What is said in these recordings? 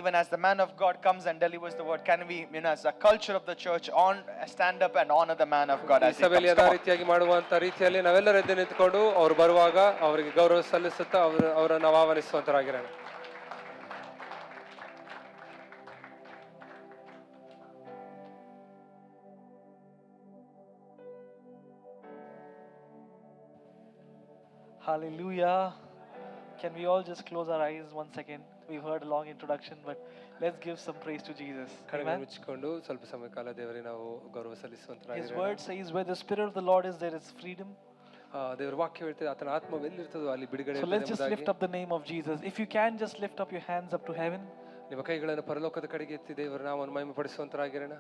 even as the man of God comes and delivers the word, can we, as a culture of the church, stand up and honor the man of God as he comes? ಸಭೆಯಲ್ಲಿ ರೀತಿಯಾಗಿ ಮಾಡುವಂತ ರೀತಿಯಲ್ಲಿ ನಾವೆಲ್ಲರೂ ಎದ್ದು ನಿಂತುಕೊಂಡು ಅವರು ಬರುವಾಗ ಅವರಿಗೆ ಗೌರವ ಸಲ್ಲಿಸುತ್ತಾ ಅವರನ್ನು ನಾವು ಆಹ್ವಾನಿಸುವಂತರಾಗಿರೋಣ. Hallelujah. Can we all just close our eyes 1 second? We've heard a long introduction, but let's give some praise to Jesus. ಕಣ್ಣುಗಳನ್ನು ಮುಚ್ಚಿಕೊಂಡು ಸ್ವಲ್ಪ ಸಮಯ ಕಾಲ ದೇವರಿಗೆ ನಾವು ಗೌರವ ಸಲ್ಲಿಸುವಂತರಾಗಿರೋಣ. His word says, where the spirit of the Lord is, there is freedom. ದೇವರ ವಾಕ್ಯ ಹೇಳ್ತದೆ ಆತನ ಆತ್ಮವೆಲ್ಲಿರ್ತದೋ ಅಲ್ಲಿ ಬಿಡುಗಡೆ So let's just lift up the name of Jesus. If you can, just lift up your hands up to heaven. ನಿಮ್ಮ ಕೈಗಳನ್ನು ಪರಲೋಕದ ಕಡೆಗೆ ಎತ್ತಿ ದೇವರ ನಾಮವನ್ನು ಮಹಿಮೆಪಡಿಸುವಂತರಾಗಿರೋಣ.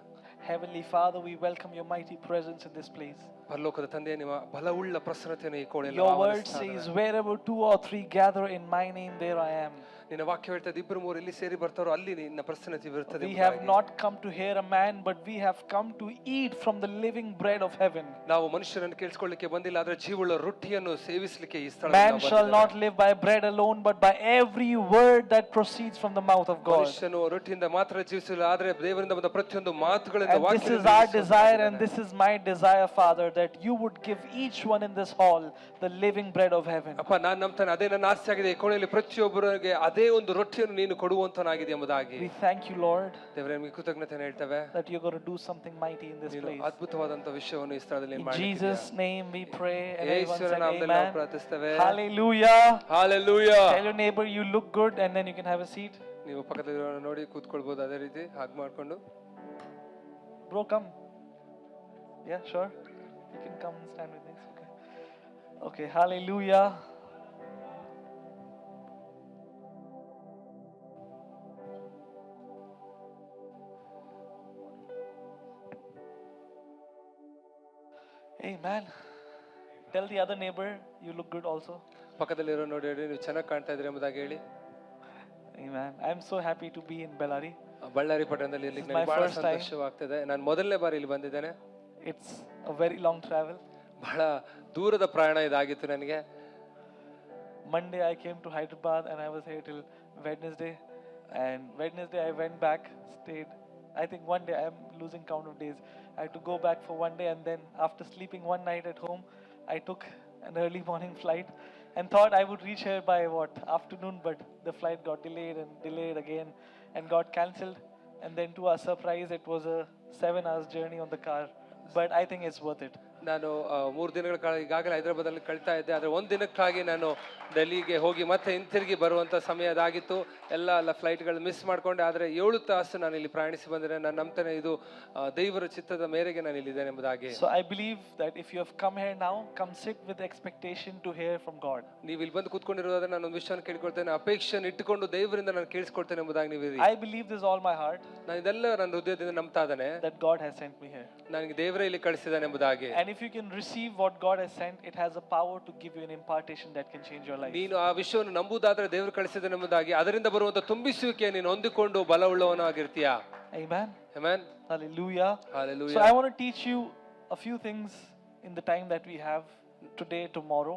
Heavenly Father, we welcome your mighty presence in this place. ಪರಲೋಕದ ತಂದೆಯೇ, ನಿಮ್ಮ ಬಲವುಳ್ಳ ಪ್ರಸನ್ನತೆಯನ್ನು ಈ ಕೋಣೆಯಲ್ಲಿ Your word says, wherever 2 or 3 gather in my name, there I am. ನಿನ್ನ ವಾಕ್ಯ ಹೇಳ್ತದೆ, 2-3 ಎಲ್ಲಿ ಸೇರಿ ಬರ್ತಾರೋ ಅಲ್ಲಿ ನಿನ್ನ ಪ್ರಸನ್ನತೆ ಇರುತ್ತದೆ. We have not come to hear a man, but we have come to eat from the living bread of heaven. ನಾವು ಮನುಷ್ಯರನ್ನು ಕೇಳಿಸಿಕೊಳ್ಳಿಕ್ಕೆ ಬಂದಿಲ್ಲ, ಆದರೆ ಜೀವವುಳ್ಳ ರೊಟ್ಟಿಯನ್ನು ಸೇವಿಸಲಿಕ್ಕೆ ಈ ಸ್ಥಳದಲ್ಲಿ Man shall not live by bread alone, but by every word that proceeds from the mouth of God. ಮನುಷ್ಯನು ರೊಟ್ಟಿಯಿಂದ ಮಾತ್ರ ಜೀವಿಸಲ್ಲ, ಆದರೆ ದೇವರಿಂದ ಬಂದ ಪ್ರತಿಯೊಂದು ಮಾತುಗಳಿಂದ And this is our desire, and this is my desire, Father, that you would give each one in this hall the living bread of heaven. ಅಪ್ಪ, ನಾನು ನಂಬ್ತಾನೆ, ಅದೇ ನನ್ನ ಆಸೆ ಆಗಿದೆ. ಈ ಕೋಣೆಯಲ್ಲಿ ಪ್ರತಿಯೊಬ್ಬರಿಗೆ ಅದೇ ಒಂದು ರೊಟ್ಟಿಯನ್ನು ನೀನು ಕೊಡುವಂತನಾಗಿದೆ ಎಂಬುದಾಗಿ. We thank you, Lord, ದೇವರೇ, ನಿಮಗೆ ಕೃತಜ್ಞತೆಯನ್ನು ಹೇಳ್ತೇವೆ that you're going to do something mighty in this place. ಅದ್ಭುತವಾದಂತ ವಿಷಯವನ್ನು ಈ ಸ್ಥಳದಲ್ಲಿ In ಮಾಡಿದ್ದೀರಾ. Jesus' name we pray, and everyone ಯೇಸುವಿನ say ನಾಮದಲ್ಲಿ ನಾವು amen. ಪ್ರಾರ್ಥಿಸುತ್ತೇವೆ. Hallelujah. Hallelujah. Tell your neighbor you look good, and then you can have a seat. ನೀವು ಪಕ್ಕದಲ್ಲಿ ನೋಡಿ ಕೂತ್ಕೊಳ್ಬಹುದು, ಅದೇ ರೀತಿ ಹಾಗೆ ಮಾಡ್ಕೊಂಡು. Bro, come. Yeah, sure. You can come and stand with us. Okay. Okay, hallelujah. Amen. Tell the other neighbor you look good also. ಪಕ್ಕದಲ್ಲಿರೋ ನೋಡಿ, ನೀವು ಚೆನ್ನಾಗಿ ಕಾಣ್ತಾ ಇದ್ರಿ ಎಂಬುದಾಗಿ ಹೇಳಿ. Amen. I'm so happy to be in Bellary. Ballari ಪಟ್ಟಣದಲ್ಲಿ ಇರ್ಲಿಕ್ಕೆ ನನಗೆ ಬಹಳ ಸಂತೋಷವಾಗ್ತದೆ. ನಾನು ಮೊದಲನೇ ಬಾರಿ ಇಲ್ಲಿ ಬಂದಿದ್ದೇನೆ. It's a very long travel. ಬಹಳ ದೂರದ ಪ್ರಯಾಣ ಇದಾಗಿತ್ತು ನನಗೆ. Monday I came to Hyderabad and I was here till Wednesday. And Wednesday I went back, stayed. I think one day, I'm losing count of days. I had to go back for one day, and then after sleeping one night at home, I took an early morning flight and thought I would reach here by afternoon, but the flight got delayed and delayed again and got cancelled. And then to our surprise, it was a 7 hours journey on the car, but I think it's worth it. ನಾನು 3 ದಿನಗಳ ಕಾಲ ಈಗಾಗಲೇ ಹೈದರಾಬಾದಲ್ಲಿ ಕಳೀತಾ ಇದ್ದೆ, ಆದರೆ 1 ದಿನಕ್ಕಾಗಿ ನಾನು ಡೆಲ್ಲಿಗೆ ಹೋಗಿ ಮತ್ತೆ ಹಿಂತಿರುಗಿ ಬರುವಂಥ ಸಮಯ ಅದಾಗಿತ್ತು. ಎಲ್ಲ ಫ್ಲೈಟ್ಗಳು ಮಿಸ್ ಮಾಡಿಕೊಂಡೆ, ಆದರೆ 7 ತಾಸು ನಾನು ಇಲ್ಲಿ ಪ್ರಯಾಣಿಸಿ ಬಂದರೆ ನಾನು ನಂಬ್ತೇನೆ ಇದು ದೇವರ ಚಿತ್ತದ ಮೇರೆಗೆ ನಾನು ಇಲ್ಲಿದ್ದೇನೆ ಎಂಬುದಾಗಿ. So I believe that if you have come here now, come sit with expectation to hear from God. ನೀವು ಇಲ್ಲಿ ಬಂದು ಕೂತ್ಕೊಂಡಿರೋದಾದ್ರೆ ನಾನು ಒಂದು ವಿಷಯವನ್ನು ಕೇಳಿಕೊಳ್ತೇನೆ, ಅಪೇಕ್ಷೆಯನ್ನು ಇಟ್ಟುಕೊಂಡು ದೇವರಿಂದ ನಾನು ಕೇಳಿಸ್ಕೊಳ್ತೇನೆ ಎಂಬುದಾಗಿ ನೀವು ಇರಿ. I believe this all my heart. ನಾನು ಇದೆಲ್ಲ ನನ್ನ ಹೃದಯದಿಂದ ನಂಬ್ತಾ ಇದ್ದೇನೆ that God has sent me here. ನನಗೆ ದೇವರೇ ಇಲ್ಲಿ ಕಳಿಸಿದ್ದಾನೆ ಎಂಬುದಾಗಿ. And if you can receive what God has sent, it has a power to give you an impartation that can change your life. ನೀನು ಆ ವಿಷಯವನ್ನು ನಂಬುವುದಾದ್ರೆ ದೇವರು ಕಳಿಸಿದ್ದಾನೆ ಎಂಬುದಾಗಿ, ಅದರಿಂದ ಬರುವಂತ ತುಂಬಿಸುವಿಕೆ ನೀನು ಹೊಂದಿಕೊಂಡು ಬಲವುಳ್ಳವನಾಗಿರ್ತೀಯಾ. Amen. Amen. Hallelujah. Hallelujah. So I want to teach you a few things in the time that we have today, tomorrow.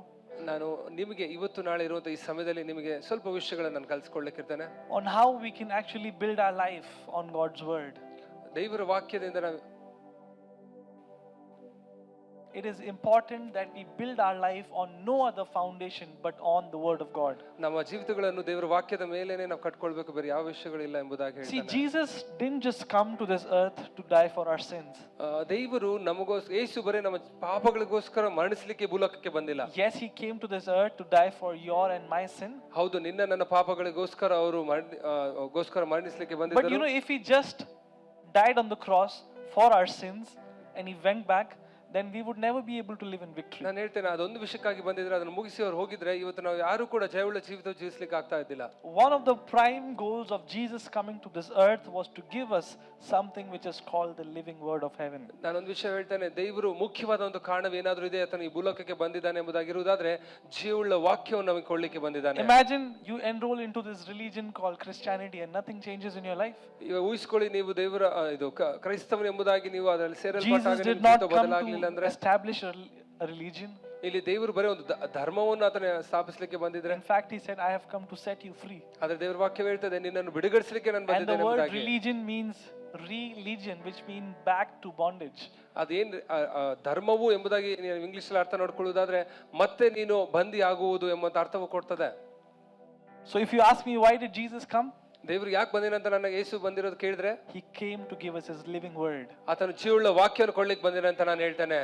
ನಾನು ನಿಮಗೆ ಇವತ್ತು ನಾಳೆ ಇರುವಂತ ಈ ಸಮಯದಲ್ಲಿ ನಿಮಗೆ ಸ್ವಲ್ಪ ವಿಷಯಗಳನ್ನು ನಾನು ಕಲಿಸಿಕೊಳ್ಳಲಿಕ್ಕಿರ್ತೇನೆ. On how we can actually build our life on God's word. ದೇವರ ವಾಕ್ಯದಿಂದ ನಾವು It is important that we build our life on no other foundation but on the word of God. ನಮ್ಮ ಜೀವಿತಗಳನ್ನು ದೇವರ ವಾಕ್ಯದ ಮೇಲೇನೆ ನಾವು ಕಟ್ಟಿಕೊಳ್ಳಬೇಕು, ಬೇರೆ ಯಾವ ವಿಷಯಗಳಿಲ್ಲ ಎಂಬುದಾಗಿ ಹೇಳ್ತಾನೆ. See, Jesus didn't just come to this earth to die for our sins. ದೇವರು ನಮಗೋಸ್ಕರ, ಯೇಸು ಬರೇ ನಮ್ಮ ಪಾಪಗಳಿಗೋಸ್ಕರ ಮರಣಿಸಲಿಕ್ಕೆ ಭೂಲೋಕಕ್ಕೆ ಬಂದಿಲ್ಲ. Yes, he came to this earth to die for your and my sin. ಹೌದು, ನಿನ್ನ ನನ್ನ ಪಾಪಗಳಿಗೋಸ್ಕರ ಅವರು ಮರಣಿಸಲಿಕ್ಕೆ ಬಂದಿದ್ದರು. But you know, if he just died on the cross for our sins and he went back, then we would never be able to live in victory. ನಾನು ಹೇಳ್ತೇನೆ, ಅದೊಂದು ವಿಷಯಕ್ಕಾಗಿ ಬಂದಿದ್ರೆ ಅದನ್ನು ಮುಗಿಸಿ ಅವರು ಹೋಗಿದ್ರೆ ಇವತ್ತು ನಾವು ಯಾರು ಕೂಡ ಜಯವುಳ್ಳ ಜೀವಿತ ಜೀವಿಸಲಿಕ್ಕೆ ಆಗ್ತಾ ಇದ್ದಿಲ್ಲ. One of the prime goals of Jesus coming to this earth was to give us something which is called the living word of heaven. ನಾನೊಂದು ವಿಷಯ ಹೇಳ್ತೇನೆ, ದೇವರು ಮುಖ್ಯವಾದ ಒಂದು ಕಾರಣವೇನಾದರೂ ಇದೆ, ಆತನು ಈ ಭೂಲೋಕಕ್ಕೆ ಬಂದಿದ್ದಾನೆ ಎಂಬುದಾಗಿರುವುದಾದ್ರೆ ಜೀವವುಳ್ಳ ವಾಕ್ಯವನ್ನು ನಮಗೆ ಕೊಡಲಿಕ್ಕೆ ಬಂದಿದ್ದಾನೆ. Imagine you enroll into this religion called Christianity and nothing changes in your life. ಇವಾಗ ಊಹಿಸಿಕೊಳ್ಳಿ, ನೀವು ದೇವರ ಇದು ಕ್ರೈಸ್ತವನು ಎಂಬುದಾಗಿ ನೀವು ಅದರಲ್ಲಿ ಸೇರಲ್ಪಟ್ಟಾಗ Jesus did not come to establish a religion. ಇಲ್ಲಿ ದೇವರು ಬರೀ ಒಂದು ಧರ್ಮವನ್ನು ಆತನ ಸ್ಥಾಪಿಸಲಿಕ್ಕೆ ಬಂದಿದ್ರೆ, In fact, he said, I have come to set you free. ಆದ್ರೆ ದೇವರ ವಾಕ್ಯ ಹೇಳ್ತದೆ ನಿನ್ನನ್ನು ಬಿಡುಗಡಿಸಲಿಕ್ಕೆ ನಾನು And the ಬಂದಿದ್ದೇನೆ word ಎಂಬುದಾಗಿ. religion means religion, which means back to bondage. ಅದೇನ್ ಧರ್ಮವು ಎಂಬುದಾಗಿ ನೀವು ಇಂಗ್ಲಿಷ್ ಅಲ್ಲಿ ಅರ್ಥ ನೋಡ್ಕೊಳ್ಳುವುದಾದ್ರೆ ಮತ್ತೆ ನೀನು ಬಂದಿ ಆಗುವುದು ಎಂಬಂತ ಅರ್ಥವು ಕೊಡ್ತದೆ. So if you ask me why did Jesus come, ದೇವರು ಯಾಕೆ ಬಂದಿನಂತ ನನಗೆ ಯೇಸು ಬಂದಿರೋದು ಕೇಳಿದ್ರೆ, he came to give us his living word. ಆತನು ಜೀವವುಳ್ಳ ವಾಕ್ಯವನ್ನು ಕೊಡ್ಲಿಕ್ಕೆ ಬಂದಿರಂತ ನಾನು ಹೇಳ್ತೇನೆ.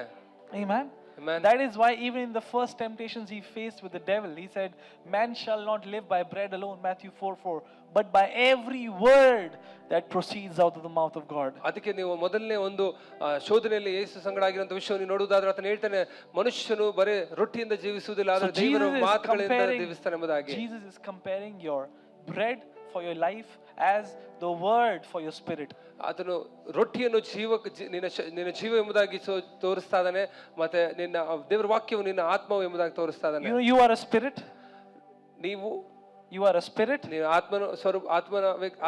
Amen. Amen. That is why even in the first temptations he faced with the devil, he said, man shall not live by bread alone, Matthew 4:4, but by every word that proceeds out of the mouth of God. ಅದಕ್ಕೆ ನೀವು ಮೊದಲನೇ ಒಂದು ಶೋಧನೆಯಲ್ಲಿ ಯೇಸು ಸಂಗಡ ಆಗಿರುವಂತ ವಿಷಯವನ್ನು ನೋಡುವುದಾದ್ರೆ ಆತನು ಹೇಳ್ತಾನೆ, ಮನುಷ್ಯನು ಬರೀ ರೊಟ್ಟಿಯಿಂದ ಜೀವಿಸುವುದಿಲ್ಲ, ಆದರೆ ದೇವರ ಮಾತುಗಳಿಂದ ಜೀವಿಸ್ತಾನೆ ಎಂಬುದಾಗಿ. Jesus is comparing your bread for your life as the word for your spirit. ಆತನು ರೊಟ್ಟಿಯನ್ನು ನಿನ್ನ ಜೀವ ಎಂಬುದಾಗಿ ತೋರಿಸ್ತಾ ಇದ್ದಾನೆ, ಮತ್ತೆ ನಿನ್ನ ದೇವರ ವಾಕ್ಯವು ನಿನ್ನ ಆತ್ಮವು ಎಂಬುದಾಗಿ ತೋರಿಸ್ತಾ ಇದ್ದಾನೆ. You are a spirit. You are a spirit. ನೀನು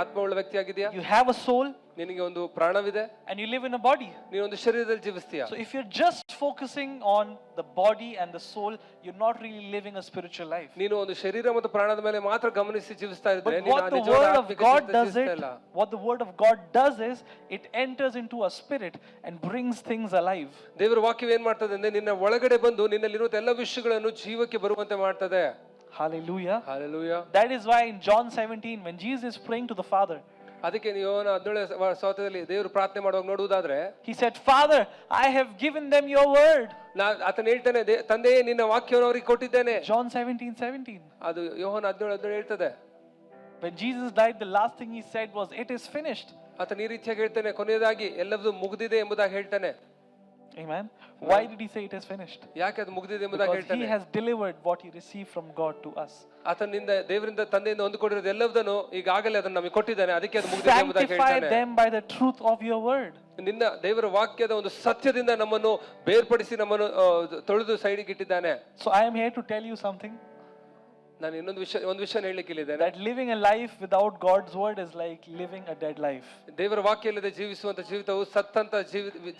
ಆತ್ಮವುಳ್ಳ ವ್ಯಕ್ತಿಯಾಗಿದೆಯಾ? You have a soul. ನಿನಗೆ ಒಂದು ಪ್ರಾಣವಿದೆ. And you live in a body. ನೀನು ಒಂದು ಶರೀರದಲ್ಲಿ ಜೀವಿಸ್ತೀಯ. So if you're just focusing on the body and the soul, you're not really living a spiritual life. ನೀನು ಒಂದು ಶರೀರ ಮತ್ತು ಪ್ರಾಣದ ಮೇಲೆ ಮಾತ್ರ ಗಮನಿಸಿ ಜೀವಿಸ್ತಾ ಇದ್ರೆ But what the word of God does what the word of God does is it enters into a spirit and brings things alive. ದೇವರ ವಾಕ್ಯವು ಏನು ಮಾಡ್ತದೆ ಅಂದ್ರೆ ನಿನ್ನ ಒಳಗಡೆ ಬಂದು ನಿನ್ನಲ್ಲಿರುವ ಎಲ್ಲ ವಿಷಯಗಳನ್ನು ಜೀವಕ್ಕೆ ಬರುವಂತೆ ಮಾಡ್ತದೆ. Hallelujah. Hallelujah. That is why in John 17 when Jesus is praying to the Father, ಅದಕ್ಕೆ ನೀವು ಯೋಹನ 17 ದೇವರು ಪ್ರಾರ್ಥನೆ ಮಾಡುವಾಗ ನೋಡುವುದಾದ್ರೆ, he said, Father, I have given them your word. ಆತನು ಹೇಳ್ತಾನೆ, ತಂದೆಯೇ ನಿನ್ನ ವಾಕ್ಯವನ್ನು ಅವರಿಗೆ ಕೊಟ್ಟಿದ್ದೇನೆ. John 17:17. ಅದು ಯೋಹನ 17 ಹೇಳ್ತದೆ. When Jesus died, the last thing he said was, it is finished. ಆತನು ಈ ರೀತಿಯಾಗಿ ಹೇಳ್ತಾನೆ, ಕೊನೆಯದಾಗಿ ಎಲ್ಲವೂ ಮುಗಿದಿದೆ ಎಂಬುದಾಗಿ ಹೇಳ್ತಾನೆ. Amen. Why did he say it is finished? ಯಾಕೆ ಅದು ಮುಗಿದಿದೆ ಎಂಬುದಾಗಿ ಹೇಳ್ತಾನೆ? He has delivered what he received from God to us. ಆತನಿಂದ ದೇವರಿಂದ ತಂದೆಯಿಂದ ಹೊಂದಿಕೊಂಡಿರೋದು ಎಲ್ಲವನ್ನೂ ಈಗಾಗಲೇ ಅದನ್ನು ನಮಗೆ ಕೊಟ್ಟಿದ್ದಾನೆ, ಅದಕ್ಕೆ ಅದು ಮುಗಿದಿದೆ ಎಂಬುದಾಗಿ ಹೇಳ್ತಾನೆ. Sanctify them by the truth of your word. ನಿನ್ನ ದೇವರ ವಾಕ್ಯದ ಒಂದು ಸತ್ಯದಿಂದ ನಮ್ಮನ್ನು ಬೇರ್ಪಡಿಸಿ ನಮ್ಮನ್ನು ತೊಳೆದು ಸೈಡಿಗೆ ಇಟ್ಟಿದ್ದಾನೆ. So I am here to tell you something. ನಾನು ಒಂದು ವಿಷಯ ಹೇಳಲಿಕ್ಕೆ ಇಲ್ಲಿದ್ದೇನೆ. That living a life without God's word is like living a dead life. ದೇವರ ವಾಕ್ಯ ಇಲ್ಲದೆ ಜೀವಿಸುವಂತ ಜೀವಿತವು ಸತ್ತಂತ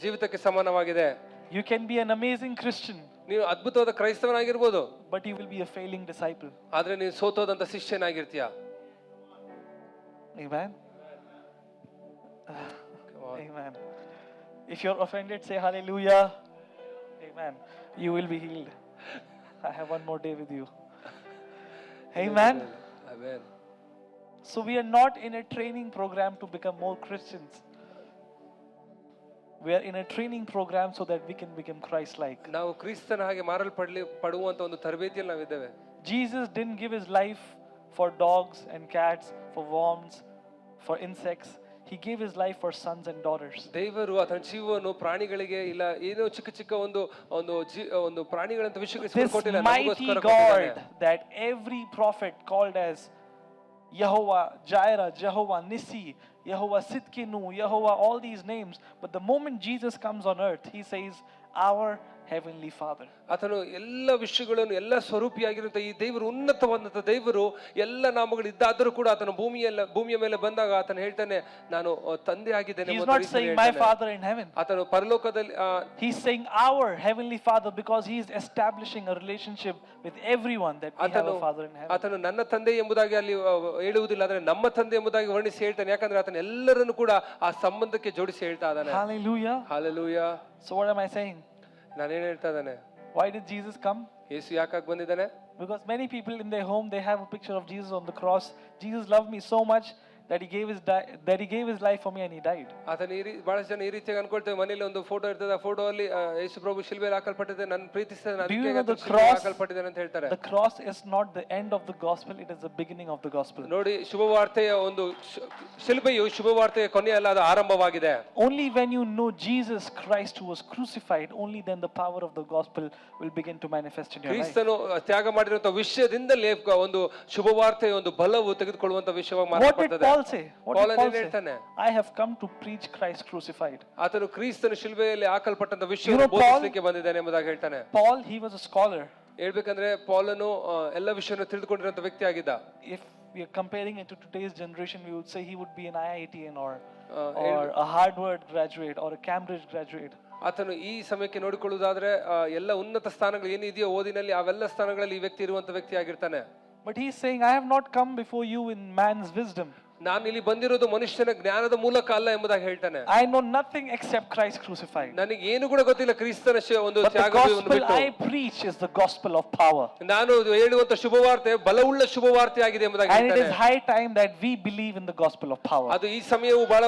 ಜೀವಿತಕ್ಕೆ ಸಮಾನವಾಗಿದೆ. You can be an amazing Christian. ನೀವು ಅದ್ಭುತವಾದ ಕ್ರೈಸ್ತವನಾಗಿರ್ಬೋದು, but you will be a failing disciple. ಆದ್ರೆ ನೀನು ಸೋತೋದಂತ ಶಿಷ್ಯನಾಗಿರ್ತೀಯ. Amen. Amen. If you're offended, say hallelujah. Amen. You will be healed. I have one more day with you. Amen. Amen. So we are not in a training program to become more Christians. We are in a training program so that we can become Christ-like. ನಾವು ಕ್ರಿಸ್ತನ ಹಾಗೆ ಪಡುವಂತ ಒಂದು ತರಬೇತಿಯಲ್ಲಿ ನಾವಿದ್ದೇವೆ. Jesus didn't give his life for dogs and cats, for worms, for insects. He gave his life for sons and daughters. ದೇವರು ಆತನ ಜೀವವನ್ನು ಪ್ರಾಣಿಗಳಿಗೆ ಇಲ್ಲ ಏನೋ ಚಿಕ್ಕ ಒಂದು ಪ್ರಾಣಿಗಳಂತ ವಿಷಯಕ್ಕೆ ಕೊಟ್ಟಿಲ್ಲ, ನಮಗೋಸ್ಕರ ಕೊಟ್ಟಿದ್ದಾನೆ. That every prophet called as Yehovah Jireh, Jehovah Nissi, Yehovah Sidkenu, Yehovah, all these names, but the moment Jesus comes on earth, he says, our heavenly Father. ಆತನು ಎಲ್ಲ ವಿಷಯಗಳನ್ನು ಎಲ್ಲ ಸ್ವರೂಪಿಯಾಗಿರುವಂತ ಈ ದೇವರು, ಉನ್ನತವಾದಂತ ದೇವರು, ಎಲ್ಲ ನಾಮಗಳು ಇದ್ದಾದರೂ ಕೂಡ ಆತನು ಭೂಮಿಯ ಮೇಲೆ ಬಂದಾಗ ಆತನು ಹೇಳ್ತಾನೆ, ನಾನು ತಂದೆ ಆಗಿದ್ದೇನೆ. He is not saying my Father in heaven. ಆತನು ಪರಲೋಕದಲ್ಲಿ he is saying our heavenly Father, because he is establishing a relationship with everyone, that we have a Father in heaven. ಆತನು ನನ್ನ ತಂದೆ ಎಂಬುದಾಗಿ ಅಲ್ಲಿ ಹೇಳುವುದಿಲ್ಲ, ಆದರೆ ನಮ್ಮ ತಂದೆ ಎಂಬುದಾಗಿ ವರ್ಣಿಸಿ ಹೇಳ್ತಾನೆ. ಯಾಕಂದ್ರೆ ಆತನು ಎಲ್ಲರನ್ನು ಕೂಡ ಆ ಸಂಬಂಧಕ್ಕೆ ಜೋಡಿಸಿ ಹೇಳ್ತಾ ಇದ್ದಾನೆ. Hallelujah. Hallelujah. So what am I saying? ನಾನೇನು ಹೇಳ್ತಾ ಇದ್ದಾನೆ? Why did Jesus come? ಯೇಸು ಯಾಕಾಗಿ ಬಂದಿದ್ದಾನೆ? Because many people in their home, they have a picture of Jesus on the cross. Jesus loved me so much that he gave his life for me and he died. ಆತನ ಬಹಳಷ್ಟು ಜನ ಈ ರೀತಿಯಾಗಿ ಅನ್ಕೊಳ್ತೇವೆ, ಮನೆಯಲ್ಲಿ ಒಂದು photo ಇರ್ತದೆ, ಆ photo ಅಲ್ಲಿ ಯೇಸು ಪ್ರಭು ಶಿಲುಬೆಯಲ್ಲಿ ಹಾಕಲ್ಪಟ್ಟಿದೆ, ನನ್ನ ಪ್ರೀತಿಸಿದ ಹಾಕಲ್ಪಟ್ಟಿದೆ ಅಂತ ಹೇಳ್ತಾರೆ. The cross is not the end of the gospel, it is the beginning of the gospel. ನೋಡಿ, ಶುಭವಾರ್ತೆಯ ಒಂದು ಶಿಲುಬೆಯು ಶುಭವಾರ್ತೆಯ ಕೊನೆಯಲ್ಲ, ಅದು ಆರಂಭವಾಗಿದೆ. Only when you know Jesus Christ who was crucified, only then the power of the gospel will begin to manifest in your life. ಕ್ರಿಸ್ತನು ತ್ಯಾಗ ಮಾಡಿರುವಂತ ವಿಷಯದಿಂದಲೇ ಒಂದು ಶುಭವಾರ್ತೆಯ ಒಂದು ಬಲವು ತೆಗೆದುಕೊಳ್ಳುವಂತ ವಿಷಯವಾಗಿ ಮಾರ್ಪಡುತ್ತದೆ. What did Paul say? I have come to preach Christ crucified. ಆತನು ಕ್ರಿಸ್ತನ ಶಿಲುಬೆಯಲ್ಲಿ ಹಾಕಲ್ಪಟ್ಟಂತ ವಿಷಯವನ್ನು ಬೋಧಿಸಲಿಕ್ಕೆ ಬಂದಿದ್ದಾನೆ ಎಂಬುದಾಗಿ ಹೇಳ್ತಾನೆ. Paul, he was a scholar. ಹೇಳ್ಬೇಕಂದ್ರೆ ಪೌಲನು ಎಲ್ಲ ವಿಷಯವನ್ನು ತಿಳಿದುಕೊಂಡಿರುವಂತ ವ್ಯಕ್ತಿ ಆಗಿದ್ದ. If we are comparing it to today's generation, we would say he would be an IITian or a Harvard graduate or a Cambridge graduate. ಆತನು ಈ ಸಮಯಕ್ಕೆ ನೋಡಿಕೊಳ್ಳುವುದಾದ್ರೆ ಎಲ್ಲ ಉನ್ನತ ಸ್ಥಾನಗಳು ಏನಿದೆಯೋ ಓದಿನಲ್ಲಿ ಅವೆಲ್ಲ ಸ್ಥಾನಗಳಲ್ಲಿ ಈ ವ್ಯಕ್ತಿ ಇರುವಂತ ವ್ಯಕ್ತಿ ಆಗಿರ್ತಾನೆ. But he's saying, I have not come before you in man's wisdom. ನಾನು ಇಲ್ಲಿ ಬಂದಿರೋದು ಮನುಷ್ಯನ ಜ್ಞಾನದ ಮೂಲಕ ಅಲ್ಲ ಎಂಬುದಾಗಿ ಹೇಳ್ತಾನೆ. I know nothing except Christ crucified. ನನಗೆ ಏನು ಕೂಡ ಗೊತ್ತಿಲ್ಲ ಕ್ರಿಸ್ತನ ಒಂದು But the ತ್ಯಾಗವನ್ನು gospel ಬಿಟ್ಟು. I preach is the gospel of power. ನಾನು ಹೇಳುವಂತ ಶುಭವಾರ್ತೆ ಬಲವುಳ್ಳ ಶುಭವಾರ್ತೆ ಆಗಿದೆ ಎಂಬುದಾಗಿ And it ಹೇಳ್ತಾನೆ. is high time that we believe in the gospel of power. ಅದು ಈ ಸಮಯವು ಬಹಳ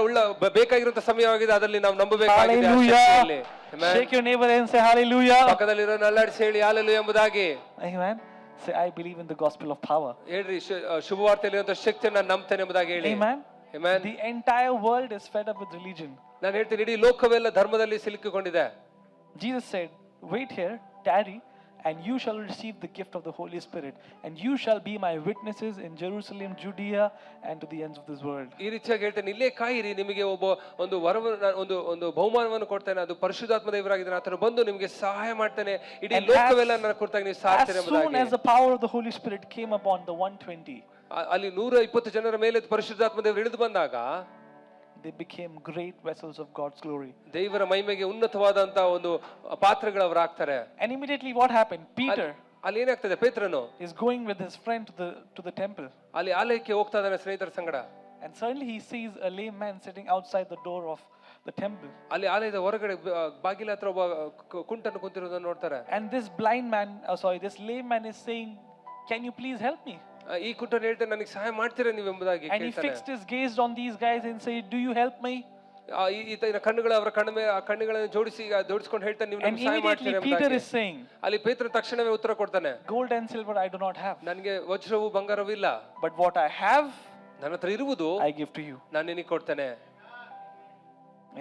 ಬೇಕಾಗಿರುವಂತ ಸಮಯವಾಗಿದೆ, ಅದರಲ್ಲಿ ನಾವು ನಂಬಬೇಕಾಗಿದೆ. Hallelujah. Shake your neighbor and say hallelujah. ಪಕ್ಕದಲ್ಲಿರೋ ನಲ್ಲಾಡಿಸಿ ಹೇಳಿ ಹಲ್ಲೆಲೂಯಾ ಎಂಬುದಾಗಿ. Amen. Say, I believe in the gospel of power. ಹೇಳ್ರಿ ಶುಭವಾರ್ತೆಯಲ್ಲಿರುವಂತ ಶಕ್ತಿಯನ್ನು ನಾನು ನಂಬ್ತೇನೆ ಎಂಬುದಾಗಿ ಹೇಳಿ. Amen. Amen. The entire world is fed up with religion. ನಾನು ಹೇಳ್ತೀನಿ ಇಡೀ ಲೋಕವೆಲ್ಲ ಧರ್ಮದಲ್ಲಿ ಸಿಲುಕಿಕೊಂಡಿದೆ. Jesus said, wait here, tarry, and you shall receive the gift of the Holy Spirit, and you shall be my witnesses in Jerusalem, Judea, and to the ends of this world. ಈ ರೀತಿಯಾಗಿ ಹೇಳ್ತೇನೆ, ಇಲ್ಲೇ ಕಾಯಿರಿ, ನಿಮಗೆ ಒಂದು ವರವನ್ನು ಒಂದು ಬಹುಮಾನವನ್ನು ಕೊಡ್ತೇನೆ, ಅದು ಪರಿಶುದ್ಧಾತ್ಮ ದೇವರಾಗಿದ್ದಾನೆ, ಆತನು ಬಂದು ನಿಮಗೆ ಸಹಾಯ ಮಾಡ್ತಾನೆ, ಇಡೀ ಲೋಕವೆಲ್ಲ ನನ್ನ ಕುರಿತಾಗಿ ನೀವು ಸಾರ್ತೀರಿ ಎಂಬುದಾಗಿ. As soon as the power of the Holy Spirit came upon the 120, ಅಲ್ಲಿ 120 ಜನರ ಮೇಲೆ ಪರಿಶುದ್ಧಾತ್ಮ ದೇವರು ಇಳಿದು ಬಂದಾಗ they became great vessels of God's glory. ದೇವರ ಮಹಿಮೆಗೆ ಉನ್ನತವಾದಂತ ಒಂದು ಪಾತ್ರಗಳವರಾಗ್ತಾರೆ. And immediately what happened? Peter ಅಲ್ಲಿ ಏನಾಗ್ತದೆ, ಪೇತ್ರನು is going with his friend to the temple. ಅಲ್ಲಿ ಆಲಯಕ್ಕೆ ಹೋಗ್ತಾ ಇದ್ದಾನೆ ಸ್ನೇಹಿತರ ಸಂಗಡ. And suddenly he sees a lame man sitting outside the door of the temple. ಅಲ್ಲಿ ಆಲಯದ ಹೊರಗಡೆ ಬಾಗಿಲ ಹತ್ರ ಒಬ್ಬ ಕುಂಟನ್ನು ಕುಂತಿರೋದನ್ನು ನೋಡ್ತಾರೆ. And this blind man, this lame man is saying, can you please help me? ಈ ಕುಂಟನ್ನು ಹೇಳ್ತಾನೆ, ನನಗೆ ಸಹಾಯ ಮಾಡ್ತೀರಾ ನೀವು ಎಂಬುದಾಗಿ And he fixed his gaze on these guys and said, do you help me? ಈತನ ಕಣ್ಣುಗಳು ಅವರ ಕಣ್ಣುಗಳನ್ನು ಜೋಡಿಸಿಕೊಂಡು ಹೇಳ್ತಾನೆ, ನೀವು And ನಮಗೆ ಸಹಾಯ immediately ಮಾಡ್ತೀರಾ Peter ಎಂಬುದಾಗಿ. is saying, ಅಲ್ಲಿ ಪೇತ್ರ ತಕ್ಷಣವೇ ಉತ್ತರ ಕೊಡ್ತಾನೆ, gold and silver I do not have, ನನಗೆ ವಜ್ರವು ಬಂಗಾರವೂ ಇಲ್ಲ, but what I have ನನ್ನ ಹತ್ರ ಇರುವುದು I give to you. ನಾನು ನಿನಗೆ ಕೊಡ್ತೇನೆ.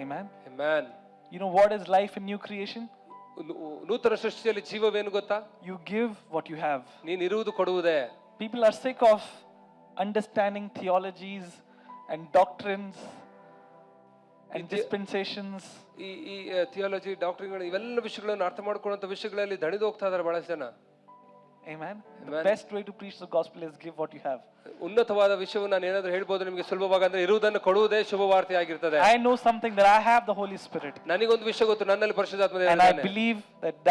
Amen. Amen. You know what is life in new creation? ನೂತನ ಸೃಷ್ಟಿಯಲ್ಲಿ ಜೀವವೇನು ಗೊತ್ತಾ? You give what you have. ನೀನು ಇರುವುದು ಕೊಡುವುದೇ. People are sick of understanding theologies and doctrines and dispensations. ಈ ಥಿಯಾಲಜಿ, ಡಾಕ್ಟ್ರಿನ್ಗಳು, ಇವೆಲ್ಲ ವಿಷಯಗಳನ್ನು ಅರ್ಥ ಮಾಡ್ಕೊಳ್ಳುವಂತ ವಿಷಯಗಳಲ್ಲಿ ದಣಿದು ಹೋಗ್ತಾ ಇದ್ದಾರೆ ಬಹಳಷ್ಟು ಜನ. Amen. The best way to preach the gospel is give what you have. ಉನ್ನತವಾದ ವಿಷಯವನ್ನು ನಾನು ಏನಾದರೂ ಹೇಳ್ಬೋದು ನಿಮಗೆ ಸುಲಭವಾಗಿ, ಅಂದ್ರೆ ಇರುವುದನ್ನು ಕೊಡುವುದೇ ಶುಭವಾರ್ತೆ ಆಗಿರ್ತದೆ. I know something, that I have the Holy Spirit. ನನಗೊಂದು ವಿಷಯ ಗೊತ್ತು, ನನ್ನಲ್ಲಿ ಪರಿಶುದ್ಧಾತ್ಮ And I ದೇವರಿದ್ದಾನೆ. believe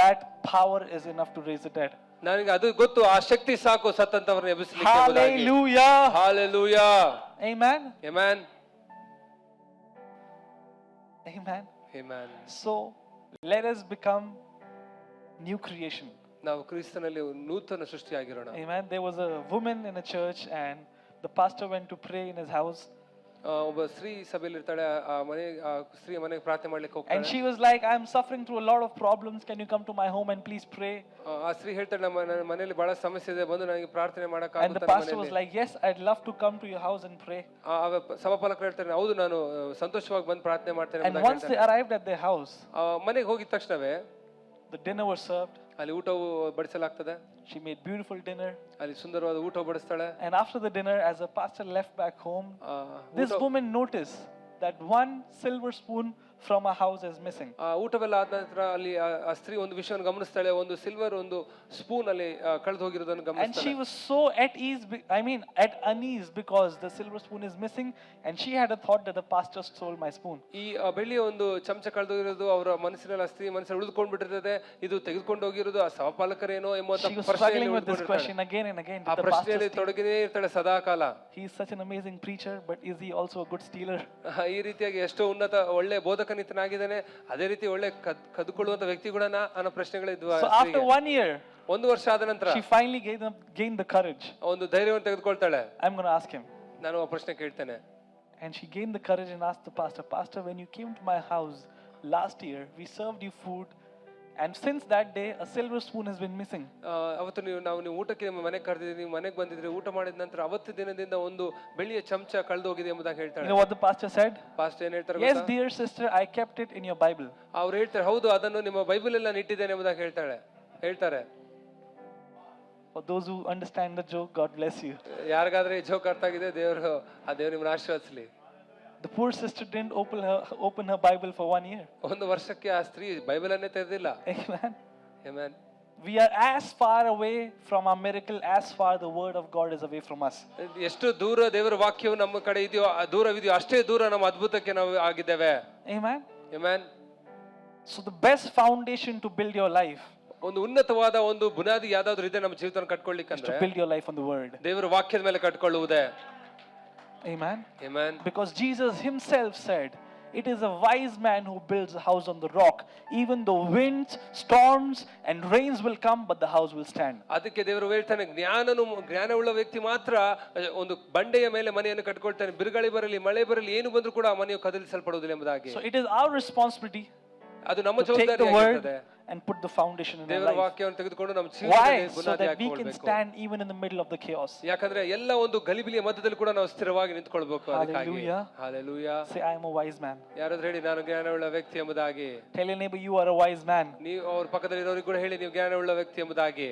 that power is enough to raise the dead. ನನಗೆ ಅದು ಗೊತ್ತು, ಆ ಶಕ್ತಿ ಸಾಕು ಸತ್ತಂತವರನ್ನ ಎಬ್ಬಿಸಲಿಕ್ಕೆ. Hallelujah. Hallelujah. Amen. Amen. Amen. Amen. So let us become new creation. ನಾವು ಕ್ರಿಸ್ತನಲ್ಲಿ ನೂತನ ಸೃಷ್ಟಿಯಾಗಿರೋಣ. Amen. There was a woman in a church and the pastor went to pray in his house. ಒಬ್ಬ ಸ್ತ್ರೀ ಸಭೆಯಲ್ಲಿ ಇರ್ತಾಳೆ, ಆ ಸ್ತ್ರೀ ಮನೆಗೆ ಪ್ರಾರ್ಥನೆ ಮಾಡ್ಲಿಕ್ಕೆ And ಹೋಗ್ತಾಳೆ. she was like, I'm suffering through a lot of problems. Can you come to my home and please pray? ಆ ಸ್ತ್ರೀ ಹೇಳ್ತಾಳೆ, ನನ್ನ ಮನೆಯಲ್ಲಿ ಬಹಳ ಸಮಸ್ಯೆ ಇದೆ, ಬಂದು ನನಗೆ ಪ್ರಾರ್ಥನೆ And the ಮಾಡಕ್ಕಾಗುತ್ತಾ pastor was like, yes, I'd love to come to your house and pray. ಸಭಾಪಾಲಕರು ಹೇಳ್ತಾರೆ, ಹೌದು ನಾನು ಸಂತೋಷವಾಗಿ ಬಂದು ಪ್ರಾರ್ಥನೆ ಮಾಡ್ತೇನೆ And ಎಂಬುದಾಗಿ once they ಹೇಳ್ತಾನೆ. arrived at their house, ಮನೆಗೆ ಹೋಗಿದ ತಕ್ಷಣವೇ the dinner was served. ಅಲ್ಲಿ ಊಟವು ಬಡಿಸಲಾಗ್ತದೆ. She made beautiful dinner. ಅಲ್ಲಿ ಸುಂದರವಾದ ಊಟ ಬಡಿಸ್ತಾಳೆ. And after the dinner, as the pastor left back home, this ಊಟ- woman noticed that one silver spoon from her house is missing. ಊಟವೆಲ್ಲ ಆದ ನಂತರ ಅಲ್ಲಿ ಆ ಸ್ತ್ರೀ ಒಂದು ವಿಷಯವನ್ನು ಗಮನಿಸ್ತಾಳೆ, ಒಂದು ಸಿಲ್ವರ್ ಒಂದು ಸ್ಪೂನ್ ಅಲ್ಲಿ ಕಳೆದು ಹೋಗಿರೋದನ್ನು And she ಗಮನಿಸ್ತಾಳೆ. was so at ease, at unease, because the silver spoon is missing, and she had a thought that the pastor stole my spoon. ಈ ಬೆಳ್ಳಿಯ ಒಂದು ಚಮಚ ಕಳೆದೋಗಿರೋದು ಅವರ ಮನಸ್ಸಿನಲ್ಲಿ, ಆ ಸ್ತ್ರೀ ಮನಸ್ಸಲ್ಲಿ ಉಳಿದುಕೊಂಡು ಬಿಟ್ಟಿರ್ತದೆ, ಇದು ತೆಗೆದುಕೊಂಡು ಹೋಗಿರೋದು ಆ ಸಹಪಾಲಕರೇನೋ ಎಂಬುವಂತ She was ಪ್ರಶ್ನೆಯಲ್ಲಿ struggling with this ಉಳಿದುಕೊಂಡಿರ್ತಾಳೆ. question again and again. ಆ Did the pastor ಪ್ರಶ್ನೆಯಲ್ಲಿ steal? ತೊಡಗಿನೇ ಇರ್ತಾಳೆ ಸದಾ ಕಾಲ. He is such an amazing preacher, but is he also a good stealer? ಈ ರೀತಿಯಾಗಿ ಎಷ್ಟೋ ಉನ್ನತ ಒಳ್ಳೆ ಬೋಧಕನಿತನಾಗಿದ್ದಾನೆ, ಅದೇ ರೀತಿ ಒಳ್ಳೆ ಕದ್ದುಕೊಳ್ಳುವಂತ ವ್ಯಕ್ತಿ ಕೂಡ ಅನ್ನೋ ಪ್ರಶ್ನೆಗಳಿದ್ವು. So after 1 year, ಒಂದು ವರ್ಷ ಆದ ನಂತರ she finally gained the courage. ಒಂದು ಧೈರ್ಯವನ್ನು ತೆಗೆದುಕೊಳ್ತಾಳೆ. I'm going to ask him. ನಾನು ಆ ಪ್ರಶ್ನೆ ಕೇಳ್ತೇನೆ. And she gained the courage and asked the pastor, Pastor, when you came to my house last year, we served you food, and since that day, a silver spoon has been missing. ಅವತ್ತು ನೀವು ಊಟಕ್ಕೆ ನಿಮ್ಮ ಮನೆಗೆ ಕರೆದಿದ್ರಿ, ನೀವು ಮನೆಗೆ ಬಂದಿದ್ರಿ, ಊಟ ಮಾಡಿದ ನಂತರ ಅವತ್ತು ದಿನದಿಂದ ಒಂದು ಬೆಳ್ಳಿಯ ಚಮಚ ಕಳೆದು ಹೋಗಿದೆ ಎಂಬುದಾಗಿ You ಹೇಳ್ತಾಳೆ. know what the pastor said? Past ಏನ್ ಹೇಳ್ತಾರೆ Yes, ಗೊತ್ತಾ? dear sister, I kept it in your Bible. ಅವ್ರು ಹೇಳ್ತಾರೆ, ಹೌದು ಅದನ್ನು ನಿಮ್ಮ ಬೈಬಲ್ ಎಲ್ಲ ಇಟ್ಟಿದ್ದೇನೆ ಎಂಬುದಾಗಿ ಹೇಳ್ತಾರೆ. For those who understand the joke, God bless you. ಯಾರಿಗಾದ್ರೆ ಈ ಜೋಕ್ ಅರ್ಥ ಆಗಿದೆ, ದೇವರು ನಿಮ್ಮನ್ನ ಆಶೀರ್ವದಿಸಲಿ. The poor sister didn't open her Bible for 1 year. ಒಂದು ವರ್ಷಕ್ಕೆ ಆ ಸ್ತ್ರೀ ಬೈಬಲ್ ಅನ್ನೇ ತೆರೆದಿಲ್ಲ. Amen. Amen. We are as far away from our miracle as far the word of God is away from us. ಎಷ್ಟು ದೂರ ದೇವರ ವಾಕ್ಯವು ನಮ್ಮ ಕಡೆ ಇದೆಯೋ, ದೂರವಿದೆಯೋ, ಅಷ್ಟೇ ದೂರ ನಮ್ಮ ಅದ್ಭುತಕ್ಕೆ ನಾವು ಆಗಿದ್ದೇವೆ. Amen. Amen. So the best foundation to build your life ಒಂದು ಉನ್ನತವಾದ ಒಂದು ಬುನಾದಿ ಯಾವ್ದಾದ್ರು ಇದೆ ನಮ್ಮ ಜೀವಿತ is ಕಟ್ಕೊಳ್ಳಿಕ್ಕಂದ್ರೆ to build your life on the word. ದೇವರ ವಾಕ್ಯದ ಮೇಲೆ ಕಟ್ಕೊಳ್ಳುವುದೇ. Amen. Amen. Because Jesus himself said, it is a wise man who builds a house on the rock. Even though winds, storms and rains will come, but the house will stand. ಅದಕ್ಕೆ ದೇವರು ಹೇಳ್ತಾನೆ, ಜ್ಞಾನವುಳ್ಳ ವ್ಯಕ್ತಿ ಮಾತ್ರ ಒಂದು ಬಂಡೆಯ ಮೇಲೆ ಮನೆಯನ್ನು ಕಟ್ಕೊಳ್ತಾನೆ. ಬಿರುಗಾಳಿ ಬರಲಿ, ಮಳೆ ಬರಲಿ, ಏನು ಬಂದರೂ ಕೂಡ ಆ ಮನೆಯು ಕದಲಿಸಲ್ಪಡುವುದಿಲ್ಲ ಎಂಬುದಾಗಿ. So it is our responsibility ಅದು ನಮ್ಮ to take the ಜವಾಬ್ದಾರಿಯಾಗಿರುತ್ತದೆ. word and put the foundation in our ದೇವರ life. ವಾಕ್ಯವನ್ನು ತೆಗೆದುಕೊಂಡು ನಮ್ಮ Why? ಜೀವಿತದಲ್ಲಿ So ಬುನಾದಿ that we can ಹಾಕಿಕೊಳ್ಳಬೇಕು. stand even in the middle of the chaos. ಯಾಕಂದ್ರೆ ಎಲ್ಲ ಒಂದು ಗಲಿಬಿಲಿಯ ಮಧ್ಯದಲ್ಲಿ ಕೂಡ ನಾವು ಸ್ಥಿರವಾಗಿ ನಿಂತ್ಕೊಳ್ಬೇಕು. ಅದಕ್ಕಾಗಿ Hallelujah. Hallelujah. Say, I am a wise man. ಯಾರಾದ್ರೂ ಹೇಳಿ, ನಾನು ಜ್ಞಾನವುಳ್ಳ ವ್ಯಕ್ತಿ ಎಂಬುದಾಗಿ. Tell your neighbor, you are a wise man. ನೀವು ಅವ್ರ ಪಕ್ಕದಲ್ಲಿ ಇರೋರಿಗೆ ಕೂಡ ಹೇಳಿ, ನೀವು ಜ್ಞಾನವುಳ್ಳ ವ್ಯಕ್ತಿ ಎಂಬುದಾಗಿ.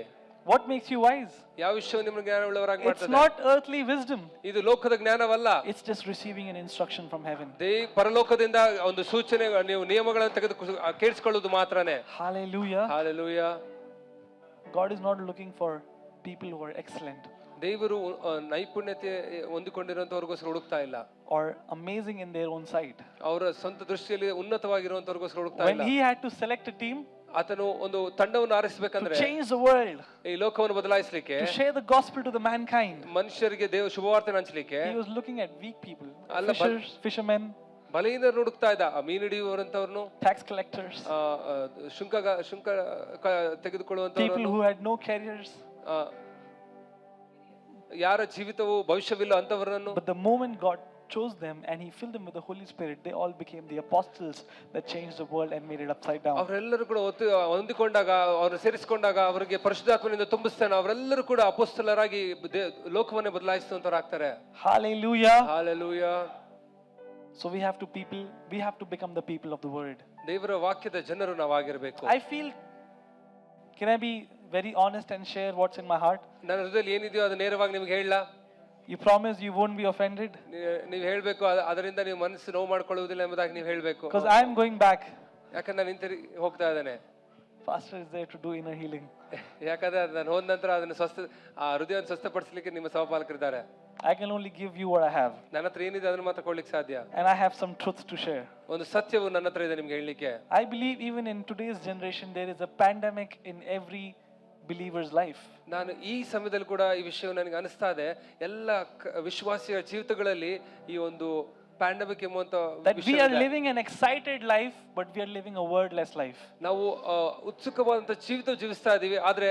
What makes you wise? ಯಾವ ವಿಷಯ ನಿಮ್ಮನ್ನು ಜ್ಞಾನವುಳ್ಳವರಾಗಿ It's ಮಾಡ್ತದೆ? not earthly wisdom. ಇದು ಲೋಕದ ಜ್ಞಾನವಲ್ಲ. It's just receiving an instruction from heaven. ಪರಲೋಕದಿಂದ ಒಂದು ಸೂಚನೆ, ನೀವು ನಿಯಮಗಳನ್ನು ತೆಗೆದು ಕೇಳಿಸಿಕೊಳ್ಳುವುದು ಮಾತ್ರನೇ. Hallelujah. Hallelujah. God is not looking for people who are excellent ದೇವರು ನೈಪುಣ್ಯತೆ ಹೊಂದಿಕೊಂಡಿರುವಂತವ್ರಿಗೋಸ್ಕರ ಹುಡುಕ್ತಾ ಇಲ್ಲ, or amazing in their own sight. ಅವರ ಸ್ವಂತ ದೃಷ್ಟಿಯಲ್ಲಿ ಉನ್ನತವಾಗಿರುವಂತವ್ರಿಗೋಸ್ಕರ ಹುಡುಕ್ತಾ When ಇಲ್ಲ. he had to select a team ಆತನು ಒಂದು ತಂಡವನ್ನು to ಆರಿಸಬೇಕಂದ್ರೆ, change the world, ಈ ಲೋಕವನ್ನು ಬದಲಾಯಿಸಲಿಕ್ಕೆ, to share the gospel to the mankind, ಮನುಷ್ಯರಿಗೆ ದೇವ ಶುಭವಾರ್ತೆ ಹಂಚಲಿಕ್ಕೆ, he was looking at weak people, ಅಲ್ಲ, fishermen, ಬಲಹೀನರು ಹುಡುಕ್ತಾ ಇದ್ದ. ಮೀನು ಹಿಡಿಯುವಂತವ್ರನ್ನು, tax collectors, ಶುಂಕ ತೆಗೆದುಕೊಳ್ಳುವಂತ, people who had no careers. ಯಾರ ಜೀವಿತವು ಭವಿಷ್ಯವಿಲ್ಲ ಅಂತವರನ್ನು. But the moment God chose them and he filled them with the Holy Spirit, they all became the apostles that changed the world and made it upside down. ಅವರೆಲ್ಲರೂ ಕೂಡ ಹೊಂದಿಕೊಂಡಾಗ, ಅವರು ಸೇರಿಸಿಕೊಂಡಾಗ, ಅವರಿಗೆ ಪರಿಶುದ್ಧಾತ್ಮನಿಂದ ತುಂಬಿಸ್ತಾನೆ. ಅವರೆಲ್ಲರೂ ಕೂಡ ಅಪೊಸ್ತಲರಾಗಿ ಲೋಕವನ್ನೇ ಬದಲಾಯಿಸುವಂತವರಾಗ್ತಾರೆ. Hallelujah. Hallelujah. So we have to become the people of the word. ದೇವರ ವಾಕ್ಯದ ಜನರು ನಾವಾಗಿರಬೇಕು. I feel, can I be very honest and share what's in my heart? ನನ್ನ ಹೃದಯದಲ್ಲಿ ಏನಿದೆಯೋ ಅದು ನೇರವಾಗಿ ನಿಮ್ಗೆ ಹೇಳಲ್ಲ. You promise you won't be offended? ನೀವು ಹೇಳ್ಬೇಕು, ಅದರಿಂದ ನೀವು ಮನಸ್ಸು ನೋವು ಮಾಡ್ಕೊಳ್ಳುವುದಿಲ್ಲ ಎಂಬುದಾಗಿ ನೀವು ಹೇಳ್ಬೇಕು. Because I am going back. ಯಾಕಂದ್ರೆ ನಾನು ಹಿಂತಿರುಗಿ ಹೋಗ್ತಾ ಇದ್ದೇನೆ. Pastor is there to do inner healing. ಯಾಕಂದ್ರೆ ನಾನು ಹೋದ ನಂತರ ಅದನ್ನು ಹೃದಯವನ್ನು ಸ್ವಸ್ಥಪಡಿಸಲಿಕ್ಕೆ ನಿಮ್ಮ ಸಹಪಾಲಕರಿದ್ದಾರೆ. I can only give you what I have. ನನ್ನ ಹತ್ರ ಏನಿದೆ ಅದನ್ನು ಮಾತ್ರ ಕೊಡ್ಲಿಕ್ಕೆ ಸಾಧ್ಯ. And I have some truth to share. ಒಂದು ಸತ್ಯವು ನನ್ನ ಹತ್ರ ಇದೆ ನಿಮ್ಗೆ ಹೇಳಲಿಕ್ಕೆ. I believe even in today's generation there is a pandemic in every believer's life. ನಾನು ಈ ಸಮಯದಲ್ಲಿ ಕೂಡ ಈ ವಿಷಯ ನನಗೆ ಅನಿಸ್ತಾ ಇದೆ, ಎಲ್ಲ ವಿಶ್ವಾಸಿಯ ಜೀವಿತಗಳಲ್ಲಿ ಈ ಒಂದು pandemic ಎಂಬುವಂತ that we are living an excited life but we are living a wordless life. ನಾವು ಉತ್ಸುಕವಾದಂತ ಜೀವಿತ ಜೀವಿಸ್ತಾ ಇದೀವಿ, ಆದ್ರೆ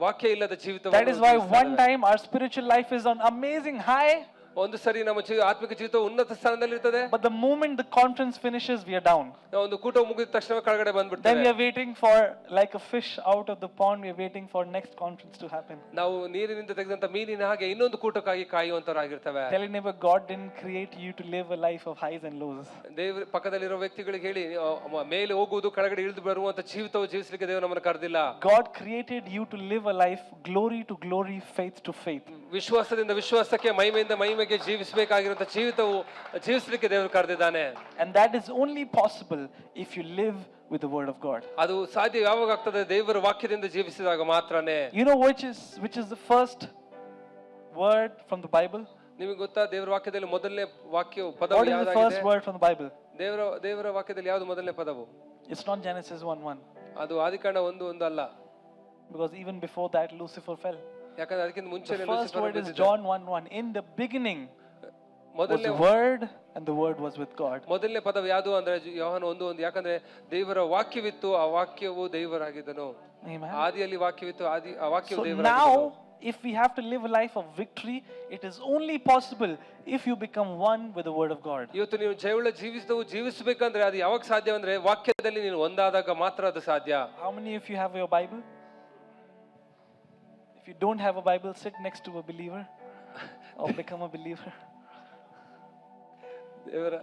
ವಾಕ್ಯ ಇಲ್ಲದ ಜೀವಿತ. That is why one time our spiritual life is on amazing high, ಒಂದು ಸರಿ ನಮ್ಮ ಆತ್ಮಿಕ ಜೀವಿತ ಉನ್ನತ ಸ್ಥಾನದಲ್ಲಿ ಇರ್ತದೆ, but the moment the conference finishes we are down. ಒಂದು ಕೂಟ ಮುಗಿದ ತಕ್ಷಣ ಕೆಳಗಡೆ ಬಂದ್ಬಿಡ್ತೇವೆ. Then we are waiting for, like a fish out of the pond, we are waiting for next conference to happen. ನಾವು ನೀರಿನಿಂದ ತೆಗೆದಂತ ಮೀನಿನ ಹಾಗೆ ಇನ್ನೊಂದು ಕೂಟಕ್ಕಾಗಿ ಕಾಯುವಂತರಾಗಿರ್ತೇವೆ. Tell your neighbor, God didn't create you to live a life of highs and lows. ದೇವರ ಪಕ್ಕದಲ್ಲಿರೋ ವ್ಯಕ್ತಿಗಳಿಗೆ ಹೇಳಿ, ಮೇಲೆ ಹೋಗುವುದು ಕೆಳಗಡೆ ಇಳಿದು ಬರುವಂತ ಜೀವಿತವು ಜೀವಿಸಲಿಕ್ಕೆ ದೇವರು ನಮ್ಮನ್ನು ಕರೆದಿಲ್ಲ. God created you to live a life glory to glory, faith to faith. ವಿಶ್ವಾಸದಿಂದ ವಿಶ್ವಾಸಕ್ಕೆ, ಮಹಿಮೆಯಿಂದ ಮಹಿಮೆಗೆ ಜೀವಿಸಬೇಕಾಗಿರುವಂತ ಜೀವಿತವು ಜೀವಿಸಲಿಕ್ಕೆ ದೇವರು ಕರೆದಿದ್ದಾನೆ. And that is only possible if you live with the word of God. ಅದು ಸಾಧ್ಯ ಯಾವಾಗ ಆಗ್ತದೆ? ದೇವರ ವಾಕ್ಯದಿಂದ ಜೀವಿಸಿದಾಗ ಮಾತ್ರನೇ. You know which is the first word from the Bible? ನಿಮಗೆ ಗೊತ್ತಾ ದೇವರ ವಾಕ್ಯದಲ್ಲಿ ಮೊದಲನೇ ವಾಕ್ಯ What ಪದವು is the first ಯಾವ್ದಾಗಿದೆ? word from the Bible? ದೇವರ ವಾಕ್ಯದಲ್ಲಿ ಯಾವುದು ಮೊದಲನೇ ಪದವು? It's not Genesis 1:1. ಅದು ಆದಿಕಾಂಡ 1:1 ಅಲ್ಲ. Because even before that Lucifer fell. ಯಾಕಂದ್ರೆ ಅದಕ್ಕಿಂತ ಮುಂಚೆ The first word is John 1:1. In the beginning was ಮೊದಲನೇ the word and the word was with God. ಮೊದಲನೇ ಪದವು ಯಾವುದು ಅಂದ್ರೆ ಯೋಹಾನ 1:1. ಯಾಕಂದ್ರೆ ದೇವರ ವಾಕ್ಯವಿತ್ತು, ಆ ವಾಕ್ಯವು ದೇವರಾಗಿದ್ದನು. Amen. ಆದಿಯಲ್ಲಿ ವಾಕ್ಯವಿತ್ತು, ಆ ವಾಕ್ಯವು So ದೇವರಾಗಿದ್ದನು. now if we have to live a life of victory, it is only possible if you become one with the word of God. ಇವತ್ತು ನೀವು ಜಯವುಳ್ಳ ಜೀವಿಸಬೇಕಂದ್ರೆ ಅದು ಯಾವಾಗ ಸಾಧ್ಯ ಅಂದ್ರೆ ವಾಕ್ಯದಲ್ಲಿ ನೀನು ಒಂದಾದಾಗ ಮಾತ್ರ ಅದು ಸಾಧ್ಯ. How many of you have your Bible? If you don't have a Bible, sit next to a believer or become a believer. ದೇವರ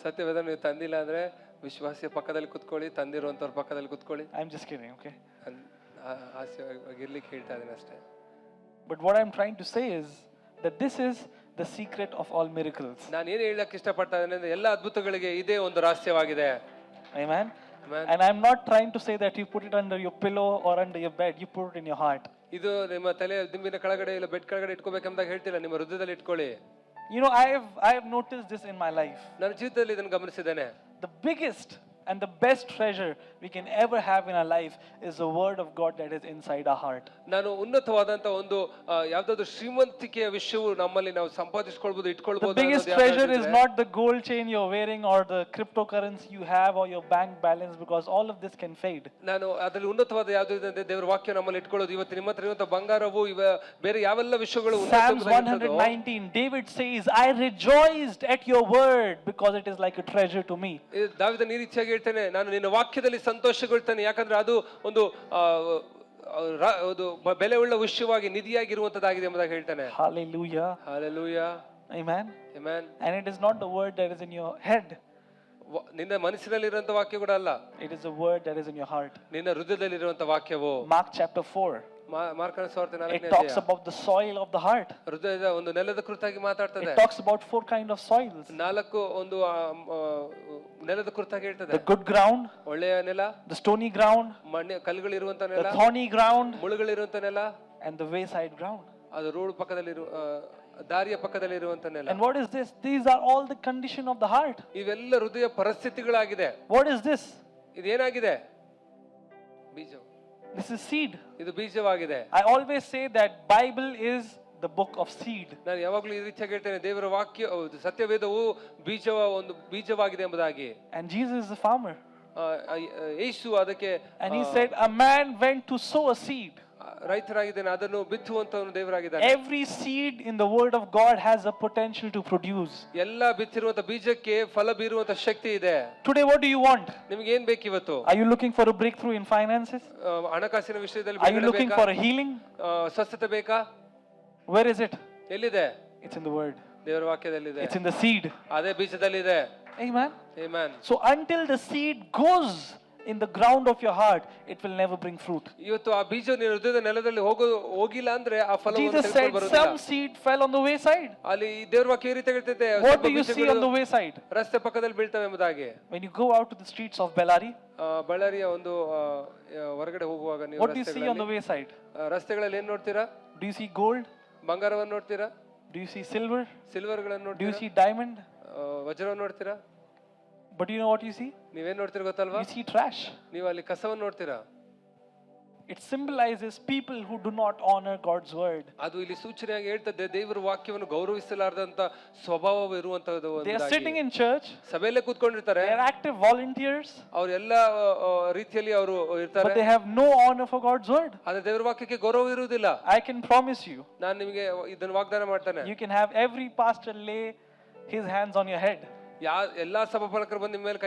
ಸತ್ಯವೇದ ನೀವು ತಂದಿಲ್ಲ ಅಂದ್ರೆ ವಿಶ್ವಾಸಿಯ ಪಕ್ಕದಲ್ಲಿ ಕುತ್ಕೊಳ್ಳಿ, ತಂದಿರುವಂತವ್ರ ಪಕ್ಕದಲ್ಲಿ ಕುತ್ಕೊಳ್ಳಿ. I'm just kidding, okay? ಹಾಸ್ಯವಾಗಿರ್ಲಿಕ್ಕೆ ಹೇಳ್ತಾ ಇದ್ದೀನಿ ಅಷ್ಟೇ. But what I'm trying to say is that this is the secret of all miracles. ನಾನು ಏನು ಹೇಳಕ್ಕೆ ಇಷ್ಟಪಡ್ತಾ ಇದ್ದೇನೆ ಅಂದ್ರೆ ಎಲ್ಲ ಅದ್ಭುತಗಳಿಗೆ ಇದೇ ಒಂದು ರಹಸ್ಯವಾಗಿದೆ. Amen. And I'm not trying to say that you put it under your pillow or under your bed. You put it in your heart. ಇದು ನಿಮ್ಮ ತಲೆ ದಿಂಬಿನ ಕೆಳಗಡೆ ಇಲ್ಲ ಬೆಡ್ ಕೆಳಗಡೆ ಇಟ್ಕೋಬೇಕಂತ ಹೇಳ್ತಿಲ್ಲ, ನಿಮ್ಮ ಹೃದಯದಲ್ಲಿ ಇಟ್ಕೊಳ್ಳಿ. You know, I have noticed this in my life. ನನ್ನ ಜೀವಿತದಲ್ಲಿ ಇದನ್ನು ಗಮನಿಸಿದ್ದೇನೆ. The biggest And the best treasure we can ever have in our life is the word of God that is inside our heart. ನಾನು ಉನ್ನತವಾದಂತ ಒಂದು ಯಾವ್ದಾದ್ರು ಶ್ರೀಮಂತಿಕೆಯ ವಿಷಯವು ನಮ್ಮಲ್ಲಿ ನಾವು ಸಂಪಾದಿಸಿಕೊಳ್ಬಹುದು The ಇಟ್ಕೊಳ್ಬಹುದು biggest treasure is not the gold chain you're wearing or the cryptocurrency you have or your bank balance, because all of this can fade. ನಾನು ಅದರಲ್ಲಿ ಉನ್ನತವಾದ ಯಾವ್ದು ಇದೆ ಅಂದ್ರೆ ದೇವರ ವಾಕ್ಯ ನಮ್ಮಲ್ಲಿ ಇಟ್ಕೊಳ್ಳೋದು. ಇವತ್ತು ನಿಮ್ಮ ಹತ್ರ ಇರುವಂತ ಬಂಗಾರವು ಬೇರೆ ಯಾವೆಲ್ಲ ವಿಷಯಗಳು Psalms 119, David says, I rejoiced at your word because it is like a treasure to me. ದಾವೀದನು ಈ ರೀತಿಯಾಗಿ ಹೇಳ್ತಾನೆ, ನಾನು ನಿನ್ನ ವಾಕ್ಯದಲ್ಲಿ ಸಂತೋಷಗೊಳ್ತೇನೆ ಯಾಕಂದ್ರೆ ಅದು ಒಂದು ಬೆಲೆ ಉಳ್ಳ ವಿಷಯವಾಗಿ ನಿಧಿಯಾಗಿರುವಂತದ್ದಾಗಿದೆ ಎಂಬುದಾಗಿ ಹೇಳ್ತಾನೆ. Hallelujah. Hallelujah. Amen. Amen. And it is not the word that is in your head. ನಿನ್ನ ಮನಸ್ಸಿನಲ್ಲಿರುವಂತ ವಾಕ್ಯ ಕೂಡ ಅಲ್ಲ, It is the word that is in your heart. ನಿನ್ನ ಹೃದಯದಲ್ಲಿರುವಂತ ವಾಕ್ಯವು. Mark chapter 4. ಮಾರ್ಕನ ಸುವಾರ್ತೆ It 4ನೇ talks ಅಧ್ಯಾಯ about the soil of the heart. ಹೃದಯದ ಒಂದು ನೆಲದ ಕುರಿತಾಗಿ ಮಾತಾಡ್ತದೆ. It talks about 4 kind of soils. 4 ಒಂದು ನೆಲದ ಕುರಿತಾಗಿ ಹೇಳ್ತದೆ. The good ground, ಒಳ್ಳೆಯ ನೆಲ, the stony ground, ಕಲ್ಲುಗಳಿರುವಂತ the ನೆಲ, thorny ground, ಮುಳ್ಳುಗಳಿರುವಂತ ನೆಲ, and the wayside ground. ಅದು ರೋಡ್ ಪಕ್ಕದಲ್ಲಿ ದಾರಿಯ ಪಕ್ಕದಲ್ಲಿ ಇರುವಂತ ನೆಲ. And what is this? These are all the condition of the heart. ಇವೆಲ್ಲ ಹೃದಯ ಪರಿಸ್ಥಿತಿಗಳಾಗಿದೆ. What is this? ಇದೇನಾಗಿದೆ? ಬೀಜ. This is seed. ಇದು ಬೀಜವಾಗಿದೆ. I always say that Bible is the book of seed. ನಾನು ಯಾವಾಗಲೂ ಈ ರೀತಿಯಾಗಿ ಹೇಳ್ತೇನೆ, ದೇವರ ವಾಕ್ಯ ಸತ್ಯವೇದವು ಒಂದು ಬೀಜವಾಗಿದೆ ಎಂಬುದಾಗಿ. And Jesus is the farmer. ಯೇಸು ಅದಕ್ಕೆ And he said, a man went to sow a seed. ರೈತರಾಗಿದ್ದಾನೆ, ಅದನ್ನು ಬಿತ್ತುವಂತವನು ದೇವರಾಗಿದ್ದಾನೆ. Every seed in the word of God has a potential to produce. ಎಲ್ಲ ಬಿತ್ತಿರುವಂತ ಬೀಜಕ್ಕೆ ಫಲ ಬೀರುವಂತ ಶಕ್ತಿ ಇದೆ. Today what do you want? ನಿಮಗೆ ಏನ್ ಬೇಕು ಇವತ್ತು? Are you looking for a breakthrough in finances? ಹಣಕಾಸಿನ ವಿಷಯದಲ್ಲಿ Are you looking for a healing? ಸ್ವಸ್ಥತೆ ಬೇಕಾ? Where is it? ಎಲ್ಲಿದೆ? It's in the word. ದೇವರ ವಾಕ್ಯದಲ್ಲಿದೆ. It's in the seed. ಅದೇ ಬೀಜದಲ್ಲಿದೆ. Amen. Amen. So until the seed goes in the ground of your heart, it will never bring fruit. ಇವತ್ತು ಆ ಬೀಜ ನಿನ್ನ ಹೃದಯದ ನೆಲದಲ್ಲಿ ಹೋಗಿಲ್ಲ ಅಂದ್ರೆ ಆ ಫಲವನ್ನು Jesus said some seed fell on the wayside. ಅಲ್ಲಿ ದೇವರ ವಾಕ್ಯ ಈ ರೀತಿ ಹೇಳ್ತೈತೆ, What do you see on the wayside? ರಸ್ತೆ ಪಕ್ಕದಲ್ಲಿ ಬೀಳ್ತವೆ ಎಂಬುದಾಗಿ. When you go out to the streets of Bellary, ಬಳ್ಳಾರಿಯ ಒಂದು ಹೊರಗಡೆ ಹೋಗುವಾಗ ನೀವು what do you see on the wayside? ರಸ್ತೆಗಳಲ್ಲಿ ಏನ್ ನೋಡ್ತೀರಾ? Do you see gold? ಬಂಗಾರವನ್ನು ನೋಡ್ತೀರಾ? Do you see silver? ಸಿಲ್ವರ್ಗಳನ್ನು Do ನೋಡ್ತೀರಾ? you see diamond? ವಜ್ರವನ್ನು ನೋಡ್ತೀರಾ? But you know what you see? ನೀವೇನ್ ನೋಡ್ತೀರಾ ಗೊತ್ತಲ್ವಾ? You see trash. ನೀವು ಅಲ್ಲಿ ಕಸವನ್ನು ನೋಡ್ತೀರಾ. It symbolizes people who do not honor God's word. ಅದು ಇಲ್ಲಿ ಸೂಚನೆಯಾಗಿ ಹೇಳ್ತದೆ, ದೇವರ ವಾಕ್ಯವನ್ನು ಗೌರವಿಸಲಾರದಂತ ಸ್ವಭಾವ ಇರುವಂತದ್ದು. They are sitting in church. ಸಭೆಯಲ್ಲೇ ಕೂತ್ಕೊಂಡಿರ್ತಾರೆ. They are active volunteers. ಅವರೆಲ್ಲ ರೀತಿಯಲ್ಲಿ ಅವರು ಇರ್ತಾರೆ. But they have no honor for God's word. ಆದ್ರೆ ದೇವರ ವಾಕ್ಯಕ್ಕೆ ಗೌರವ ಇರುವುದಿಲ್ಲ. I can promise you. ನಾನು ನಿಮಗೆ ಇದನ್ನು ವಾಗ್ದಾನ ಮಾಡ್ತಾನೆ. You can have every pastor lay his hands on your head. ಎಲ್ಲಾ ಸಭಾಪಾಲಕರು ಬಂದು ನಿಮ್ಮ ಮೇಲೆ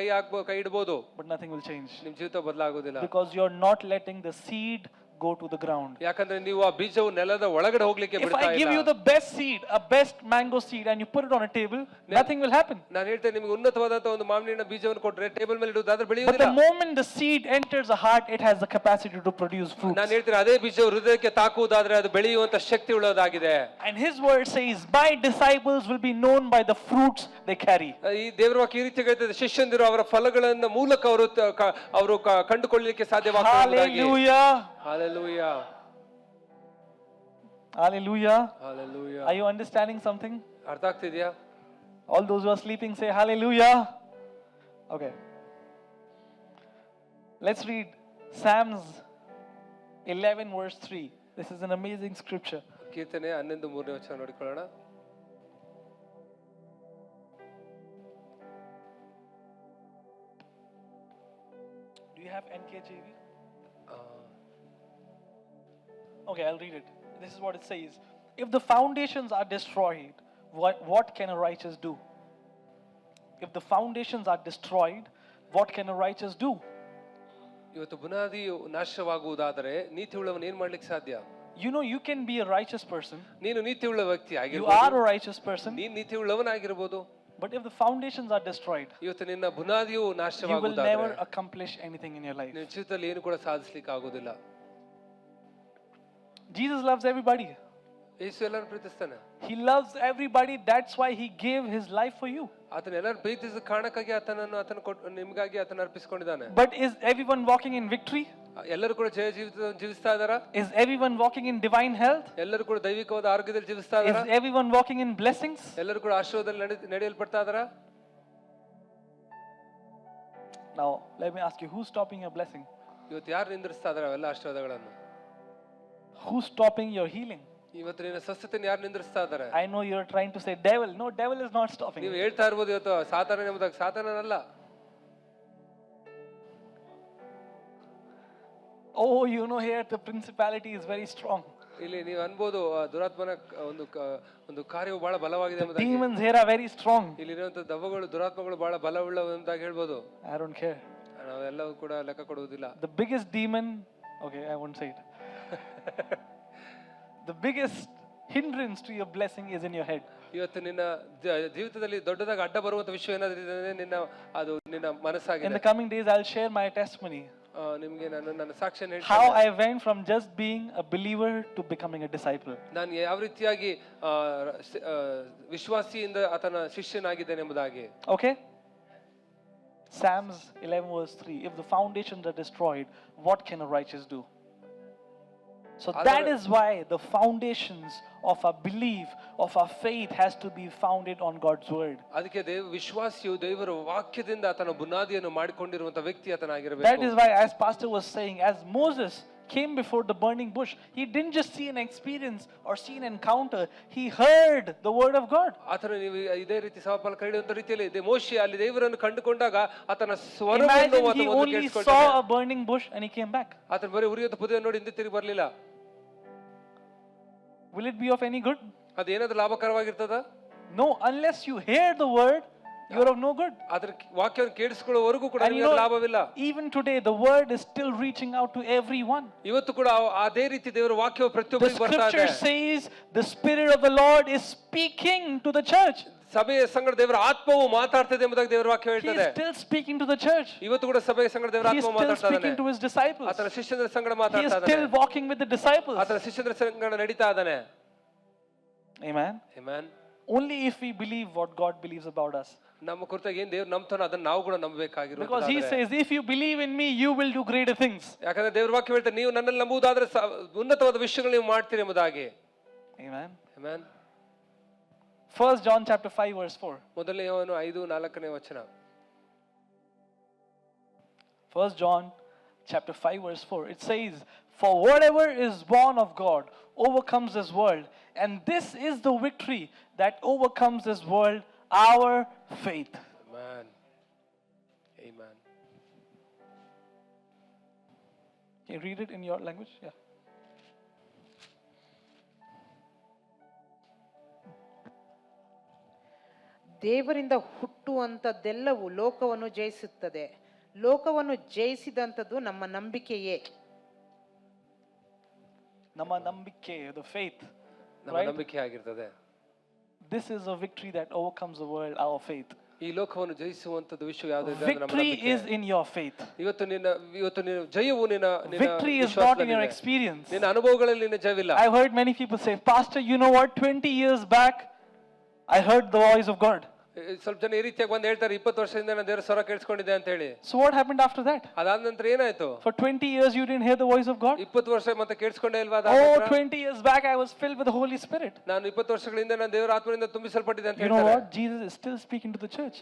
ಕೈ ಇಡಬಹುದು, but nothing will change. ನಿಮ್ಮ ಜೀವಿತ ಬದಲಾಗೋದಿಲ್ಲ. Because you are not letting the seed go to the ground. ಯಾಕಂದ್ರೆ ನೀವು ಆ ಬೀಜವು ನೆಲದ ಒಳಗಡೆ ಹೋಗ್ಲಿಕ್ಕೆ ಬಿಡ್ತಾ ಇಲ್ಲ. If I give you the best seed, a best mango seed, and you put it on a table, nothing will happen. ನಾನು ಹೇಳ್ತೇನೆ, ನಿಮಗೆ ಉನ್ನತವಾದಂತ ಒಂದು ಮಾವಿನ ಬೀಜವನ್ನು ಕೊಟ್ರೆ ಟೇಬಲ್ ಮೇಲೆ ಇಡುವುದಾದ್ರೆ But ಬೆಳೆಯುವುದಿಲ್ಲ. the moment the seed enters the heart, it has the capacity to produce fruit. ನಾನು ಹೇಳ್ತೇನೆ, ಅದೇ ಬೀಜವು ಹೃದಯಕ್ಕೆ ತಾಕುವುದಾದ್ರೆ ಅದು ಬೆಳೆಯುವಂತ ಶಕ್ತಿ ಉಳ್ಳದಾಗಿದೆ. And his word says, my disciples will be known by the fruits they carry. ಈ ದೇವರ ವಾಕ್ಯ ಈ ರೀತಿ ಹೇಳ್ತದೆ, ಶಿಷ್ಯಂದಿರು ಅವರ ಫಲಗಳನ್ನ ಮೂಲಕ ಅವರು ಕಂಡುಕೊಳ್ಳಲಿಕ್ಕೆ ಸಾಧ್ಯವಾಗ್ತದೆ. Hallelujah. Hallelujah. Hallelujah. Hallelujah. Are you understanding something? ಅರ್ಥ ಆಗ್ತಿದ್ಯಾ? All those who are sleeping say hallelujah. Okay. Let's read Psalms 11 verse 3. This is an amazing scripture. ಕೀರ್ತನೆ 11:3 ವಚನ ನೋಡಿಕೊಳ್ಳೋಣ. Do you have NKJV? Okay, I'll read it. This is what it says. If the foundations are destroyed, what can a righteous do? If the foundations are destroyed, what can a righteous do? ಇವತ್ತು ಬುನಾದಿಯು ನಾಶವಾಗುವುದಾದರೆ ನೀತಿಯುಳ್ಳವನು ಏನು ಮಾಡ್ಲಿಕ್ಕೆ ಸಾಧ್ಯ? You know, you can be a righteous person. ನೀನು ನೀತಿಯುಳ್ಳ ವ್ಯಕ್ತಿ You ಆಗಿರಬಹುದು. are a righteous person. ನೀನು ನೀತಿಯುಳ್ಳವನಾಗಿರಬಹುದು. But if the foundations are destroyed, ಇವತ್ತು ನಿನ್ನ ಬುನಾದಿಯು you will ನಾಶವಾಗುವುದಾದರೆ never accomplish anything in your life. ನಿನ್ನ ಜೀವಿತದಲ್ಲಿ ಏನು ಕೂಡ ಸಾಧಿಸಲಿಕ್ಕೆ ಆಗುವುದಿಲ್ಲ. Jesus loves everybody. ಯೇಸು ಎಲ್ಲರನ್ನು ಪ್ರೀತಿಸ್ತಾನೆ. He loves everybody. That's why he gave his life for you. ಆತನ ಎಲ್ಲರನ್ನು ಪ್ರೀತಿಸಿದ ಕಾರಣಕ್ಕಾಗಿ ನಿಮಗಾಗಿ ಆತನ ಅರ್ಪಿಸಿಕೊಂಡಿದ್ದಾನೆ. But is everyone walking in victory? ಎಲ್ಲರೂ ಕೂಡ ಜಯ ಜೀವಿತ ಜೀವಿಸ್ತಾ ಇದ್ದಾರಾ? Is everyone walking in divine health? ಎಲ್ಲರೂ ಕೂಡ ದೈವಿಕವಾದ ಆರೋಗ್ಯದಲ್ಲಿ ಜೀವಿಸ್ತಾ ಇದ್ದಾರಾ? Is everyone walking in blessings? ಎಲ್ಲರೂ ಕೂಡ ಆಶೀರ್ವಾದದಲ್ಲಿ ನಡೆಯಲ್ಪಡ್ತಾ ಇದ್ದಾರಾ? Now, let me ask you, who's stopping your blessing? ಇವತ್ತು ಯಾರು ನಿಂದ್ರಿಸ್ತಾ ಇದಾರೆ ಅವೆಲ್ಲ ಆಶೀರ್ವಾದಗಳನ್ನು? Who's stopping your healing? ಇವತ್ತು ನಿನ್ನ ಸ್ವಸ್ಥತೆಯನ್ನು ಯಾರು ನಿಂದ್ರಿಸ್ತಾ ಇದ್ದಾರೆ? I know you're trying to say devil. No, devil is not stopping. ನೀವು ಹೇಳ್ತಾ ಇರ್ಬೋದು ಇವತ್ತು ಸಾತಾನ ಎಂಬುದಾಗಿ, ಸಾತಾನನಲ್ಲ. Oh, you know, here the principality is very strong. ಇಲ್ಲಿ ನೀವು ಅನ್ಬೋದು ದುರಾತ್ಮನ ಒಂದು ಕಾರ್ಯವು ಬಹಳ ಬಲವಾಗಿದೆ ಎಂಬುದಾಗಿ. Demons here are very strong. ಇಲ್ಲಿರುವಂತ ದೆವ್ವಗಳು, ದುರಾತ್ಮಗಳು ಬಹಳ ಬಲವುಳ್ಳವು ಎಂಬುದಾಗಿ ಹೇಳ್ಬೋದು. I don't care. ನಾವೆಲ್ಲವೂ ಕೂಡ ಲೆಕ್ಕ ಕೊಡುವುದಿಲ್ಲ. The biggest demon, okay, I won't say it. The biggest hindrance to your blessing is in your head. ಇವತ್ತು ನಿನ್ನ ಜೀವಿತದಲ್ಲಿ ದೊಡ್ಡದಾಗಿ ಅಡ್ಡ ಬರುವಂತ ವಿಷಯ ಏನಾದರೂ ಇದೆ ನಿನ್ನ, ಅದು ನಿನ್ನ ಮನಸ್ಸಾಗಿದೆ. In the coming days I'll share my testimony. ನಿಮಗೆ ನಾನು ನನ್ನ ಸಾಕ್ಷಿಯನ್ನು ಹೇಳ್ತೀನಿ. How I went from just being a believer to becoming a disciple. ನಾನು ಯಾವ ರೀತಿಯಾಗಿ ವಿಶ್ವಾಸಿಯಿಂದ ಆತನ ಶಿಷ್ಯನಾಗಿದ್ದೇನೆ ಎಂಬುದಾಗಿ. Okay? Psalms 11 verse 3. If the foundations are destroyed, what can a righteous do? So that is why the foundations of our belief, of our faith has to be founded on God's word. ಅದಕ್ಕೆ ವಿಶ್ವಾಸಿಯು ದೇವರ ವಾಕ್ಯದಿಂದ ಆತನ ಬುನಾದಿಯನ್ನು ಮಾಡಿಕೊಂಡಿರುವಂತ ವ್ಯಕ್ತಿ ಆತನಾಗಿರಬೇಕು. That is why, as pastor was saying, as Moses came before the burning bush, he didn't just see an experience or see an encounter, he heard the word of God. ಆತನ ನೀವು ಇದೇ ರೀತಿ ಸವಾಲ್ ಕರೆಯುವಂತ ರೀತಿಯಲ್ಲಿ ಮೋಶೆ ಅಲ್ಲಿ ದೇವರನ್ನು ಕಂಡುಕೊಂಡಾಗ ಆತನ ಸ್ವರವನ್ನು Imagine he only saw a burning bush and he came back. ಆತನ ಬರೀ ಉರಿಯುವಂತ ಪುದೆಯನ್ನು ನೋಡಿ ಹಿಂದೆ ತಿರುಗಿ ಬರಲಿಲ್ಲ. Will it be of any good? ಅದೇನಾದ್ರೂ ಲಾಭಕರವಾಗಿರ್ತದ? No, unless you hear the word, you're of no good. ಅದರ ವಾಕ್ಯವನ್ನು ಕೇಳಿಸಿಕೊಳ್ಳುವವರೆಗೂ ಕೂಡ ಲಾಭವಿಲ್ಲ. Even today the word is still reaching out to everyone. ಇವತ್ತು ಕೂಡ ಅದೇ ರೀತಿ ದೇವರ ವಾಕ್ಯವು ಪ್ರತಿಯೊಬ್ಬರಿಗೂ ಬರ್ತಾ ಇದೆ. The scripture says the spirit of the Lord is speaking to the church. ಸಭೆಯ ಸಂಗಡ ದೇವರ ಆತ್ಮವು ಮಾತಾಡ್ತಿದೆ ಎಂಬುದಾಗಿ ದೇವರ ವಾಕ್ಯ ಹೇಳ್ತದೆ. He is still speaking to the church. ಇವತ್ತು ಕೂಡ ಸಭೆಯ ಸಂಗಡ ದೇವರ ಆತ್ಮವು ಮಾತಾಡ್ತಾ ಇದ್ದಾನೆ. He is still speaking to his disciples. ಆತನ ಶಿಷ್ಯರ ಸಂಗಡ ಮಾತಾಡ್ತಾ ಇದ್ದಾನೆ. He is still walking with the disciples. ಆತನ ಶಿಷ್ಯರ ಸಂಗಡ ನಡೀತಾ ಇದ್ದಾನೆ. Amen. Amen. Only if we believe what God believes about us. ನಮ್ಮ ಕುರಿತಾಗಿ ಏನು ದೇವರು ನಂಬ್ತಾನೋ ಅದನ್ನ ನಾವು ಕೂಡ ನಂಬಬೇಕಾಗಿರೋದು. Because he says, if you believe in me, you will do greater things. ಯಾಕಂದ್ರೆ ದೇವರ ವಾಕ್ಯ ಹೇಳ್ತಾರೆ, ನೀವು ನನ್ನಲ್ಲಿ ನಂಬುವುದಾದ್ರೆ ಉನ್ನತವಾದ ವಿಷಯಗಳನ್ನು ನೀವು ಮಾಡ್ತೀರಿ ಎಂಬುದಾಗಿ. Amen. Amen. 1 John chapter 5 verse 4. ಮೊದಲನೇ ಯೋಹನ 5:4ನೇ ವಚನ. 1 John chapter 5 verse 4. It says, for whatever is born of God overcomes this world, and this is the victory that overcomes this world, our faith. Amen. Amen. Can you read it in your language? Yeah. ದೇವರಿಂದ ಹುಟ್ಟುವಂಥದ್ದೆಲ್ಲವೂ ಲೋಕವನ್ನು ಜಯಿಸುತ್ತದೆ. ಲೋಕವನ್ನು ಜಯಿಸಿದಂಥದ್ದು ನಮ್ಮ ನಂಬಿಕೆಯೇ. ನಮ್ಮ ನಂಬಿಕೆ, the faith. ನಮ್ಮ ನಂಬಿಕೆ ಆಗಿರ್ತದೆ. This is a victory that overcomes the world, our faith. ಈ ಲೋಕವನ್ನು ಜಯಿಸುವಂತದ್ದು ವಿಷಯ ಯಾವುದು ಇದೆ? ನಮ್ಮ Victory ನಂಬಿಕೆ. is in your faith. ಇವತ್ತು ನಿನ್ನ ಜಯವು ನಿನ್ನ Victory is not in your experience. ನಿನ್ನ ಅನುಭವಗಳಲ್ಲಿ ನಿನ್ನ ಜಯವಿಲ್ಲ. I've heard many people say, Pastor, you know what? 20 years back, I heard the voice of God. ಸ್ವಲ್ಪ ಜನ ಈ ರೀತಿಯಾಗಿ ಬಂದು ಹೇಳ್ತಾರೆ, 20 ವರ್ಷದಿಂದ ನಾನು ದೇವರ ಸ್ವರ ಕೇಳಿಸ್ಕೊಂಡಿದ್ದೆ ಅಂತ ಹೇಳಿ. So what happened after that? ಅದಾದ ನಂತರ ಏನಾಯ್ತು? For 20 years you didn't hear the voice of God? 20 ವರ್ಷ ಮತ್ತೆ ಕೇಳಿಸ್ಕೊಂಡೇ ಇಲ್ವಾ? Oh, 20 years back I was filled with the Holy Spirit. ನಾನು 20 ವರ್ಷಗಳಿಂದ ನಾನು ದೇವರ ಆತ್ಮನಿಂದ ತುಂಬಿಸಲ್ಪಟ್ಟಿದ್ದೆ ಅಂತ You know ಹೇಳ್ತಾರೆ. what? Jesus is still speaking to the church.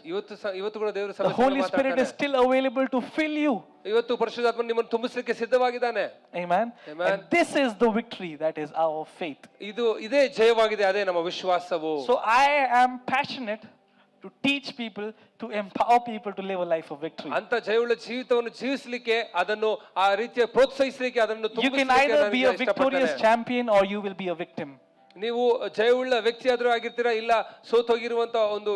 ಇವತ್ತು ಕೂಡ ದೇವರ The Holy Spirit is still available to fill you. ಇವತ್ತು ಪರಿಶುದ್ಧಾತ್ಮ ನಿಮ್ಮನ್ನು ತುಂಬಿಸಲಿಕ್ಕೆ ಸಿದ್ಧವಾಗಿದ್ದಾನೆ. Amen. Amen. And this is the victory that is our faith. ಇದೇ ಜಯವಾಗಿದೆ, ಅದೇ ನಮ್ಮ ವಿಶ್ವಾಸವು. So I am passionate to teach people, to empower people to live a life of victory. ಅಂತ ಜಯವುಳ್ಳ ಜೀವಿತವನ್ನು ಜೀವಿಸಲಿಕ್ಕೆ, ಅದನ್ನು ಆ ರೀತಿಯ ಪ್ರೋತ್ಸಾಹಿಸಲಿಕ್ಕೆ, ಅದನ್ನು You can either be a victorious champion or you will be a victim. ನೀವು ಜಯವುಳ್ಳ ವ್ಯಕ್ತಿ ಆದ್ರೂ ಆಗಿರ್ತೀರಾ, ಇಲ್ಲ ಸೋತೋಗಿರುವಂತ ಒಂದು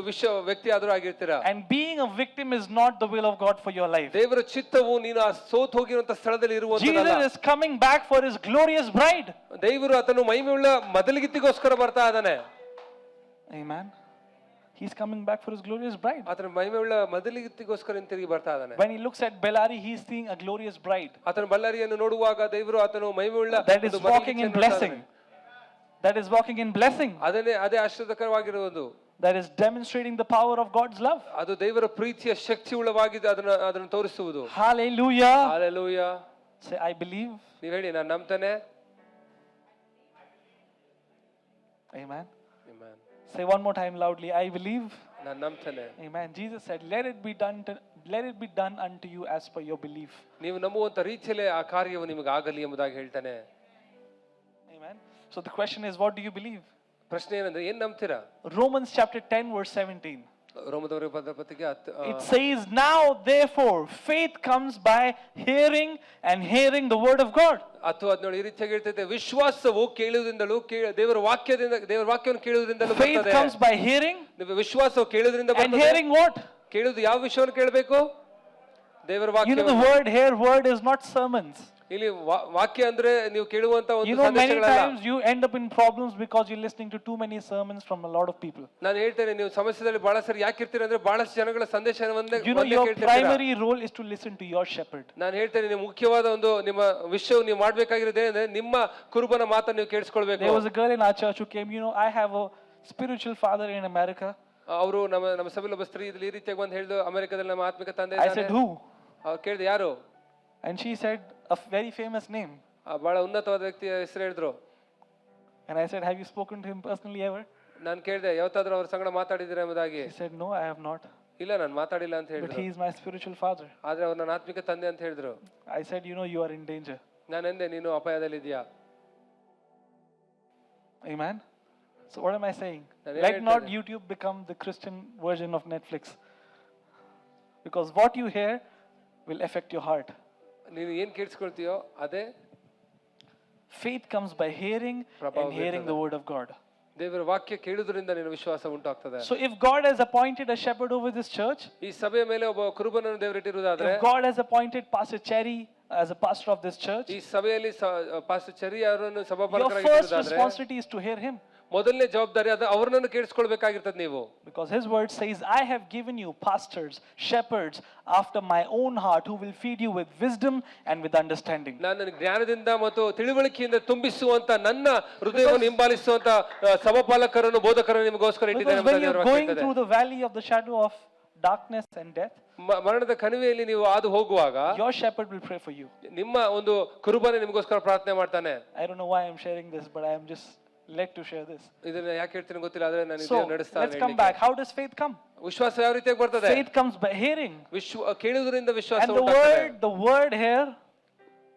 ವ್ಯಕ್ತಿ ಆದ್ರೂ ಆಗಿರ್ತೀರಾ. And being a victim is not the will of God for your life. ದೇವರ ಚಿತ್ತವು ನೀನು ಆ ಸೋತೋಗಿರುವಂತ ಸ್ಥಳದಲ್ಲಿ ಇರುವಂತದಲ್ಲ. Jesus is coming back for his glorious bride. ದೇವರು ಆತನು ಮಹಿಮೆಯುಳ್ಳ ಮೊದಲಿಗಿತ್ತಿಗೋಸ್ಕರ ಬರ್ತಾ ಇದ್ದಾನೆ. Amen. He's coming back for his glorious bride. ಆತನ ಮಹಿಮೆಯುಳ್ಳ ಮೊದಲಿಗಿತ್ತಿಗೋಸ್ಕರ ತಿರುಗಿ ಬರ್ತಾ ಇದ್ದಾನೆ. When he looks at Bellary, he's seeing a glorious bride. ಆತನ ಬಳ್ಳಾರಿಯನ್ನು ನೋಡುವಾಗ ದೇವರು ಆತನು ಮಹಿಮೆಯುಳ್ಳ that is walking in blessing. That is walking in blessing. ಅದೇ ಆಶೀರ್ವಾದಕರವಾಗಿರುವುದು. That is demonstrating the power of God's love. ಅದು ದೇವರ ಪ್ರೀತಿಯ ಶಕ್ತಿ ಉಳ್ಳವಾಗಿದೆ, ಅದನ್ನು ತೋರಿಸುವುದು. Hallelujah. Hallelujah. Say, I believe. ನೀವು ಹೇಳಿ, ನಾನು ನಂಬ್ತೇನೆ. Amen. Amen. Say one more time loudly, I believe. ನಾನು ನಂಬ್ತೇನೆ. Amen. Jesus said, let it be done unto you as per your belief. ನೀವು ನಂಬುವಂತ ರೀತಿಯಲ್ಲೇ ಆ ಕಾರ್ಯವು ನಿಮಗೆ ಆಗಲಿ ಎಂಬುದಾಗಿ ಹೇಳ್ತಾನೆ. Amen. So the question is, what do you believe? ಪ್ರಶ್ನೆ ಏನಂದ್ರೆ ಏನ್ ನಂಬ್ತೀರಾ? Romans chapter 10 verse 17. ರೋಮದವರಿಗೆ ಬರೆದ ಪತ್ರಿಕೆ It says, now therefore faith comes by hearing, and hearing the word of God. 10:17 ಈ ರೀತಿಯಾಗಿ ಹೇಳ್ತೈತೆ, ವಿಶ್ವಾಸವು ಕೇಳುವುದರಿಂದಲೂ ದೇವರ ವಾಕ್ಯವನ್ನು ಕೇಳುವುದರಿಂದಲೂ Faith ಬರ್ತದೆ. comes by hearing, ವಿಶ್ವಾಸವು ಕೇಳುವುದರಿಂದ and ಬರ್ತದೆ. hearing what? ಕೇಳುವುದು ಯಾವ ವಿಷಯವನ್ನು ಕೇಳಬೇಕು? ದೇವರ You know, the ವಾಕ್ಯ. word is not sermons. ಇಲ್ಲಿ ವಾಕ್ಯ ಅಂದ್ರೆ ನೀವು ಕೇಳುವಂತ ಒಂದು You know, many ಸಂದೇಶಗಳಲ್ಲ. times you end up in problems because you're listening to too many sermons from a lot of people. ನಾನು ಹೇಳ್ತೇನೆ, ನೀವು ಸಮಸ್ಯೆದಲ್ಲಿ ಬಹಳ ಸರಿ ಯಾಕೆ ಇರ್ತೀರ ಅಂದ್ರೆ ಬಹಳಷ್ಟು ಜನಗಳ ಸಂದೇಶವನ್ನೇ You know, your primary role is to listen to your shepherd. ನಾನು ಹೇಳ್ತೇನೆ, ನೀವು ಮುಖ್ಯವಾದ ಒಂದು ನಿಮ್ಮ ವಿಷಯವು ನೀವು ಮಾಡ್ಬೇಕಾಗಿರೋದೇ ಅಂದ್ರೆ ನಿಮ್ಮ ಕುರುಬನ ಮಾತನ್ನು ನೀವು ಕೇಳಿಸ್ಕೊಳ್ಬೇಕು. There was a girl in our church who came, you know, I have a spiritual father in America. ಅವರು ನಮ್ಮ ಸಭೆಯಲ್ಲಿ ಒಬ್ಬ ಸ್ತ್ರೀ ಈ ರೀತಿಯಾಗಿ ಬಂದು ಹೇಳಿದ್ರು, ಅಮೆರಿಕದಲ್ಲಿ ನಮ್ಮ ಆತ್ಮಿಕ ತಂದೆ I said, who? ಅವ್ರು ಕೇಳಿದೆ, ಯಾರು? And she said a very famous name. ಬಹಳ ಉನ್ನತವಾದ ವ್ಯಕ್ತಿಯ ಹೆಸರು ಹೇಳಿದ್ರು. And I said, have you spoken to him personally ever? ನಾನು ಕೇಳಿದೆ, ಯಾವತ್ತಾದ್ರೂ ಅವ್ರ ಸಂಗಡ ಮಾತಾಡಿದ್ದೀರಾ ಎಂಬುದಾಗಿ. She said, no, I have not. ಇಲ್ಲ, ನಾನು ಮಾತಾಡಿಲ್ಲ ಅಂತ But ಹೇಳಿದ್ರು. he is my spiritual father. ಆದ್ರೆ ಅವ್ರು ನನ್ನ ಆತ್ಮಿಕ ತಂದೆ ಅಂತ ಹೇಳಿದ್ರು. I said, you know, you are in danger. ನಾನೆಂದೆ, ನೀನು ಅಪಾಯದಲ್ಲಿದ್ದೀಯಾ? Amen. So what am I saying? Then Let not ಹೇಳ್ತೇನೆ. YouTube become the Christian version of Netflix. Because what you hear will affect your heart. ನೀನು ಏನ್ ಕೇಳಿಸ್ಕೊಳ್ತೀಯೋ ಅದೇ Faith comes by hearing, and hearing the word of God. ದೇವರ ವಾಕ್ಯ ಕೇಳುವುದರಿಂದ ನಿನ್ನ ವಿಶ್ವಾಸ ಉಂಟಾಗ್ತದೆ. So if God has appointed a shepherd over this church, ಈ ಸಭೆಯ ಮೇಲೆ ಒಬ್ಬ ಕುರುಬನನ್ನು ದೇವರಿಟ್ಟಿರುವುದಾದ್ರೆ, if God has appointed Pastor Cherry as a pastor of this church, ಈ ಸಭೆಯಲ್ಲಿ ಪಾಸ್ಟರ್ ಚರಿ ಅವರನ್ನು your first ಸಭಾಪಾಲಕರಾಗಿರುವುದಾದ್ರೆ responsibility is to hear him. ಮೊದಲನೇ ಜವಾಬ್ದಾರಿ ಅದು ಅವರನ್ನು ಕೇಳಿಸ್ಕೊಳ್ಬೇಕಾಗಿರ್ತದೆ ನೀವು. Because his word says, I have given you pastors, shepherds after my own heart, who will feed you with wisdom and with understanding. ನಾನು ಜ್ಞಾನದಿಂದ ಮತ್ತು ತಿಳುವಳಿಕೆಯಿಂದ ತುಂಬಿಸುವಂತ ನನ್ನ ಹೃದಯವನ್ನು ಹಿಂಬಾಲಿಸುವಂತ ಸಭಾಪಾಲಕರನ್ನು ಬೋಧಕರನ್ನು ನಿಮಗೋಸ್ಕರ ಇಟ್ಟಿದ್ದೇನೆ Because when ಅಂತ you're ದೇವರು going ಹೇಳ್ತಾರೆ. through the valley of the shadow of darkness and death, ಮರಣದ ಕಣಿವೆಯಲ್ಲಿ ನೀವು ಹಾದು ಹೋಗುವಾಗ your shepherd will pray for you. ನಿಮ್ಮ ಒಂದು ಕುರುಬನೇ ನಿಮಗೋಸ್ಕರ ಪ್ರಾರ್ಥನೆ ಮಾಡ್ತಾನೆ. I don't know why I'm sharing this, but I am just led to share this. ಇದನ್ನ ಯಾಕೆ ಹೇಳ್ತೀನಿ ಗೊತ್ತಿಲ್ಲ, ಆದ್ರೆ ನಾನು So ಇದನ್ನ ನಡೆಸ್ತಾ let's come back. How does faith come? ವಿಶ್ವಾಸ ಯಾವ ರೀತಿಯಾಗಿ ಬರ್ತದೆ? Faith comes by hearing. ಕೇಳುವುದರಿಂದ ವಿಶ್ವಾಸ And ಉಂಟಾಗ್ತದೆ. the word here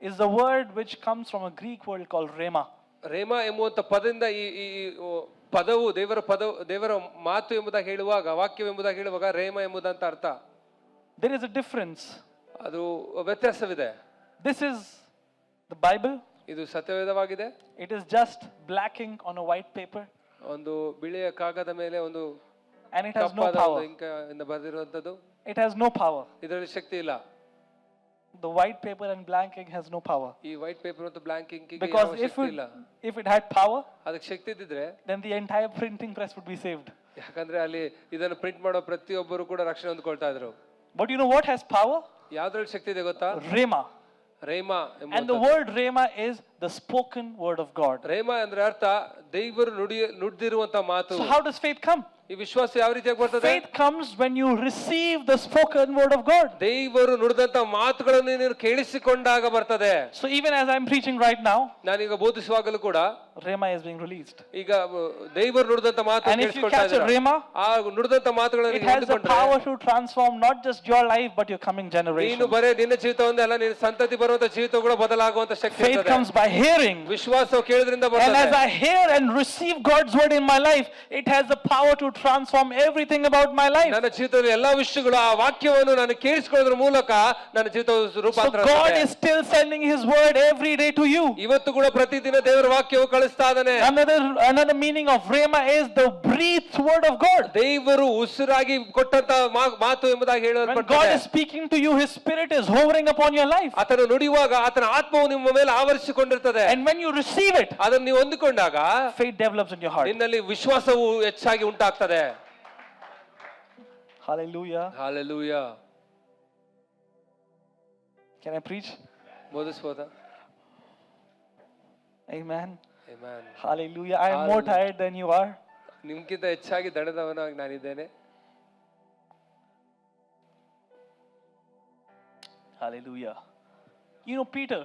is the word which comes from a Greek word called rhema. ರೇಮ ಎಂಬುವಂತ ಪದದಿಂದ ಈ ಪದವು ದೇವರ ಮಾತು ಎಂಬುದಾಗಿ ಹೇಳುವಾಗ, ವಾಕ್ಯವೆಂಬುದಾಗಿ ಹೇಳುವಾಗ ರೇಮ ಎಂಬುದಂತ ಅರ್ಥ. There is a difference. ಅದು ವ್ಯತ್ಯಾಸವಿದೆ. This is the Bible. ಇದು ಸತ್ಯವೇದವಾಗಿದೆ. It is just black ink on a white paper. ಒಂದು ಬಿಳಿಯ ಕಾಗದ ಮೇಲೆ ಒಂದು And it has no ಕಪ್ಪಾದ power. ಇಂಕ ಇಂದ ಬರೆದಿರುವಂತದ್ದು. It has no power. ಇದರಲ್ಲಿ ಶಕ್ತಿ ಇಲ್ಲ. The white paper and blank ink has no power. ಈ ವೈಟ್ ಪೇಪರ್ ಮತ್ತು ಬ್ಲಾಂಕ್ ಇಂಕ್ ಗೆ Because ಶಕ್ತಿ ಇಲ್ಲ. if it had power, ಅದಕ್ಕೆ ಶಕ್ತಿ ಇದ್ದಿದ್ರೆ then the entire printing press would be saved. ಯಾಕಂದ್ರೆ ಅಲ್ಲಿ ಇದನ್ನು ಪ್ರಿಂಟ್ ಮಾಡೋ ಪ್ರತಿಯೊಬ್ಬರು ಕೂಡ ರಕ್ಷಣೆ ಹೊಂದ್ಕೊಳ್ತಾ ಇದ್ರು. But you know what has power? ಯಾವ್ದ್ರಲ್ಲಿ ಶಕ್ತಿ ಇದೆ ಗೊತ್ತಾ? Rhema. ರೇಮ ಎಂಬ. And the word rhema is the spoken word of God. ರೇಮ ಅಂದ್ರೆ ಅರ್ಥ ದೇವರು ನುಡಿದಿರುವಂತ ಮಾತು. So how does faith come? ಈ ವಿಶ್ವಾಸ ಯಾವ ರೀತಿಯಾಗಿ ಬರ್ತದೆ? Faith comes when you receive the spoken word of God. ದೇವರು ನುಡಿದಂತ ಮಾತುಗಳನ್ನು ನೀನು ಕೇಳಿಸಿಕೊಂಡಾಗ ಬರ್ತದೆ. So even as I'm preaching right now, ನಾನೀಗ ಬೋಧಿಸುವಾಗಲೂ ಕೂಡ rhema is being released. ಈಗ ದೇವರು ನುಡಿದಂತ ಮಾತು And if you ಕೇಳಿಸಿಕೊಳ್ತಾ catch a ಇದ್ದೀರಾ? rhema, ಆ ನುಡಿದಂತ ಮಾತುಗಳನ್ನು it ನೀವು has the ಹಿಡಿದುಕೊಂಡ್ರೆ power to transform not just your life but your coming ನೀನು generation. ಬರೇ ನಿನ್ನ ಜೀವಿತ ಒಂದೇ ಅಲ್ಲ, ನಿನ್ನ ಸಂತತಿ ಬರುವಂತ ಜೀವಿತ ಕೂಡ ಬದಲಾಗುವಂತ ಶಕ್ತಿ Faith ಇರ್ತದೆ. comes by hearing. ವಿಶ್ವಾಸವು ಕೇಳಿದ್ರಿಂದ And as ಬರ್ತದೆ. I hear and receive God's word in my life, it has the power to transform everything about my life. ನನ್ನ ಜೀವಿತದ ಎಲ್ಲಾ ವಿಷಯಗಳು ಆ ವಾಕ್ಯವನ್ನು ನಾನು ಕೇಳಿಸಿಕೊಳ್ಳೋದ್ರ ಮೂಲಕ ನನ್ನ ಜೀವಿತ So ರೂಪಾಂತರ God ಆಗುತ್ತೆ. is still sending His word every day to you. ಇವತ್ತು ಕೂಡ ಪ್ರತಿದಿನ ದೇವರ ವಾಕ್ಯವು ಕಳಿಸ್ತಾ ಇದ್ದಾನೆ. Another meaning of rhema is the breathed word of God. ದೇವರು ಉಸಿರಾಗಿ ಕೊಟ್ಟಂತ ಮಾತು ಎಂಬುದಾಗಿ When God ಹೇಳಲ್ಪಟ್ಟಿದೆ. is speaking to you, His Spirit is hovering upon your life. ಆತನು ನುಡಿಯುವಾಗ ಆತನ ಆತ್ಮವು ನಿಮ್ಮ ಮೇಲೆ ಆವರಿಸಿಕೊಂಡಿರ್ತದೆ. And when you receive it, ಅದನ್ನು ನೀವು ಹೊಂದಿಕೊಂಡಾಗ faith develops in your heart. ನಿನ್ನಲ್ಲಿ ವಿಶ್ವಾಸವು ಹೆಚ್ಚಾಗಿ ಉಂಟಾಗ್ತದೆ. Hallelujah. Hallelujah. Can I preach? ಬೋಧಿಸಬಹುದಾ? Amen. Amen. Hallelujah. I am more tired than you are. ನಿಮ್ಗಿಂತ ಹೆಚ್ಚಾಗಿ ದಣದವನಾಗಿ ನಾನಿದ್ದೇನೆ. Hallelujah. You know, Peter,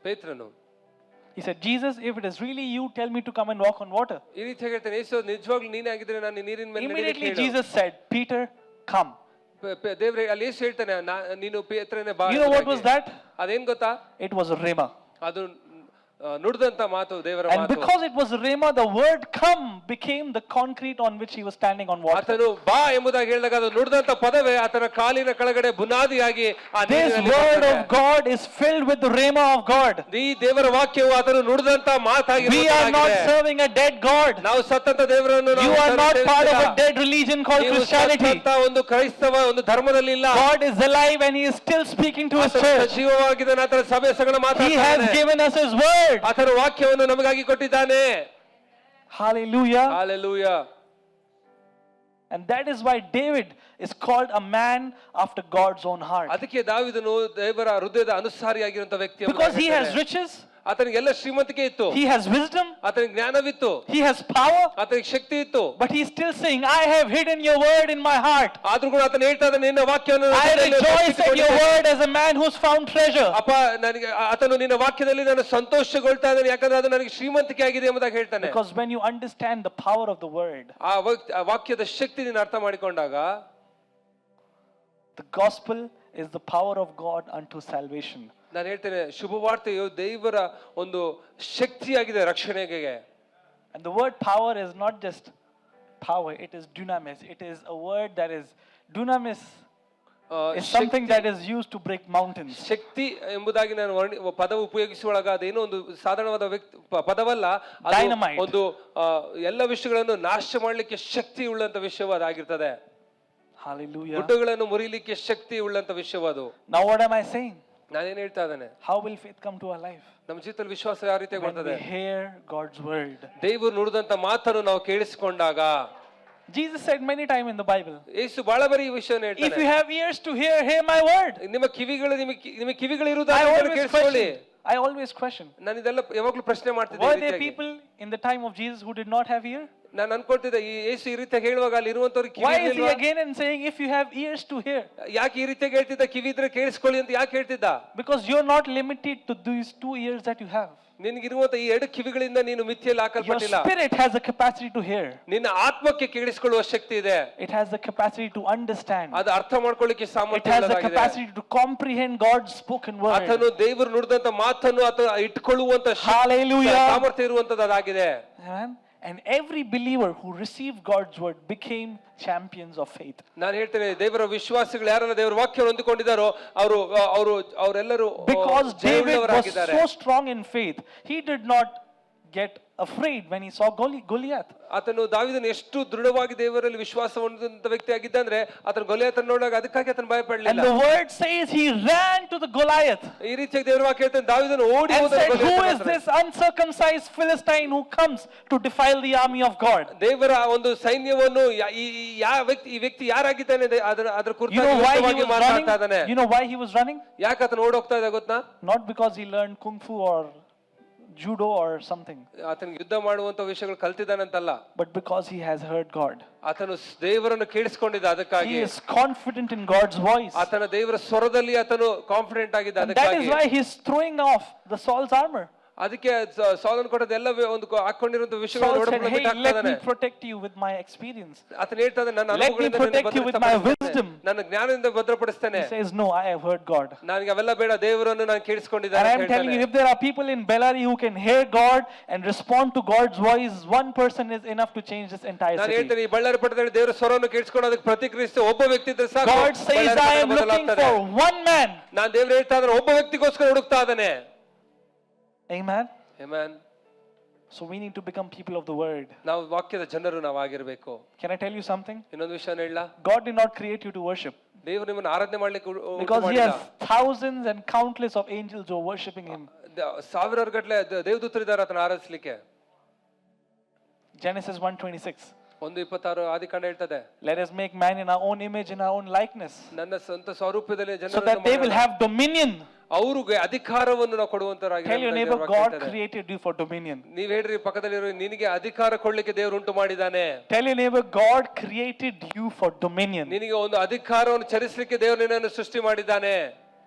ಪೇತ್ರನು He said, Jesus, if it is really you, tell me to come and walk on water. ಈ ರೀತಿ ಹೇಳ್ತಾನೆ, ಯೇಸು ನಿಜವಾಗ್ಲೂ ನೀನೇ ಆಗಿದ್ರೆ ನಾನು ನೀರಿನ ಮೇಲೆ ನಡೆಯಲಿಕ್ಕೆ Immediately ಹೇಳು. Jesus said, Peter, come. ದೇವ್ರೆ ಅಲ್ಲಿ ಯೇಸು ಹೇಳ್ತಾನೆ, ನೀನು ಪೇತ್ರನೇ ಬಾ. You know what was that? ಅದೇನ್ ಗೊತ್ತಾ? It was a rhema. ಅದು ನುಡಿದಂತ ಮಾತು, ದೇವರ And ಮಾತು. because it was a rhema, the word come became the concrete on which he was standing on water. ಆತನು ಬಾ ಎಂಬುದಾಗಿ ಹೇಳಿದಾಗ ಅದು ನುಡಿದಂತ ಪದವೇ ಆತನ ಕಾಲಿನ ಕೆಳಗಡೆ ಬುನಾದಿಯಾಗಿ ಆ This ನೀರಿನಲ್ಲಿ word ಬರ್ತದೆ. of God is filled with the rhema of God. ಈ ದೇವರ ವಾಕ್ಯವು ಆತನು ನುಡಿದಂತ ಮಾತಾಗಿ We are not serving a dead God. ನಾವು ಸತ್ತಂತ ದೇವರನ್ನು You are not part of a dead religion called Christianity. ಒಂದು ಕ್ರೈಸ್ತವ ಒಂದು ಧರ್ಮದಲ್ಲಿ ಇಲ್ಲ. God is alive and he is still speaking to his ಆತನು church. ಸಜೀವವಾಗಿದ್ದಾನೆ, ಆತನ ಸಭೆ ಸಂಗಡ He has ಮಾತಾಡ್ತಾನೆ. given us his word. ಆತನ ವಾಕ್ಯವನ್ನು ನಮಗಾಗಿ ಕೊಟ್ಟಿದ್ದಾನೆ. Hallelujah. Hallelujah. And that is why David is called a man after God's own heart. ಅದಕ್ಕೆ ದಾವೀದನು ದೇವರ ಹೃದಯದ ಅನುಸಾರಿಯಾಗಿರುವಂತ ವ್ಯಕ್ತಿ. Because he has riches, ಆತನಿಗೆ ಎಲ್ಲ ಶ್ರೀಮಂತಿಕೆ ಇತ್ತು, he has wisdom, ಆತನಿಗೆ ಜ್ಞಾನವಿತ್ತು, he has power, ಆತನಿಗೆ ಶಕ್ತಿ ಇತ್ತು. but he is still saying, I have hidden your word in my heart. ಆದ್ರೂ ಕೂಡ ಆತನು ಹೇಳ್ತಾ ಇದ್ದಾನೆ, ನಿನ್ನ ವಾಕ್ಯವನ್ನು I rejoice at your word as a man who's found treasure. ಅಪ್ಪ, ನನಗೆ ಆತನು ನಿನ್ನ ವಾಕ್ಯದಲ್ಲಿ ನಾನು ಸಂತೋಷಗೊಳ್ತಾ ಇದ್ದೇನೆ, ಯಾಕಂದ್ರೆ ಅದು ನನಗೆ ಶ್ರೀಮಂತಿಕೆ ಆಗಿದೆ ಎಂಬುದಾಗಿ ಹೇಳ್ತಾನೆ. Because when you understand the power of the word, ಆ ವಾಕ್ಯದ ಶಕ್ತಿ ನೀನು ಅರ್ಥ ಮಾಡಿಕೊಂಡಾಗ, the gospel is the power of God unto salvation. ನಾನು ಹೇಳ್ತೇನೆ, ಶುಭವಾರ್ತೆಯು ದೇವರ ಒಂದು ಶಕ್ತಿಯಾಗಿದೆ ರಕ್ಷಣೆಗೆ. And the word power is not just power, it is dunamis. It is a word that is dunamis. It's something that is used to break mountains. ಶಕ್ತಿ ಎಂಬುದಾಗಿ ನಾನು ಪದ ಉಪಯೋಗಿಸುವಾಗ ಅದೇನೋ ಒಂದು ಸಾಧಾರಣವಾದ ಪದವಲ್ಲ, ಅದು Dynamite. ಒಂದು ಎಲ್ಲ ವಿಷಯಗಳನ್ನು ನಾಶ ಮಾಡಲಿಕ್ಕೆ ಶಕ್ತಿ ಉಳ್ಳಂತ ವಿಷಯವು ಅದಾಗಿರ್ತದೆ. Hallelujah. ಗುಡ್ಡಗಳನ್ನು ಮುರಿಲಿಕ್ಕೆ ಶಕ್ತಿ ಉಳ್ಳಂತ ವಿಷಯವು. Now what am I saying? ನಾನೇನ್ ಹೇಳ್ತಾ ಇದ್ದೇನೆ, How will faith come to our life? ನಮ್ಮ ಜೀವಿತದಲ್ಲಿ ವಿಶ್ವಾಸ ಯಾವ ರೀತಿಯಾಗಿ When ಬರ್ತದೆ? we hear God's word. ದೇವರು ನುಡಿದಂತ ಮಾತನ್ನು ನಾವು ಕೇಳಿಸಿಕೊಂಡಾಗ. Jesus said many times in the Bible, ಯೇಸು ಬಹಳ ಬಾರಿ ಈ ವಿಷಯವನ್ನು if you ಹೇಳ್ತಾನೆ, have ears to hear, hear my word. ನಿಮ್ಮ ಕಿವಿಗಳು ನಿಮಗೆ ಕಿವಿಗಳು I ಇರುವುದಾದ್ರೆ always ಕೇಳಿಸಿಕೊಳ್ಳಿ. question. ನಾನು ಇದೆಲ್ಲ ಯಾವಾಗ್ಲೂ ಪ್ರಶ್ನೆ Were there ಮಾಡ್ತಿದ್ದೆ. people in the time of Jesus who did not have ear? ನಾನು ಅನ್ಕೊಳ್ತಿದ್ದೆ, ಈ ಯೇಸು ಈ ರೀತಿಯಾಗಿ ಹೇಳುವಾಗ ಅಲ್ಲಿ ಇರುವಂತವ್ರಿಗೆ ಕಿವಿ Why is he ಇರ್ಲಿಲ್ವಾ? again and saying, if you have ears to hear? ಯಾಕೆ ಈ ರೀತಿಯಾಗಿ ಹೇಳ್ತಿದ್ದ, ಕಿವಿ ಇದ್ರೆ ಕೇಳಿಸ್ಕೊಳ್ಳಿ ಅಂತ ಯಾಕೆ ಹೇಳ್ತಿದ್ದ? Because you're not limited to these 2 ears that you have. ನಿನಗಿರುವಂತ ಈ ಎರಡು ಕಿವಿಗಳಿಂದ ನೀನು ಮಿಥ್ಯೆಯಲ್ಲಿ Your ಹಾಕಲ್ಪಟ್ಟಿಲ್ಲ. spirit has the capacity to hear. ನಿನ್ನ ಆತ್ಮಕ್ಕೆ ಕೇಳಿಸಿಕೊಳ್ಳುವ ಶಕ್ತಿ ಇದೆ. It has the capacity to understand. ಅದು ಅರ್ಥ ಮಾಡ್ಕೊಳ್ಳಿಕ್ಕೆ It ಸಾಮರ್ಥ್ಯ has the ಉಳ್ಳದಾಗಿದೆ. capacity to comprehend God's spoken word. ಆತನು ದೇವರು ನುಡಿದಂತ ಮಾತನ್ನು ಆತ ಇಟ್ಕೊಳ್ಳುವಂತ Hallelujah. ಸಾಮರ್ಥ್ಯ ಇರುವಂತದ್ದು ಅದಾಗಿದೆ. Amen. And every believer who received God's word became champions of faith. ನಾನು ಹೇಳ್ತೇನೆ, ದೇವರ ವಿಶ್ವಾಸಿಗಳು ಯಾರೆಲ್ಲ ದೇವರ ವಾಕ್ಯವನ್ನು ಹೊಂದಿಕೊಂಡಿದ್ದಾರೋ ಅವರೆಲ್ಲರೂ Because David was ಜಯವುಳ್ಳವರಾಗಿದ್ದಾರೆ. so strong in faith, he did not get afraid when he saw Goliath. ಆತನು ದಾವೀದನು ಎಷ್ಟು ದೃಢವಾಗಿ ದೇವರಲ್ಲಿ ವಿಶ್ವಾಸ ಹೊಂದಿದಂತ ವ್ಯಕ್ತಿ ಆಗಿದ್ದ ಅಂದ್ರೆ ಆತನ ಗೊಲಿಯಾತನ ನೋಡಿದಾಗ ಅದಕ್ಕಾಗಿ ಆತನ ಭಯ And ಪಡಲಿಲ್ಲ. the word says he ran to the Goliath ಈ ರೀತಿಯಾಗಿ ದೇವರ ವಾಕ್ಯ ಹೇಳ್ತಾನೆ, ದಾವೀದನು ಓಡಿ and ಹೋದನು said, who ಗೊಲಿಯಾತನ is ಹತ್ರ. this uncircumcised Philistine who comes to defile the army of God? ದೇವರ ಒಂದು ಸೈನ್ಯವನ್ನು ಈ ವ್ಯಕ್ತಿ ಯಾರಾಗಿದ್ದಾನೆ ಅದರ ಕುರಿತಾಗಿ You know why he ವಿವರವಾಗಿ was running? ಮಾತಾಡ್ತಾ ಇದ್ದಾನೆ. You know why he was running? ಯಾಕೆ ಆತನು ಓಡಿ ಹೋಗ್ತಾ ಇದ್ದ ಗೊತ್ತಾ? Not because he learned kung fu or judo or something, ಆತನಿಗೆ ಯುದ್ಧ ಮಾಡುವಂತ ವಿಷಯಗಳು ಕಲ್ತಿದ್ದಾನಂತಲ್ಲ, but because he has heard God. ಆತನು ದೇವರನ್ನು ಕೇಳಿಸಿಕೊಂಡಿದ್ದ He ಅದಕ್ಕಾಗಿ. is confident in God's voice. ಆತನ ದೇವರ ಸ್ವರದಲ್ಲಿ ಆತನು ಕಾನ್ಫಿಡೆಂಟ್ ಆಗಿದ್ದ And that is ಅದಕ್ಕಾಗಿ. why he's throwing off the Saul's armor. ಅದಕ್ಕೆ ಸೌಲನ್ ಕೊಟ್ಟದ ಎಲ್ಲ ಒಂದು ಹಾಕೊಂಡಿರುವಂತ Saul ವಿಷಯಗಳು said, hey, let me protect you with my experience. ಆತನ ಹೇಳ್ತಾ ಇದ್ದಾನೆ, ನನ್ನ Let me ಅನುಭವಗಳಿಂದ protect you with my wisdom. ನನ್ನ ಜ್ಞಾನದಿಂದ ಭದ್ರಪಡಿಸ್ತೇನೆ. He says, no, I have heard God. ನನಗೆ ಅವೆಲ್ಲ ಬೇಡ, ದೇವರನ್ನು ನಾನು And ಕೇಳಿಸಿಕೊಂಡಿದ್ದೇನೆ I'm telling you, if there are people in Bellary who can hear God and respond to God's voice, one person is enough to change this entire ನಾನು city. ಹೇಳ್ತೇನೆ, ಈ ಬಳ್ಳಾರಿ ಪಟ್ಟಣದಲ್ಲಿ ದೇವರ ಸ್ವರವನ್ನು ಕೇಳಿಸಿಕೊಂಡು ಅದಕ್ಕೆ ಪ್ರತಿಕ್ರಿಯಿಸಿ ಒಬ್ಬ ವ್ಯಕ್ತಿ ಇದ್ರೆ ಸಾಕು. God says, I am looking for one man. ನಾನು ದೇವರು ಹೇಳ್ತಾ ಇದ್ದಾನೆ, ಒಬ್ಬ ವ್ಯಕ್ತಿಗೋಸ್ಕರ ಹುಡುಕ್ತಾ ಇದ್ದಾನೆ. Amen. Amen. So we need to become people of the word. ನಾವು ವಾಕ್ಯದ ಜನರು ನಾವು ಆಗಿರಬೇಕು. Can I tell you something? ಇನ್ನೊಂದು ವಿಷಯ ಹೇಳಲ್ಲ, God did not create you to worship. ದೇವರು ನಿಮ್ಮನ್ನು ಆರಾಧನೆ ಮಾಡ್ಲಿಕ್ಕೆ Because he has thousands and countless of angels who are worshiping him. ಸಾವಿರಾರು ಗಟ್ಟಲೆ ದೇವದೂತರಿದ್ದಾರೆ ಆತನ ಆರಾಧಿಸಲಿಕ್ಕೆ. Genesis 1:26. 1:26 ಆದಿಕಾಂಡ ಹೇಳ್ತದೆ, Let us make man in our own image, in our own likeness, ನನ್ನ ಸ್ವಂತ ಸ್ವರೂಪದಲ್ಲಿ so that they will have dominion. ಅವ್ರಿಗೆ ಅಧಿಕಾರವನ್ನು ನಾವು ಕೊಡುವಂತರಾಗಿ. Tell your neighbor, God created you for dominion. ನೀವ್ ಹೇಳ್ರಿ ಪಕ್ಕದಲ್ಲಿರೋ, ನಿನಗೆ ಅಧಿಕಾರ ಕೊಡ್ಲಿಕ್ಕೆ ದೇವರು ಉಂಟು ಮಾಡಿದ್ದಾನೆ. Tell your neighbor, God created you for dominion. ನಿನಗೆ ಒಂದು ಅಧಿಕಾರವನ್ನು ಚರಿಸಲಿಕ್ಕೆ ದೇವರು ನಿನ್ನನ್ನು ಸೃಷ್ಟಿ ಮಾಡಿದ್ದಾನೆ.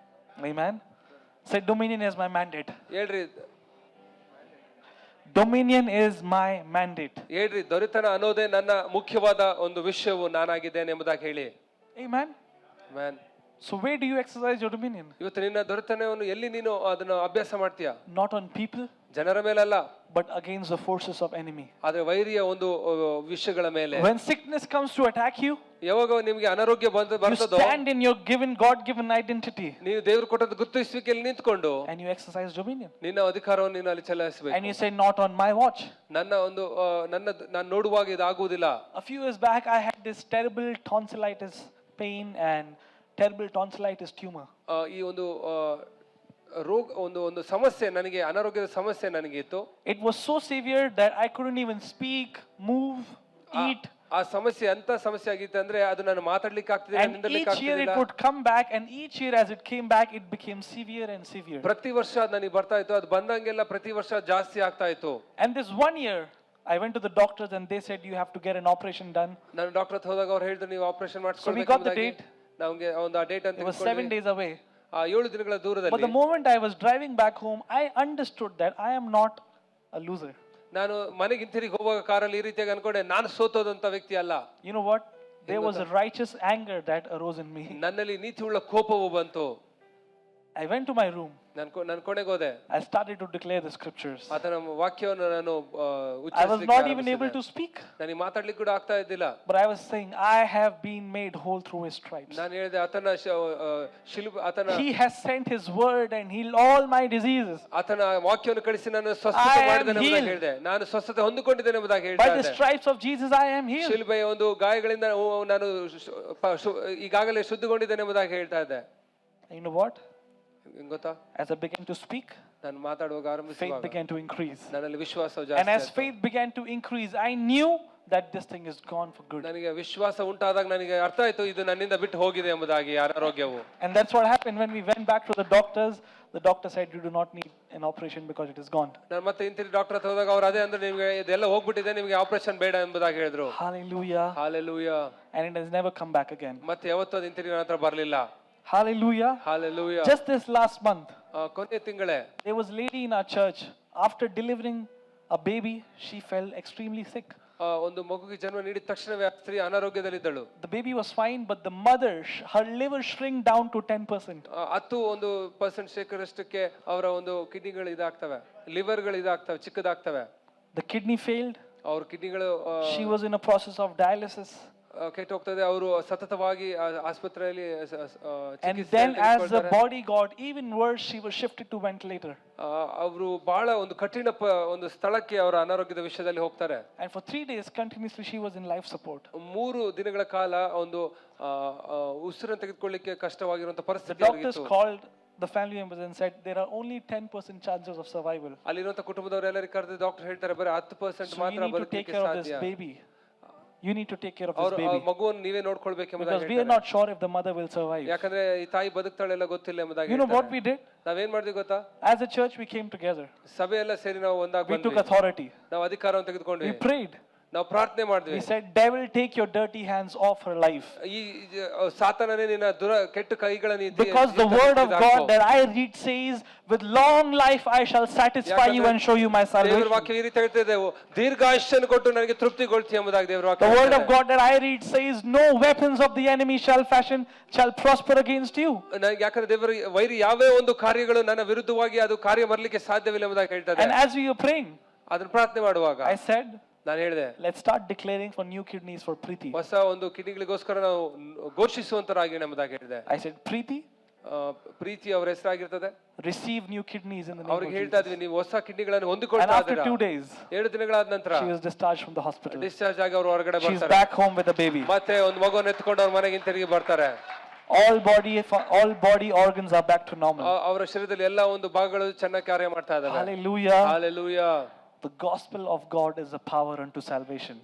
Amen. Say, dominion is my mandate. ಹೇಳ್ರಿ, Dominion is my mandate. ಹೇಳ್ರಿ, ದೊರೆತನ ಅನ್ನೋದೇ ನನ್ನ ಮುಖ್ಯವಾದ ಒಂದು ವಿಷಯವು ನಾನಾಗಿದ್ದೇನೆ ಎಂಬುದಾಗಿ ಹೇಳಿ. Amen. Man, So where do you exercise your dominion? ಇವತ್ತು ನಿನ್ನ ದೊರೆತನವನ್ನು ಎಲ್ಲಿ ನೀನು ಅದನ್ನು ಅಭ್ಯಾಸ ಮಾಡ್ತೀಯ? Not on people, ಜನರ ಮೇಲಲ್ಲ, but against the forces of enemy. ಆದ್ರೆ ವೈರಿಯ ಒಂದು ವಿಷಯಗಳ ಮೇಲೆ. When sickness comes to attack you, ಯಾವಾಗ ನಿಮಗೆ ಅನಾರೋಗ್ಯ you ಬರ್ತದೋ, stand in your God-given identity ನೀವು ದೇವರು ಕೊಟ್ಟದ್ದು ಗುರುತಿಸುವಿಕೆಯಲ್ಲಿ ನಿಂತ್ಕೊಂಡು and you exercise dominion. ನಿನ್ನ ಅಧಿಕಾರವನ್ನು ನೀನು ಅಲ್ಲಿ ಚಲಾಯಿಸಬೇಕು. And you say, not on my watch. ನನ್ನ ಒಂದು ನಾನು ನೋಡುವಾಗ ಇದಾಗುವುದಿಲ್ಲ. A few years back, I had this terrible tonsillitis pain and terrible tonsillitis tumor. ಈ ಒಂದು ರೋಗ ಒಂದು ಸಮಸ್ಯೆ ನನಗೆ, ಅನಾರೋಗ್ಯದ ಸಮಸ್ಯೆ ನನಗೆ ಇತ್ತು. It was so severe that I couldn't even speak, move, eat. ಆ ಸಮಸ್ಯೆ ಅಂತ ಸಮಸ್ಯೆ ಆಗಿತ್ತು ಅಂದ್ರೆ ಅದು ನಾನು ಮಾತಾಡ್ಲಿಕ್ಕೆ ಆಗ್ತಿದೆ, And each year it would come back, and each year as it came back, it became severe and severe. ಪ್ರತಿ ವರ್ಷ ನನಗೆ ಬರ್ತಾ ಇತ್ತು, ಅದು ಬಂದಂಗೆಲ್ಲ ಪ್ರತಿ ವರ್ಷ ಜಾಸ್ತಿ ಆಗ್ತಾ ಇತ್ತು. And this one year, I went to the doctors and they said you have to get an operation done. ನಾನು ಡಾಕ್ಟರ್ ಹತ್ರ ಹೋದಾಗ ಅವ್ರು ಹೇಳಿದ್ರು, ನೀವು operation So we got the ಮಾಡಿಸ್ಕೊಳ್ಬೇಕು. date. ನಮಗೆ ಒಂದು ಆ ಡೇಟ್ ಅಂತ It was 7 days away. ಆ 7 ದಿನಗಳ But the ದೂರದಲ್ಲಿ moment I was driving back home, I understood that I am not a loser. ನಾನು ಮನೆಗೆ ಹಿಂತಿರುಗಿ ಹೋಗುವಾಗ ಕಾರಲ್ಲಿ ಈ ರೀತಿಯಾಗಿ ಅನ್ಕೊಂಡೆ, ನಾನು ಸೋತೋದಂತ ವ್ಯಕ್ತಿ ಅಲ್ಲ. You know what? There was a righteous anger that arose in me. ನನ್ನಲ್ಲಿ ನೀತಿ ಉಳ್ಳ ಕೋಪವು ಬಂತು. I went to my room. ನಾನು ಕೊನೆಗೆ ಹೋದೆ. I started to declare the scriptures. ಆತನ ವಾಕ್ಯವನ್ನು ನಾನು I was not even able to speak. ನನಗೆ ಮಾತಾಡ್ಲಿಕ್ಕೆ ಕೂಡ ಆಗ್ತಾ ಇದ್ದಿಲ್ಲ. But I was saying, I have been made whole through his stripes. ನಾನು ಹೇಳಿದೆ, ಆತನ He has sent his word and healed all my diseases. ಆತನ ವಾಕ್ಯವನ್ನು ಕಳಿಸಿ ನಾನು ಸ್ವಸ್ಥತೆ ಮಾಡಿದ್ದೇನೆ ಎಂಬುದಾಗಿ ಹೇಳಿದೆ. ನಾನು ಸ್ವಸ್ಥತೆ ಹೊಂದಿಕೊಂಡಿದ್ದೇನೆ ಎಂಬುದಾಗಿ By the ಹೇಳಿದೆ. stripes of Jesus I am healed. ಶಿಲುಬೆಯ ಒಂದು ಗಾಯಗಳಿಂದ ನಾನು ಈಗಾಗಲೇ ಶುದ್ಧಗೊಂಡಿದ್ದೇನೆ ಎಂಬುದಾಗಿ ಹೇಳ್ತಾ ಇದ್ದೆ. You know what? ಗೊತ್ತಾ, As I began to speak, ನಾನು ಮಾತಾಡುವಾಗ faith ಆರಂಭಿಸುವಾಗ began to increase. ನನ್ನಲ್ಲಿ ವಿಶ್ವಾಸವು And ಜಾಸ್ತಿ as ಆಯ್ತು. faith began to increase, I knew that this thing is gone for good. ನನಗೆ ವಿಶ್ವಾಸ ಉಂಟಾದಾಗ ನನಗೆ ಅರ್ಥ ಆಯ್ತು, ಇದು ನನ್ನಿಂದ ಬಿಟ್ಟು ಹೋಗಿದೆ ಎಂಬುದಾಗಿ ಅನಾರೋಗ್ಯವು. And that's what happened when we went back to the doctors. The doctor said you do not need an operation because it is gone. ನಾನು ಮತ್ತೆ ಹಿಂತಿರುಗಿ ಡಾಕ್ಟರ್ ಹತ್ರ ಹೋದಾಗ ಅವ್ರು ಅದೇ ಅಂದ್ರೆ, ನಿಮಗೆ ಇದೆಲ್ಲ ಹೋಗ್ಬಿಟ್ಟಿದೆ, ನಿಮಗೆ ಆಪರೇಷನ್ ಬೇಡ ಎಂಬುದಾಗಿ ಹೇಳಿದ್ರು. Hallelujah. Hallelujah. And it has never come back again. ಮತ್ತೆ ಯಾವತ್ತೂ ಅದು ಹಿಂತಿರುಗಿ ನನ್ನ ಹತ್ರ ಬರಲಿಲ್ಲ. Hallelujah. Hallelujah. Just this last month, ಕೊನೆ ತಿಂಗಳೇ there was a lady in our church. After delivering a baby, she fell extremely sick. ಒಂದು ಮಗುವಿಗೆ ಜನ್ಮ ನೀಡಿದ ತಕ್ಷಣವೇ ಆ ಸ್ತ್ರೀ ಅನಾರೋಗ್ಯದಲ್ಲಿದ್ದಳು. The baby was fine, but the mother, her liver shrink down to 10%. 10% ಶೇಕಡಷ್ಟಕ್ಕೆ ಅವರ ಒಂದು ಕಿಡ್ನಿಗಳು ಇದಾಗ್ತವೆ, ಲಿವರ್ಗಳು ಇದಾಗ್ತವೆ, ಚಿಕ್ಕದಾಗ್ತವೆ. The kidney failed. ಅವ್ರ ಕಿಡ್ನಿಗಳು She was in a process of dialysis. ಕೆಟ್ಟು ಹೋಗ್ತದೆ. ಅವರು ಸತತವಾಗಿ ಆಸ್ಪತ್ರೆಯಲ್ಲಿ And then as the body got even worse, she was shifted to ventilator. ಅವರು ಬಹಳ ಒಂದು ಕಠಿಣ ಒಂದು ಸ್ಥಳಕ್ಕೆ ಅವರ ಅನಾರೋಗ್ಯದ ವಿಷಯದಲ್ಲಿ ಹೋಗ್ತಾರೆ. And for 3 days continuously she was in life support. 3 ದಿನಗಳ ಕಾಲ ಒಂದು ಉಸಿರನ್ನು ತೆಗೆದುಕೊಳ್ಳಿಕ್ಕೆ ಕಷ್ಟವಾಗಿರುವಂತ The ಪರಿಸ್ಥಿತಿ doctors called the family members and said there are only 10% chances of survival. ಅಲ್ಲಿರುವಂತ ಕುಟುಂಬದವರೆಲ್ಲರೂ ಕರೆದು ಡಾಕ್ಟರ್ ಹೇಳ್ತಾರೆ, ಬರೀ 10% So you ಮಾತ್ರ need to take ಬದುಕಲಿಕ್ಕೆ care of this ಸಾಧ್ಯ. baby. You need to take care of this ಅವರು baby. ಮಗುವನ್ನು ನೀವೇ ನೋಡ್ಕೊಳ್ಬೇಕು Because ಎಂಬುದಾಗಿ we are ಹೇಳ್ತಾರೆ. not sure if the mother will survive. ಯಾಕಂದ್ರೆ ಈ ತಾಯಿ ಬದುಕ್ತಾಳೆಲ್ಲ ಗೊತ್ತಿಲ್ಲ ಎಂಬುದಾಗಿ You know what ಹೇಳ್ತಾರೆ. we did? ನಾವೇನ್ ಮಾಡಿದ್ವಿ ಗೊತ್ತಾ, As a church we came together. ಸಭೆ ಎಲ್ಲ ಸೇರಿ ನಾವು ಒಂದಾಗಿ We took ಬಂದ್ವಿ. authority. ನಾವು ಅಧಿಕಾರವನ್ನು ತೆಗೆದುಕೊಂಡ್ವಿ. We prayed. ನಾವು ಪ್ರಾರ್ಥನೆ ಮಾಡಿದ್ವಿ. We said, devil, take your dirty hands off her life. ಈ ಸಾತಾನನೇ ನಿನ್ನ ಕೆಟ್ಟ ಕೈಗಳನ್ನು Because the word of God that I read says, with long life I shall satisfy you and show you my ದೇವರ salvation. ವಾಕ್ಯ ಈ ರೀತಿ ಹೇಳ್ತಿದೆ, ದೀರ್ಘಾಯುಷ್ಯವನ್ನು ಕೊಟ್ಟು ನನಗೆ ತೃಪ್ತಿಗೊಳ್ತಿ ಎಂಬುದಾಗಿ ದೇವರ ವಾಕ್ಯ The word of ಹೇಳ್ತದೆ. God that I read says, no weapons of the enemy shall prosper against you. ಯಾಕಂದ್ರೆ ದೇವರ ವೈರಿ ಯಾವೇ ಒಂದು ಕಾರ್ಯಗಳು ನನ್ನ ವಿರುದ್ಧವಾಗಿ ಅದು ಕಾರ್ಯ ಬರಲಿಕ್ಕೆ ಸಾಧ್ಯವಿಲ್ಲ ಎಂಬುದಾಗಿ ಹೇಳ್ತದೆ. And as we were praying, ಅದನ್ನ ಪ್ರಾರ್ಥನೆ ಮಾಡುವಾಗ I said, ನಾನು ಹೇಳಿದೆ, let's start declaring for new kidneys for Preeti. ಹೊಸ ಒಂದು ಕಿಡ್ನಿಗಳಿಗೋಸ್ಕರ ನಾವು ಘೋಷಿಸುವಂತರಾಗಿ ಎಂಬುದಾಗಿ ಹೇಳಿದೆ. I said, Preeti, ಪ್ರೀತಿ ಅವರ ಹೆಸರಾಗಿರ್ತದೆ. receive new kidneys in the name of ಅವ್ರಿಗೆ Jesus. ಹೇಳ್ತಾ ಇದ್ವಿ, ನೀವು ಹೊಸ ಕಿಡ್ನಿಗಳನ್ನು And ಹೊಂದಿಕೊಳ್ತಾ after ಇದ್ದೀರಾ. 2 days, 7 ದಿನಗಳಾದ ನಂತರ she was discharged from the hospital. Discharge ಆಗಿ ಅವರು ಹೊರಗಡೆ She's ಬರ್ತಾರೆ. back home with the baby. ಮತ್ತೆ ಒಂದು ಮಗುವನ್ನು ಎತ್ಕೊಂಡು ಅವ್ರ ಮನೆಗೆ ಹಿಂತಿರುಗಿ ಬರ್ತಾರೆ. All body organs are back to normal. ಅವರ ಶರೀರದಲ್ಲಿ ಎಲ್ಲ ಒಂದು ಭಾಗಗಳು ಚೆನ್ನಾಗಿ ಕಾರ್ಯ ಮಾಡ್ತಾ ಇದ್ದಾವೆ. Hallelujah. Hallelujah. The gospel of God is the power unto salvation.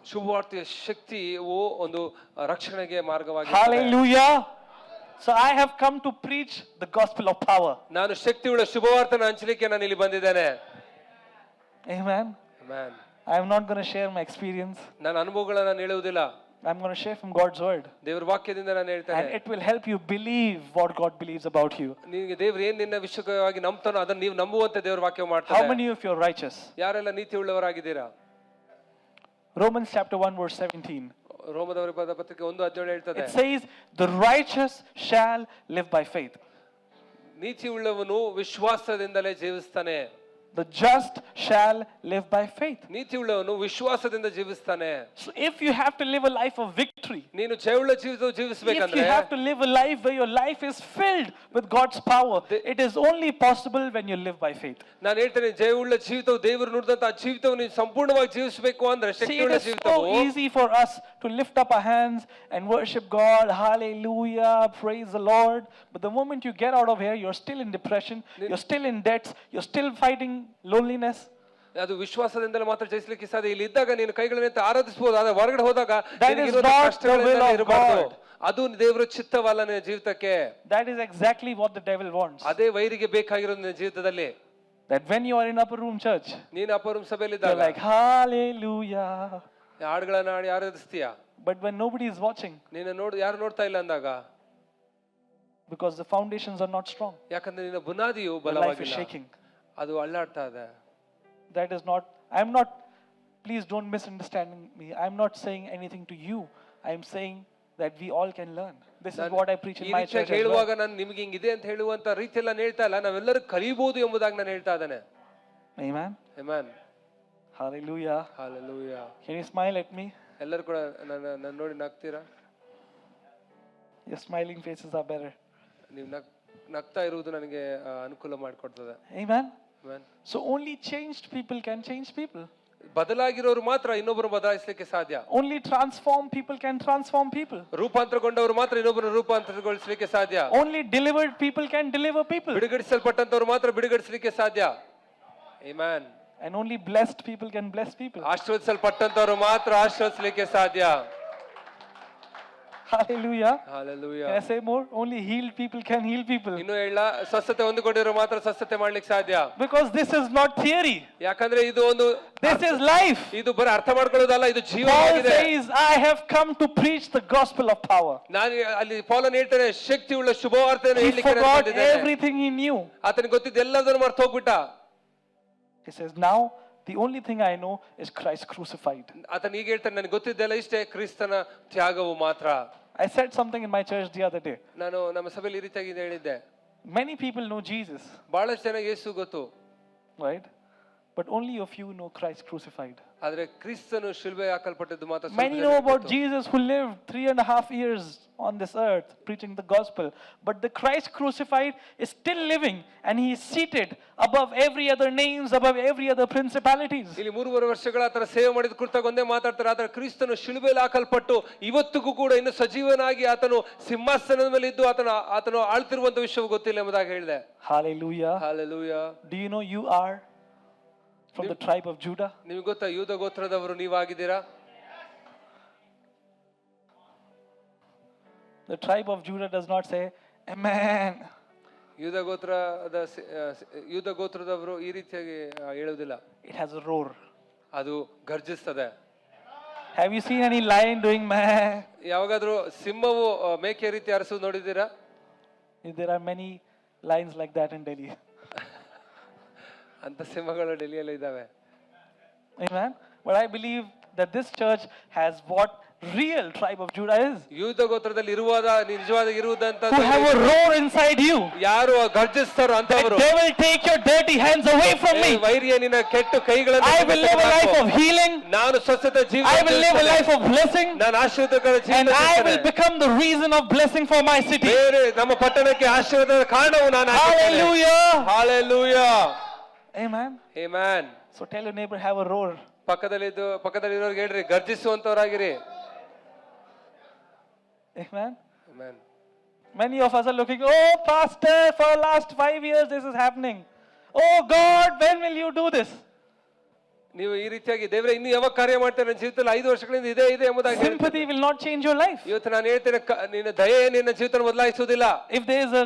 ಶುಭವಾರ್ತೆಯ ಶಕ್ತಿಯು ಒಂದು ರಕ್ಷಣೆಗೆ ಮಾರ್ಗವಾಗಿದೆ. Hallelujah. So I have come to preach the gospel of power. ನಾನು ಶಕ್ತಿಯುಳ್ಳ ಶುಭವಾರ್ತೆಯನ್ನು ಹಂಚಲಿಕ್ಕೆ ನಾನು ಇಲ್ಲಿ ಬಂದಿದ್ದೇನೆ. Amen. Amen. I am not going to share my experience. ನನ್ನ ಅನುಭವಗಳನ್ನು ನಾನು ಹೇಳುವುದಿಲ್ಲ. I'm going to share from God's word. ದೇವರ ವಾಕ್ಯದಿಂದ ನಾನು ಹೇಳ್ತೇನೆ, And it will help you believe what God believes about you. ನಿನಗೆ ದೇವರು ಏನ್ ನಿನ್ನ ವಿಷಯವಾಗಿ ನಂಬ್ತಾನೋ ಅದನ್ನ ನೀವು ನಂಬುವಂತೆ ದೇವರ ವಾಕ್ಯ How ಮಾಡ್ತಾರೆ. many of you are righteous? ಯಾರೆಲ್ಲ ನೀತಿ ಉಳ್ಳವರಾಗಿದ್ದೀರಾ? Romans chapter 1 verse 17. ರೋಮದವರ ಪತ್ರಿಕೆ 1:17 ಹೇಳ್ತದೆ, It says, the righteous shall live by faith. ನೀತಿ ಉಳ್ಳವನು ವಿಶ್ವಾಸದಿಂದಲೇ ಜೀವಿಸ್ತಾನೆ. The just shall live by faith. ನೀತಿ ಉಳ್ಳವನು ವಿಶ್ವಾಸದಿಂದ ಜೀವಿಸ್ತಾನೆ. So if you have to live a life of victory, ನೀನು ಜಯವುಳ್ಳ ಜೀವಿತ if ಜೀವಿಸಬೇಕಂದ್ರೆ, you have to live a life where your life is filled with God's power, it is only possible when you live by faith. ನಾನು ಹೇಳ್ತೇನೆ, ಜಯವುಳ್ಳ ಜೀವಿತವು ದೇವರು ನುಡಿದಂತ ಆ ಜೀವಿತವನ್ನು ನೀನು ಸಂಪೂರ್ಣವಾಗಿ ಜೀವಿಸಬೇಕು ಅಂದ್ರೆ See, it ಶಕ್ತಿಯುಳ್ಳ is ಜೀವಿತವು. so easy for us to lift up our hands and worship God. Hallelujah, praise the Lord. But the moment you get out of here, you're still in depression, you're still in debts, you're still fighting loneliness. ಅದು ವಿಶ್ವಾಸದಿಂದಲೇ ಮಾತ್ರ ಜಯಿಸಲಿಕ್ಕೆ ಸಾಧ್ಯ. ಇಲ್ಲಿ ಇದ್ದಾಗ ನೀನು ಕೈಗಳನ್ನೆತ್ತಿ ಆರಾಧಿಸಬಹುದು, ಆದ್ರೆ ಹೊರಗಡೆ ಹೋದಾಗ That is not the will of ಇರಬಾರ್ದು. God. ಅದು ದೇವರ ಚಿತ್ತವಲ್ಲ ನಿನ್ನ ಜೀವಿತಕ್ಕೆ. That is exactly what the devil wants. ಅದೇ ವೈರಿಗೆ ಬೇಕಾಗಿರೋದು ನಿನ್ನ ಜೀವಿತದಲ್ಲಿ. That when you are in upper room church, ನೀನು ಅಪರೂಪ ಸಭೆಯಲ್ಲಿ you're ಇದ್ದಾಗ like, hallelujah. ಹಾಡುಗಳನ್ನ ಹಾಡಿ ಆರಾಧಿಸ್ತೀಯ. But when nobody is watching, ನೀನು ಯಾರು ನೋಡ್ತಾ ಇಲ್ಲ ಅಂದಾಗ, because the foundations are not strong, ಯಾಕಂದ್ರೆ ನಿನ್ನ ಬುನಾದಿಯು your life is ಬಲವಾಗಿಲ್ಲ, shaking. ಅದು ಅಳ್ಳಾಡ್ತಾ ಇದೆ. That is not, I'm not, please don't misunderstand me. I'm not saying anything to you. I'm saying that we all can learn. This is what I preach in ಈ my ರೀತಿಯಾಗಿ church as well. ಹೇಳುವಾಗ ನಾನು ನಿಮ್ಗೆ ಹಿಂಗಿದೆ ಅಂತ ಹೇಳುವಂತ ರೀತಿಯಲ್ಲಿ ನಾನು ಹೇಳ್ತಾ ಇಲ್ಲ, ನಾವೆಲ್ಲರೂ ಕಲಿಬಹುದು ಎಂಬುದಾಗಿ ನಾನು ಹೇಳ್ತಾ ಇದ್ದೇನೆ. Amen. Amen. Hallelujah. Hallelujah. Can you smile at me? ಎಲ್ಲರೂ ಕೂಡ ನನ್ನ ನೋಡಿ ನಗ್ತೀರಾ? Your smiling faces are better. ನೀವು ನಗ್ತಾ ಇರುವುದು ನನಗೆ ಅನುಕೂಲ ಮಾಡಿಕೊಡ್ತದೆ. Amen. Amen. So only changed people can change people. ಬದಲಾಗಿರೋರು ಮಾತ್ರ ಇನ್ನೊಬ್ಬರು ಬದಲಾಯಿಸಲಿಕ್ಕೆ ಸಾಧ್ಯ. Only transformed people can transform people. ರೂಪಾಂತರಗೊಂಡವರು ಮಾತ್ರ ಇನ್ನೊಬ್ಬರು ರೂಪಾಂತರಗೊಳಿಸಲಿಕ್ಕೆ ಸಾಧ್ಯ. Only delivered people can deliver people. ಬಿಡುಗಡಿಸಲ್ಪಟ್ಟಂತವರು ಮಾತ್ರ ಬಿಡುಗಡಿಸಲಿಕ್ಕೆ ಸಾಧ್ಯ. Amen. And only blessed people can bless people. ಆಶೀರ್ವದಿಸಲ್ಪಟ್ಟಂತವರು ಮಾತ್ರ ಆಶೀರ್ವದಿಸಲಿಕ್ಕೆ ಸಾಧ್ಯ. Hallelujah. Hallelujah. Can I say more? Only healed people can heal people. ಇನ್ನು ಹೇಳ, ಸ್ವಸ್ಥತೆ ಹೊಂದಿಕೊಂಡಿರೋ ಮಾತ್ರ ಸ್ವಸ್ಥತೆ ಮಾಡ್ಲಿಕ್ಕೆ ಸಾಧ್ಯ. Because this is not theory. ಯಾಕಂದ್ರೆ ಇದು ಒಂದು, This is life. ಇದು ಬರೀ ಅರ್ಥ ಮಾಡ್ಕೊಳ್ಳೋದಲ್ಲ, ಇದು Paul ಜೀವನವಾಗಿದೆ. says, I have come to preach the gospel of power. ನಾನು ಅಲ್ಲಿ ಪೌಲನು ಹೇಳ್ತಾನೆ, ಶಕ್ತಿ ಉಳ್ಳ ಶುಭವಾರ್ತೆಯನ್ನು He ಹೇಳಲಿಕ್ಕೆ ನಾನು forgot ಬಂದಿದ್ದೇನೆ. everything he knew. ಆತನಿಗೆ ಗೊತ್ತಿದ್ದ ಎಲ್ಲದನ್ನು ಮರ್ತು ಹೋಗ್ಬಿಟ್ಟ. He says, now the only thing I know is Christ crucified. ಆತನ ಈಗ ಹೇಳ್ತಾನೆ, ನನಗೆ ಗೊತ್ತಿದ್ದೆಲ್ಲ ಇಷ್ಟೇ, ಕ್ರಿಸ್ತನ ತ್ಯಾಗವು ಮಾತ್ರ. I said something in my church the other day. ನಾನು ನಮ್ಮ ಸಭೆಯಲ್ಲಿ ಈ ರೀತಿಯಾಗಿ ಹೇಳಿದ್ದೆ, Many people know Jesus, ಬಹಳಷ್ಟು ಜನ ಯೇಸು ಗೊತ್ತು, right? But only a few know Christ crucified. ಆದ್ರೆ ಕ್ರಿಸ್ತನು ಶಿಲುಬೆ ಹಾಕಲ್ಪಟ್ಟದ್ದು ಮಾತ್ರ ಸ್ವಲ್ಪ Many ಜನಕ್ಕೆ know about ಗೊತ್ತು. Jesus who lived 3.5 years on this earth preaching the gospel. But the Christ crucified is still living and he is seated above every other names, above every other principalities. ಇಲ್ಲಿ 3.5 ವರ್ಷಗಳ ಆತನ ಸೇವೆ ಮಾಡಿದ ಕುರಿತಾಗ ಒಂದೇ ಮಾತಾಡ್ತಾರೆ, ಆದ್ರೆ ಕ್ರಿಸ್ತನು ಶಿಲುಬೆಯಲ್ಲಿ ಹಾಕಲ್ಪಟ್ಟು ಇವತ್ತಿಗೂ ಕೂಡ ಇನ್ನು ಸಜೀವನಾಗಿ ಆತನು ಸಿಂಹಾಸನದ ಮೇಲೆ ಇದ್ದು ಆತನು ಆಳ್ತಿರುವಂತ ವಿಷಯ ಗೊತ್ತಿಲ್ಲ ಎಂಬುದಾಗಿ ಹೇಳಿದೆ. Hallelujah. Hallelujah. Do you know you are from the tribe of Judah? ನಿಮಗೆ ಗೊತ್ತಾ, ಯೂದ ಗೋತ್ರದವರು ನೀವಾಗಿದ್ದೀರಾ? The tribe of Judah does not say, Amen. ಯೂದ ಗೋತ್ರದವರು ಈ ರೀತಿಯಾಗಿ ಹೇಳುವುದಿಲ್ಲ. It has a roar. ಅದು ಗರ್ಜಿಸ್ತದೆ. Have you seen any lion doing meh? ಯಾವಾಗಾದ್ರೂ ಸಿಂಹವು ಮೇಕೆ ರೀತಿ ಅರಸುವುದು ನೋಡಿದ್ದೀರಾ? There are many lions like that in Delhi. ಅಂತ ಸಿಂಹಗಳು ಡೆಲ್ಲಿಯಲ್ಲಿ ಇದ್ದಾವೆ. Amen. But I believe that this church has what real tribe of Judah is. ಯೂದ ಗೋತ್ರದಲ್ಲಿ ನಿಜವಾದ ಇರುವುದಂತ Who have a roar inside you. ಯಾರು ಗರ್ಜಿಸ್ತಾರೋ ಅಂತವರು. They will take your dirty hands away from me. ವೈರಿಯ ನಿನ್ನ ಕೆಟ್ಟ ಕೈಗಳನ್ನು I will live a life of healing. ನಾನು ಸ್ವಸ್ಥತೆ ಜೀವನ. I will live a life of blessing. ನಾನು ಆಶೀರ್ವಾದಕರ ಜೀವನ. And I will become the reason of blessing for my city. ಬೇರೆ ನಮ್ಮ ಪಟ್ಟಣಕ್ಕೆ ಆಶೀರ್ವಾದದ ಕಾರಣವು ನಾನು. Hallelujah. Hallelujah. Amen. Amen. So tell your neighbor, have a roar. ಪಕ್ಕದಲ್ಲಿರೋರ್ಗೆ ಹೇಳ್ರಿ, ಗರ್ಜಿಸುವಂತವರಾಗಿರಿ. Amen. Amen. Many of us are looking, oh pastor, for the last 5 years this is happening. Oh God, when will you do this? ನೀವು ಈ ರೀತಿಯಾಗಿ ದೇವರೇ ಇನ್ನು ಯಾವಾಗ ಕಾರ್ಯ ಮಾಡ್ತಾರೆ ನನ್ನ ಜೀವಿತದಲ್ಲಿ 5 ವರ್ಷಗಳಿಂದ ಇದೆ ಎಂಬುದಾಗಿ. Sympathy will not change your life. ಇವತ್ತು ನಾನು ಹೇಳ್ತೇನೆ, ನಿನ್ನ ದಯೆ ನಿನ್ನ ಜೀವಿತ ಬದಲಾಯಿಸುವುದಿಲ್ಲ. If there is a,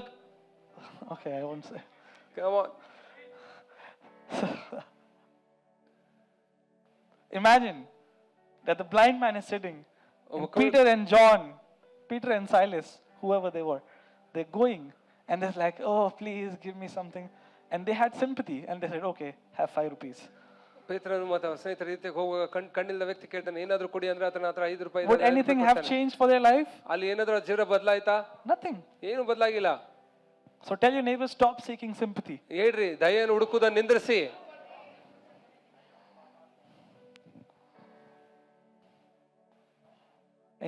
okay, I won't say. Come on. Imagine that the blind man is sitting ಒಬ್ಬ Peter and John, Peter and Silas, whoever they were, they're going and they're like, oh, please give me something. And they had sympathy and they said, okay, have 5 rupees. ಪೇತ್ರನು ಮತ್ತು ಅವನ ಸ್ನೇಹಿತರ ರೀತಿಗೆ ಹೋಗುವಾಗ ಕಣ್ಣಿಲ್ಲದ ವ್ಯಕ್ತಿ ಕೇಳ್ತಾನೆ, ಏನಾದ್ರು ಕೊಡಿ ಅಂದ್ರೆ ಆತನ ಹತ್ರ 5 ರೂಪಾಯಿ Would anything have changed for their life? ಅಲ್ಲಿ ಏನಾದ್ರು ಜೀವನ ಬದಲಾಯ್ತಾ? Nothing. ಏನು ಬದಲಾಗಿಲ್ಲ. So tell your neighbor, stop seeking sympathy. ಹೇಳ್ರಿ, ದಯೆಯನ್ನು ಹುಡುಕುವುದನ್ನು ನಿಂದ್ರಿಸಿ.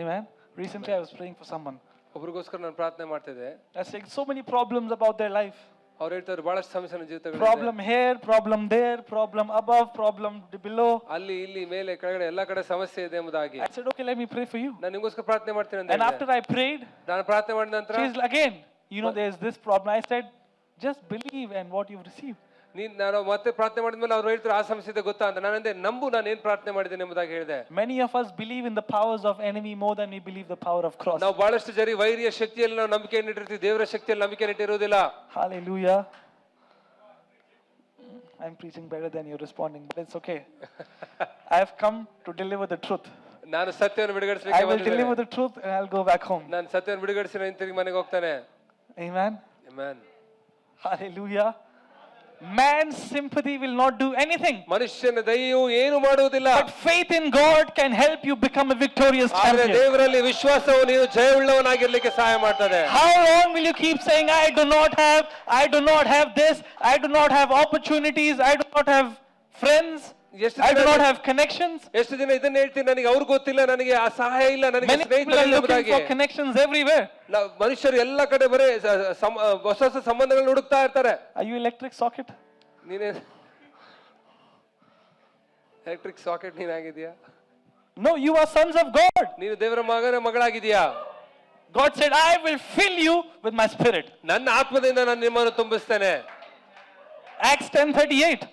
Amen. Recently I was praying for someone. ಒಬ್ರಿಗೋಸ್ಕರ ನಾನು ಪ್ರಾರ್ಥನೆ ಮಾಡ್ತಿದ್ದೆ. I was saying so many problems about their life. ಅವ್ರು ಹೇಳ್ತಾರೆ ಬಹಳಷ್ಟು ಸಮಸ್ಯೆ ಜೀವಿತಗಳು. Problem here, problem there, problem above, problem below. ಅಲ್ಲಿ ಇಲ್ಲಿ ಮೇಲೆ ಕೆಳಗಡೆ ಎಲ್ಲಾ ಕಡೆ ಸಮಸ್ಯೆ ಇದೆ ಎಂಬುದಾಗಿ. I said, okay, let me pray for you. ನಾನು ನಿಮಗೋಸ್ಕರ ಪ್ರಾರ್ಥನೆ ಮಾಡ್ತೀನಿ ಅಂತ And ಹೇಳಿದೆ. after I prayed, ನಾನು ಪ್ರಾರ್ಥನೆ ಮಾಡಿದ ನಂತರ she's again, you know, there's this problem. I said, just believe and what you've received. ನಾನು ಮತ್ತೆ ಪ್ರಾರ್ಥನೆ ಮಾಡಿದ್ಮೇಲೆ ಅವ್ರು ಹೇಳ್ತಾರೆ ಆ ಸಮಸ್ಯೆ ಇದೆ ಗೊತ್ತಾ ಅಂತ. ನಾನಂದೆ ನಂಬು, ನಾನು ಏನ್ ಪ್ರಾರ್ಥನೆ ಮಾಡಿದ್ದೇನೆ ಎಂಬುದಾಗಿ ಹೇಳಿದೆ. Many of us believe in the powers of enemy more than we believe the power of cross. ನಾವು ಬಹಳಷ್ಟು ಜರಿ ವೈರಿಯ ಶಕ್ತಿಯಲ್ಲಿ ನಾವು ನಂಬಿಕೆಯನ್ನು ಇಟ್ಟಿರ್ತೀವಿ, ದೇವರ ಶಕ್ತಿಯಲ್ಲಿ ನಂಬಿಕೆ ಇಟ್ಟಿರುವುದಿಲ್ಲ. Hallelujah. I'm preaching better than you're responding, but it's okay. I have come to deliver the truth. ನಾನು ಸತ್ಯವನ್ನು I ಬಿಡುಗಡಿಸಲಿಕ್ಕೆ will ಬಂದಿದ್ದೇನೆ. deliver the truth and I'll go back home. ನಾನು ಸತ್ಯವನ್ನು ಬಿಡುಗಡಿಸಿ ನಾನು ತಿರುಗಿ ಮನೆಗೆ ಹೋಗ್ತಾನೆ. Amen. Amen. Hallelujah. Man's sympathy will not do anything. ಮನುಷ್ಯನ ದಯೆಯು ಏನು ಮಾಡುವುದಿಲ್ಲ. But faith in God can help you become a victorious ಆದರೆ champion. ದೇವರಲ್ಲಿ ವಿಶ್ವಾಸವು ನೀನು ಜಯವುಳ್ಳವನಾಗಿರಲಿಕ್ಕೆ ಸಹಾಯ ಮಾಡ್ತದೆ. How long will you keep saying, I do not have this, I do not have opportunities, I do not have friends, I do not have connections? ಎಷ್ಟು ದಿನ ಇದನ್ನ ಹೇಳ್ತೀನಿ, ನನಗೆ ಅವ್ರು ಗೊತ್ತಿಲ್ಲ, ನನಗೆ ಆ ಸಹಾಯ ಇಲ್ಲ, ನನಗೆ Many people are ಸ್ನೇಹಿತರಿಲ್ಲ looking ಎಂಬುದಾಗಿ. for connections everywhere. ಮನುಷ್ಯರು ಎಲ್ಲ ಕಡೆ ಬರೀ ಹೊಸ ಹೊಸ ಸಂಬಂಧಗಳನ್ನ ಹುಡುಕ್ತಾ ಇರ್ತಾರೆ. Are you electric socket? ನೀನೇ ಎಲೆಕ್ಟ್ರಿಕ್ ಸಾಕೆಟ್ ನೀನಾಗಿದ್ಯಾ? No, you are sons of God. ನೀನು ದೇವರ ಮಗಳಾಗಿದ್ಯಾ? God said, I will fill you with my spirit. ನನ್ನ ಆತ್ಮದಿಂದ ನಾನು ನಿಮ್ಮನ್ನು ತುಂಬಿಸ್ತೇನೆ. Acts 10:38.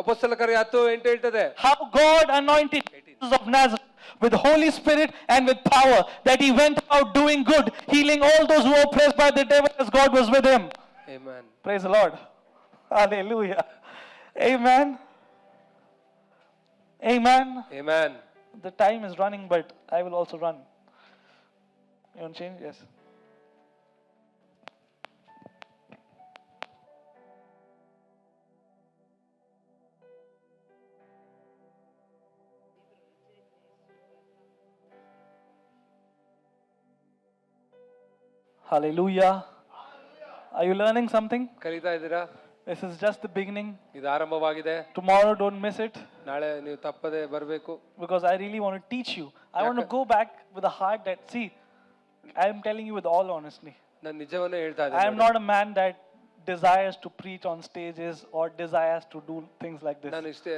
ಅಪೊಸ್ತಲ ಕಾರ್ಯ 10:8 ಹೇಳ್ತದೆ. How God anointed Jesus of Nazareth with the Holy Spirit and with power, that he went out doing good, healing all those who were oppressed by the devil, as God was with him. Amen. Praise the Lord. Hallelujah. Amen. Amen. Amen. The time is running, but I will also run. You want to change? Yes. Hallelujah. Are you learning something? ಕಲಿತಾ ಇದ್ದೀರಾ? This is just the beginning. ಇದು ಆರಂಭವಾಗಿದೆ. Tomorrow, don't miss it. ನಾಳೆ ನೀವು ತಪ್ಪದೆ ಬರಬೇಕು. Because I really want to teach you. I want to go back with a heart that, see, I am telling you with all honesty. ನಾನು ನಿಜವನ್ನೇ ಹೇಳ್ತಾ I am ಇದ್ದೀನಿ. not a man that desires to preach on stages or desires to do things like this.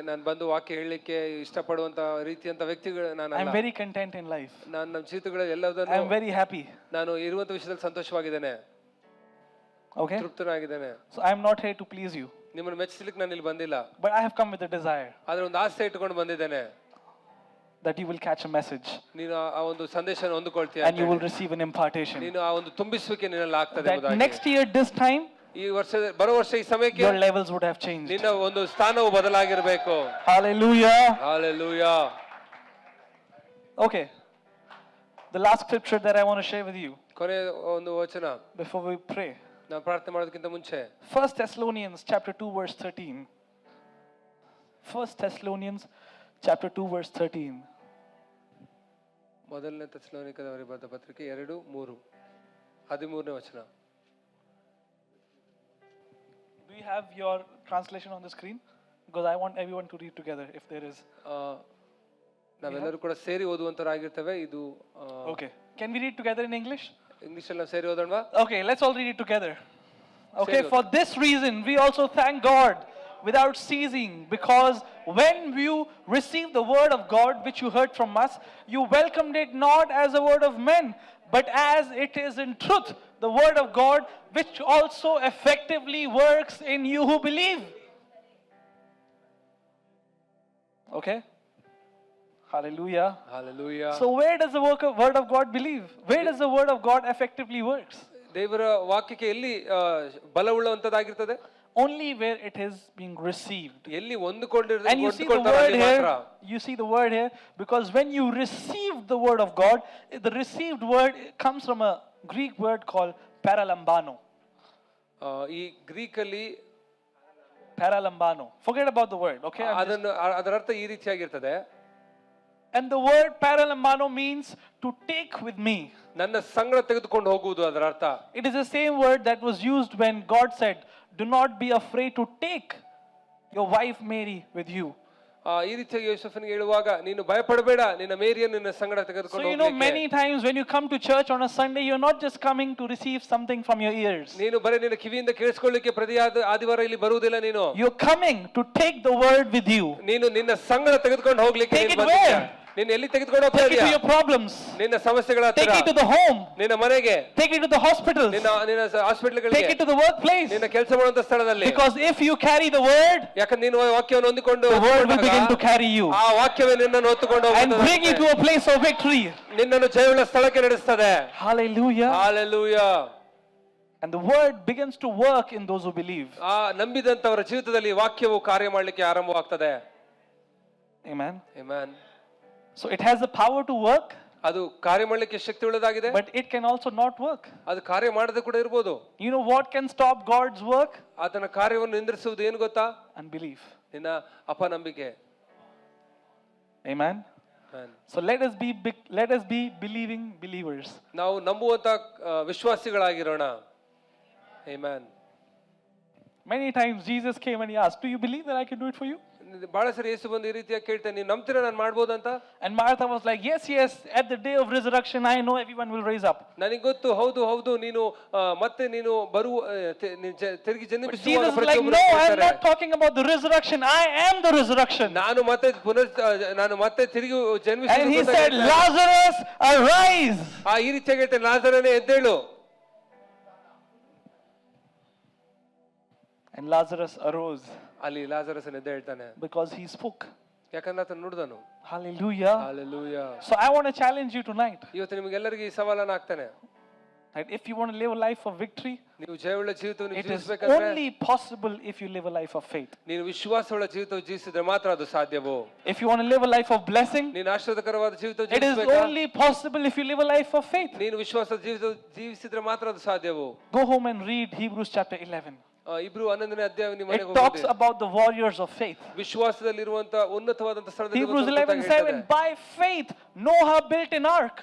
ನಾನು ಬಂದು ವಾಕ್ಯ ಹೇಳಲಿಕ್ಕೆ ಇಷ್ಟಪಡುವಂತ ರೀತಿಯಂತ ವ್ಯಕ್ತಿಗಳು I am ನಾನಲ್ಲ. very content in life. ನಾನು ನಮ್ಮ ಜೀವಿತಗಳಲ್ಲಿ I am ಎಲ್ಲದನ್ನು very happy. ನಾನು ಇರುವಂತ ವಿಷಯದಲ್ಲಿ ಸಂತೋಷವಾಗಿದ್ದೇನೆ, Okay? ತೃಪ್ತನಾಗಿದ್ದೇನೆ. So I am not here to please you. ನಿಮ್ಮನ್ನು ಮೆಚ್ಚಿಸಲಿಕ್ಕೆ ನಾನು ಇಲ್ಲಿ ಬಂದಿಲ್ಲ, But I have come with a desire ಆದ್ರೆ ಒಂದು ಆಸೆ ಇಟ್ಕೊಂಡು ಬಂದಿದ್ದೇನೆ. that you will catch a message ನೀನು ಆ ಒಂದು ಸಂದೇಶನ ಹೊಂದಿಕೊಳ್ತೀಯ and you will receive an impartation. ನೀನು ಆ ಒಂದು ತುಂಬಿಸುವಿಕೆ ನಿನ್ನಲ್ಲಿ ಆಗ್ತದೆ That ಎಂಬುದಾಗಿ. next year, this time, ಈ ಬರೋ ವರ್ಷ ಈ ಸಮಯಕ್ಕೆ your levels would have changed. ನಿನ್ನ ಒಂದು ಸ್ಥಾನವು ಬದಲಾಗಿರಬೇಕು. Hallelujah. Hallelujah. Okay. The last scripture that I want to share with you ಕೊನೆ ಒಂದು ವಚನ before we pray. ನಾವು ಪ್ರಾರ್ಥನೆ ಮಾಡೋದಕ್ಕಿಂತ ಮುಂಚೆ 1 Thessalonians chapter 2 verse 13. 1 Thessalonians chapter 2 verse 13. ಮೊದಲನೇ ಥೆಸಲೋನಿಕದವರಿಗೆ ಬರೆದ ಪತ್ರಿಕೆ 2:3 13ನೇ ವಚನ. Do you have your translation on the screen? Because I want everyone to read together if there is. ನಾವೆಲ್ಲರೂ ಕೂಡ ಸೇರಿ ಓದುವಂತರಾಗಿರ್ತೇವೆ. ಇದು Okay. Can we read together in English? English ಅಲ್ಲಿ ನಾವು ಸೇರಿ ಓದೋಣವಾ? Okay, let's all read it together. Okay, Say for this reason we also thank God without ceasing, because when you received the word of God which you heard from us, you welcomed it not as a word of men, but as it is in truth, the word of God, which also effectively works in you who believe. Okay? Hallelujah. Hallelujah. So where does the word of God believe? Where does the word of God effectively works? ದೇವರ ವಾಕ್ಯಕ್ಕೆ ಎಲ್ಲಿ ಬಲವುಳ್ಳಂತದಾಗಿರ್ತದೆ? only where it is being received. ಎಲ್ಲಿ And you see the ಹೊಂದಿಕೊಳ್ತಾರೋ word ಅಲ್ಲಿ ಮಾತ್ರ. here, you see the word here, because when you receive the word of God, the received word comes from a Greek word called paralambano. ಈ Greek ಅಲ್ಲಿ Paralambano. Forget about the word, okay? ಅದರ ಅರ್ಥ ಈ ರೀತಿಯಾಗಿರ್ತದೆ. And the word paralambano means to take with me. ನನ್ನ ಸಂಗಡ ತೆಗೆದುಕೊಂಡು ಹೋಗುವುದು ಅದರ ಅರ್ಥ. It is the same word that was used when God said, "Do not be afraid to take your wife Mary with you." ಈ ರೀತಿಯಾಗಿ ಯೋಸೇಫನಿಗೆ ಹೇಳುವಾಗ ನೀನು ಭಯಪಡಬೇಡ, ನಿನ್ನ ಮೇರಿಯನ್ನು ನಿನ್ನ ಸಂಗಡ So ತೆಗೆದುಕೊಂಡು you know, ಹೋಗ್ಲಿಕ್ಕೆ. many times when you come to church on a Sunday, you're not just coming to receive something from your ears. ನೀನು ಬರೀ ನಿನ್ನ ಕಿವಿಯಿಂದ ಕೇಳಿಸಿಕೊಳ್ಳಿಕ್ಕೆ ಪ್ರತಿ ಆದಿವಾರ ಇಲ್ಲಿ ಬರುವುದಿಲ್ಲ. ನೀನು You're coming to take the word with you. ನೀನು ನಿನ್ನ ಸಂಗಡ ತೆಗೆದುಕೊಂಡು ಹೋಗ್ಲಿಕ್ಕೆ Take ನೀನು it ಬಂದಿದ್ದೀಯ. where? ನೀನು ಎಲ್ಲಿ ತೆಗೆದುಕೊಂಡು ಹೋಗ್ತಾ Take it to ಇದೀಯಾ? your problems. ನಿನ್ನ ಸಮಸ್ಯೆಗಳ Take ಹತ್ತಿರ, it to the home. ನಿನ್ನ ಮನೆಗೆ, Take it to the hospitals. ನಿನ್ನ ಹಾಸ್ಪಿಟಲ್ಗಳಿಗೆ, Take it to the workplace. ನಿನ್ನ ಕೆಲಸ ಮಾಡುವಂತ ಸ್ಥಳದಲ್ಲಿ. Because if you carry the word, ಯಾಕಂದ್ರೆ ನೀನು ವಾಕ್ಯವನ್ನು ಹೊಂದಿಕೊಂಡು the word will begin to carry you ಆ ವಾಕ್ಯವೇ ನಿನ್ನನ್ನು ಹೊತ್ತುಕೊಂಡು and bring you to a place of victory. ನಿನ್ನನ್ನು ಜಯವುಳ್ಳ ಸ್ಥಳಕ್ಕೆ ನಡೆಸ್ತದೆ. Hallelujah. Hallelujah. And the word begins to work in those who believe. ಆ ನಂಬಿದಂತವರ ಜೀವಿತದಲ್ಲಿ ವಾಕ್ಯವು ಕಾರ್ಯ ಮಾಡಲಿಕ್ಕೆ ಆರಂಭವಾಗ್ತದೆ. Amen. Amen. So it has the power to work, ಅದು ಕಾರ್ಯ ಮಾಡಲಿಕ್ಕೆ ಶಕ್ತಿ ಉಳ್ಳದಾಗಿದೆ. but it can also not work. ಅದು ಕಾರ್ಯ ಮಾಡದೆ ಕೂಡ ಇರಬಹುದು. You know what can stop God's work? ಆತನ ಕಾರ್ಯವನ್ನು ನಿಂದ್ರಿಸುವುದು ಏನು ಗೊತ್ತಾ? Unbelief. ನಿನ್ನ ಅಪನಂಬಿಕೆ. Amen. Amen. So let us be believing believers. ನಾವು ನಂಬುವಂತ ವಿಶ್ವಾಸಿಗಳಾಗಿರೋಣ. Amen. Many times Jesus came and he asked, "Do you believe that I can do it for you?" ಬಹಳ ಸರಿ ಯೇಸು ಬಂದು ಈ ರೀತಿಯಾಗಿ ಕೇಳ್ತಾನೆ, ನೀವು ನಂಬ್ತೀರಾ ನಾನು ಮಾಡ್ಬೋದಂತ? And Martha was like, "Yes, yes, at the day of resurrection I know everyone will raise up." ನನಗೆ ಗೊತ್ತು, ಹೌದು ಹೌದು, ನೀನು ಮತ್ತೆ ನೀನು ಬರುವ ತಿರುಗಿ But ಜನ್ಮಿಸುವಾಗ Jesus is like, ಪ್ರತಿಯೊಬ್ಬರು "No, I am ಹೇಳ್ತಾರೆ, not talking about the resurrection. I am the resurrection." ನಾನು ಮತ್ತೆ ತಿರುಗಿ And he said, ಜನ್ಮಿಸುವುದು. "Lazarus, arise." ಈ ರೀತಿಯಾಗಿ ಹೇಳ್ತಾನೆ, ಲಾಜರನೇ ಎದ್ದೇಳು. And Lazarus arose ಅಲ್ಲಿ ಲಾಜರಸನ ಎದ್ದ ಹೇಳ್ತಾನೆ, because he spoke. ಯಾಕಂದ್ರೆ ಆತನು ನುಡಿದನು. Hallelujah. Hallelujah. So I want to challenge you tonight. ಇವತ್ತು ನಿಮಗೆಲ್ಲರಿಗೂ ಈ ಸವಾಲನ್ನು ಹಾಕ್ತಾನೆ. That if you want to live a life of victory, ನೀವು ಜಯವುಳ್ಳ ಜೀವಿತವನ್ನು it is ಜೀವಿಸಬೇಕಂದ್ರೆ only possible if you live a life of faith. ನೀನು ವಿಶ್ವಾಸವುಳ್ಳ ಜೀವಿತ ಜೀವಿಸಿದ್ರೆ ಮಾತ್ರ ಅದು ಸಾಧ್ಯವೋ. If you want to live a life of blessing, ನೀನು ಆಶೀರ್ವಾದಕರವಾದ ಜೀವಿತ it is ಜೀವಿಸಬೇಕಾ? only possible if you live a life of faith. ನೀನು ವಿಶ್ವಾಸದ ಜೀವಿತ ಜೀವಿಸಿದ್ರೆ ಮಾತ್ರ ಅದು ಸಾಧ್ಯವೋ. Go home and read Hebrews chapter 11. ಇಬ್ರು 11ನೇ ಅಧ್ಯಾಯ ನಿಮ್ಮ It ಮನೆಗೆ talks ಹೋಗಿ about the warriors of faith. ವಿಶ್ವಾಸದಲ್ಲಿರುವಂತ ಉನ್ನತವಾದಂತ ಸ್ಥಳದಲ್ಲಿ Hebrews 11:7, by faith Noah built an ark.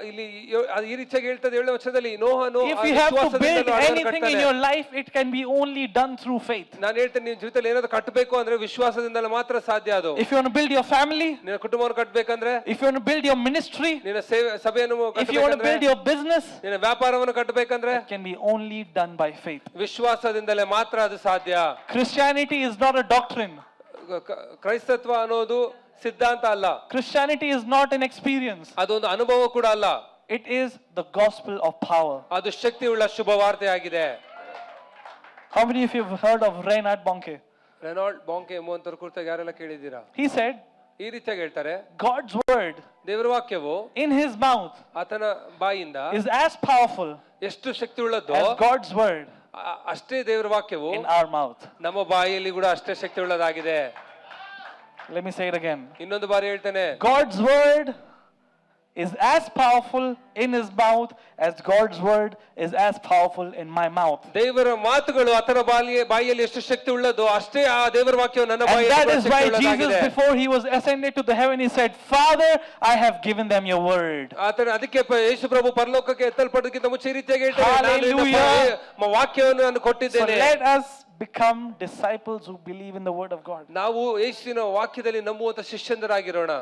ಇಲ್ಲಿ ಈ ರೀತಿಯಾಗಿ ಹೇಳ್ತದೆ 7ನೇ ವಚನದಲ್ಲಿ, ನೋಹನು If you have to build anything in your life, it can be only done through faith. ನಾನು ಹೇಳ್ತೇನೆ, ನಿನ್ನ ಜೀವಿತದಲ್ಲಿ ಏನಾದ್ರು ಕಟ್ಟಬೇಕು ಅಂದ್ರೆ ವಿಶ್ವಾಸದಿಂದಲೇ ಮಾತ್ರ ಸಾಧ್ಯ ಅದು. If you want to build your family, ನಿನ್ನ ಕುಟುಂಬವನ್ನು ಕಟ್ಟಬೇಕಂದ್ರೆ, if you want to build your ministry, ನಿನ್ನ ಸಭೆಯನ್ನು if you want to build ಕಟ್ಟಬೇಕಂದ್ರೆ, your business, ನಿನ್ನ ವ್ಯಾಪಾರವನ್ನು ಕಟ್ಟಬೇಕಂದ್ರೆ it can be only done by faith. ವಿಶ್ವಾಸದಿಂದಲೇ ಮಾತ್ರ ಅದು ಸಾಧ್ಯ. Christianity is not a doctrine. ಕ್ರೈಸ್ತತ್ವ ಅನ್ನೋದು ಸಿದ್ಧಾಂತ ಅಲ್ಲ. Christianity is not an experience. ಅದೊಂದು ಅನುಭವ ಕೂಡ ಅಲ್ಲ. It is the gospel of power. ಅದು ಶಕ್ತಿಯುಳ್ಳ ಶುಭವಾರ್ತೆ ಆಗಿದೆ. How many of you have heard of Reinhard Bonnke? Reinhard Bonnke ಎಂಬುವಂತವ್ರ ಕುರಿತಾಗಿ ಯಾರೆಲ್ಲ ಕೇಳಿದ್ದೀರಾ? He said, ಈ ರೀತಿಯಾಗಿ ಹೇಳ್ತಾರೆ, God's word ದೇವರ ವಾಕ್ಯವು in his mouth ಆತನ ಬಾಯಿಂದ is as powerful ಎಷ್ಟು ಶಕ್ತಿಯುಳ್ಳದ್ದೋ as God's word ಅಷ್ಟೇ ದೇವರ ವಾಕ್ಯವು in our mouth. ನಮ್ಮ ಬಾಯಿಯಲ್ಲಿ ಕೂಡ ಅಷ್ಟೇ ಶಕ್ತಿಯುಳ್ಳದಾಗಿದೆ. Let me say it again. ಇನ್ನೊಂದು ಬಾರಿ ಹೇಳ್ತೇನೆ, God's word is as powerful in his mouth as God's word is as powerful in my mouth. ದೇವರ ಮಾತುಗಳು ಆತನ ಬಾಯಿಯಲ್ಲಿ ಎಷ್ಟು ಶಕ್ತಿ ಉಳ್ಳದೋ ಅಷ್ಟೇ ಆ ದೇವರ ವಾಕ್ಯವು ನನ್ನ And that ಬಾಯಿಯಲ್ಲಿ is why Jesus, before he was ascended to the heaven, he said, "Father, I have given them your word." ಆತನ ಅದಕ್ಕೆ ಯೇಸು ಪ್ರಭು ಪರಲೋಕಕ್ಕೆ ಎತ್ತಲ್ಪಡೋದಕ್ಕಿಂತ ಮುಂಚೆ ಈ ರೀತಿಯಾಗಿ ಹೇಳ್ತಾರೆ, ನಾನು ನಿನ್ನ Hallelujah. ವಾಕ್ಯವನ್ನು ನಾನು So ಕೊಟ್ಟಿದ್ದೇನೆ. let us become disciples who believe in the word of God. ನಾವು ಯೇಸುವಿನ ವಾಕ್ಯದಲ್ಲಿ ನಂಬುವಂತ ಶಿಷ್ಯಂದರಾಗಿರೋಣ.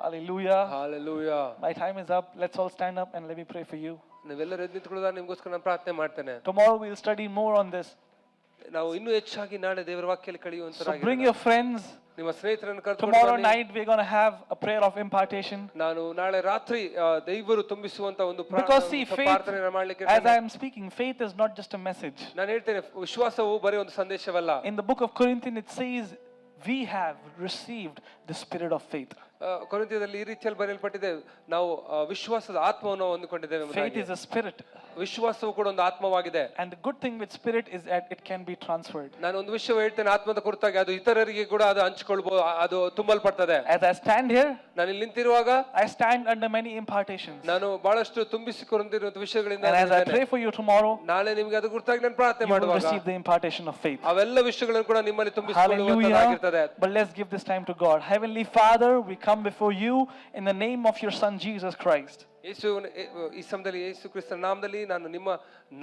Hallelujah. Hallelujah. My time is up. Let's all stand up and let me pray for you. ನಾವೆಲ್ಲರೂ ಎದ್ದು ನಿಂತ್ಕೊಳ್ಳೋಣ, ನಿಮಗೋಸ್ಕರ ನಾನು ಪ್ರಾರ್ಥನೆ ಮಾಡ್ತೇನೆ. Tomorrow we'll study more on this. ನಾವು ಇನ್ನೂ ಹೆಚ್ಚಾಗಿ ನಾಳೆ ದೇವರ ವಾಕ್ಯದಲ್ಲಿ So bring ಕಳೆಯುವಂತರಾಗಿ your friends. ನಿಮ್ಮ ಸ್ನೇಹಿತರನ್ನು ಕರೆದುಕೊಂಡು Tomorrow ಬನ್ನಿ. night we're going to have a prayer of impartation. ನಾನು ನಾಳೆ ರಾತ್ರಿ ದೈವರು ತುಂಬಿಸುವಂತ ಒಂದು Because see, faith, ಪ್ರಾರ್ಥನೆ ಮಾಡಲಿಕ್ಕೆ as I am speaking, faith is not just a message. ನಾನು ಹೇಳ್ತೇನೆ, ವಿಶ್ವಾಸವು ಬರೀ ಒಂದು ಸಂದೇಶವಲ್ಲ. In the book of Corinthians it says we have received the spirit of faith. ಕೊರಿಂಥದಲ್ಲಿ ಈ ರೀತಿಯಲ್ಲಿ ಬರೆಯಲ್ಪಟ್ಟಿದೆ, ನಾವು ವಿಶ್ವಾಸದ ಆತ್ಮವನ್ನು ಹೊಂದಿಕೊಂಡಿದ್ದೇವೆ Faith ಎಂಬುದಾಗಿ. is a spirit. ವಿಶ್ವಾಸವು ಕೂಡ ಒಂದು ಆತ್ಮವಾಗಿದೆ. And the good thing with spirit is that it can be transferred. ನಾನು ಒಂದು ವಿಷಯ ಹೇಳ್ತೇನೆ, ಆತ್ಮದ ಕುರಿತಾಗಿ ಅದು ಇತರರಿಗೆ ಕೂಡ ಅದು ಹಂಚಿಕೊಳ್ಬಹುದು, ಅದು ತುಂಬಲ್ಪಡ್ತದೆ. As I stand here, ನಾನು ಇಲ್ಲಿ ನಿಂತಿರುವಾಗ I stand under many impartations. ನಾನು ಬಹಳಷ್ಟು ತುಂಬಿಸಿಕೊಂಡಿರುವಂತ ವಿಷಯಗಳಿಂದ And as I pray for you tomorrow, ನಾಳೆ ನಿಮ್ಗೆ ಅದು ಕುರಿತಾಗಿ ನಾನು ಪ್ರಾರ್ಥನೆ you will ಮಾಡುವಾಗ receive the impartation of faith. ಅವೆಲ್ಲ ವಿಷಯಗಳನ್ನು ಕೂಡ ನಿಮ್ಮಲ್ಲಿ Hallelujah. ತುಂಬಿಸಿಕೊಳ್ಳುವಂತದ್ದಾಗಿರ್ತದೆ. But let's give this time to God. Heavenly Father, we come before you in the name of your Son Jesus Christ. ಈ ಸಮಯದಲ್ಲಿ ಯೇಸು ಕ್ರಿಸ್ತನ ನಾಮದಲ್ಲಿ ನಾನು ನಿಮ್ಮ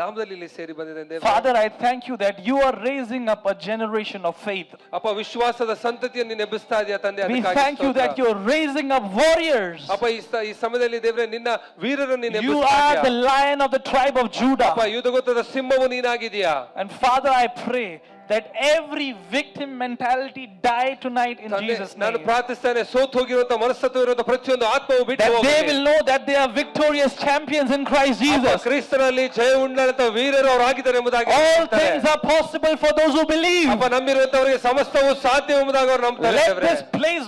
ನಾಮದಲ್ಲಿ ಇಲ್ಲಿ ಸೇರಿ ಬಂದಿದ್ದೇನೆ. Father, I thank you that you are raising up a generation of faith. ಅಪ್ಪ, ವಿಶ್ವಾಸದ ಸಂತತಿಯನ್ನು ನೀನು ಎಬ್ಬಿಸ್ತಾ ಇದೆಯಾ ತಂದೆ. We thank you that you're raising up warriors. ಅಪ್ಪ, ಈ ಸಮಯದಲ್ಲಿ ದೇವರೇ ನಿನ್ನ ವೀರರನ್ನು ನೀನು You ಎಬ್ಬಿಸ್ತಾ are ಇದೆಯಾ. the lion of the tribe of Judah. ಅಪ್ಪ, ಯುದ್ಧಗೋತ್ರದ ಸಿಂಹವು ನೀನಾಗಿದೆಯಾ. And Father, I pray that every victim mentality die tonight in Jesus' ನಾನು name. ಪ್ರಾರ್ಥಿಸ್ತೇನೆ, ಸೋತು ಹೋಗಿರುವಂತ ಮನಸ್ಸತ್ವ ಇರುವಂತ ಪ್ರತಿಯೊಂದು ಆತ್ಮವು ಬಿಟ್ಟು That they ಹೋಗಲಿ. will know that they are victorious champions in Christ ಅಪ್ಪ, Jesus. ಕ್ರಿಸ್ತನಲ್ಲಿ ಜಯ ಉಳ್ಳಂತ ವೀರರು ಅವರಾಗಿದ್ದಾರೆ ಎಂಬುದಾಗಿ All ಹೇಳ್ತಾರೆ. things are possible for those who believe. ಅಪ್ಪ, ನಂಬಿರುವಂತವರಿಗೆ ಸಮಸ್ತವು ಸಾಧ್ಯ ಎಂಬುದಾಗಿ ಅವರು ನಂಬ್ತಾರೆ. Let ದೇವರೇ, this place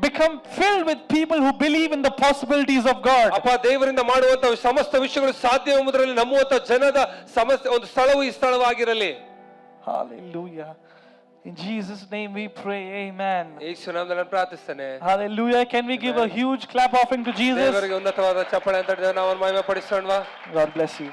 become filled with people who believe in the possibilities of God. ಅಪ್ಪ, ದೇವರಿಂದ ಮಾಡುವಂತ ಸಮಸ್ತ ವಿಷಯಗಳು ಸಾಧ್ಯ ಎಂಬುದರಲ್ಲಿ ನಂಬುವಂತ ಜನದ ಸಮಸ್ತ ಒಂದು ಸ್ಥಳವು ಈ ಸ್ಥಳವಾಗಿರಲಿ. Hallelujah. In Jesus' name we pray. Amen. ಯೇಸು ನಾಮದಲ್ಲಿ ನಾನು ಪ್ರಾರ್ಥಿಸ್ತೇನೆ. Hallelujah. Can we give a huge clap offering to Jesus? ದೇವರಿಗೆ ಉನ್ನತವಾದ ಚಪ್ಪಾಳೆ ಅಂತ ನಾವು ಮಹಿಮೆ ಪಡಿಸೋಣವಾ? God bless you.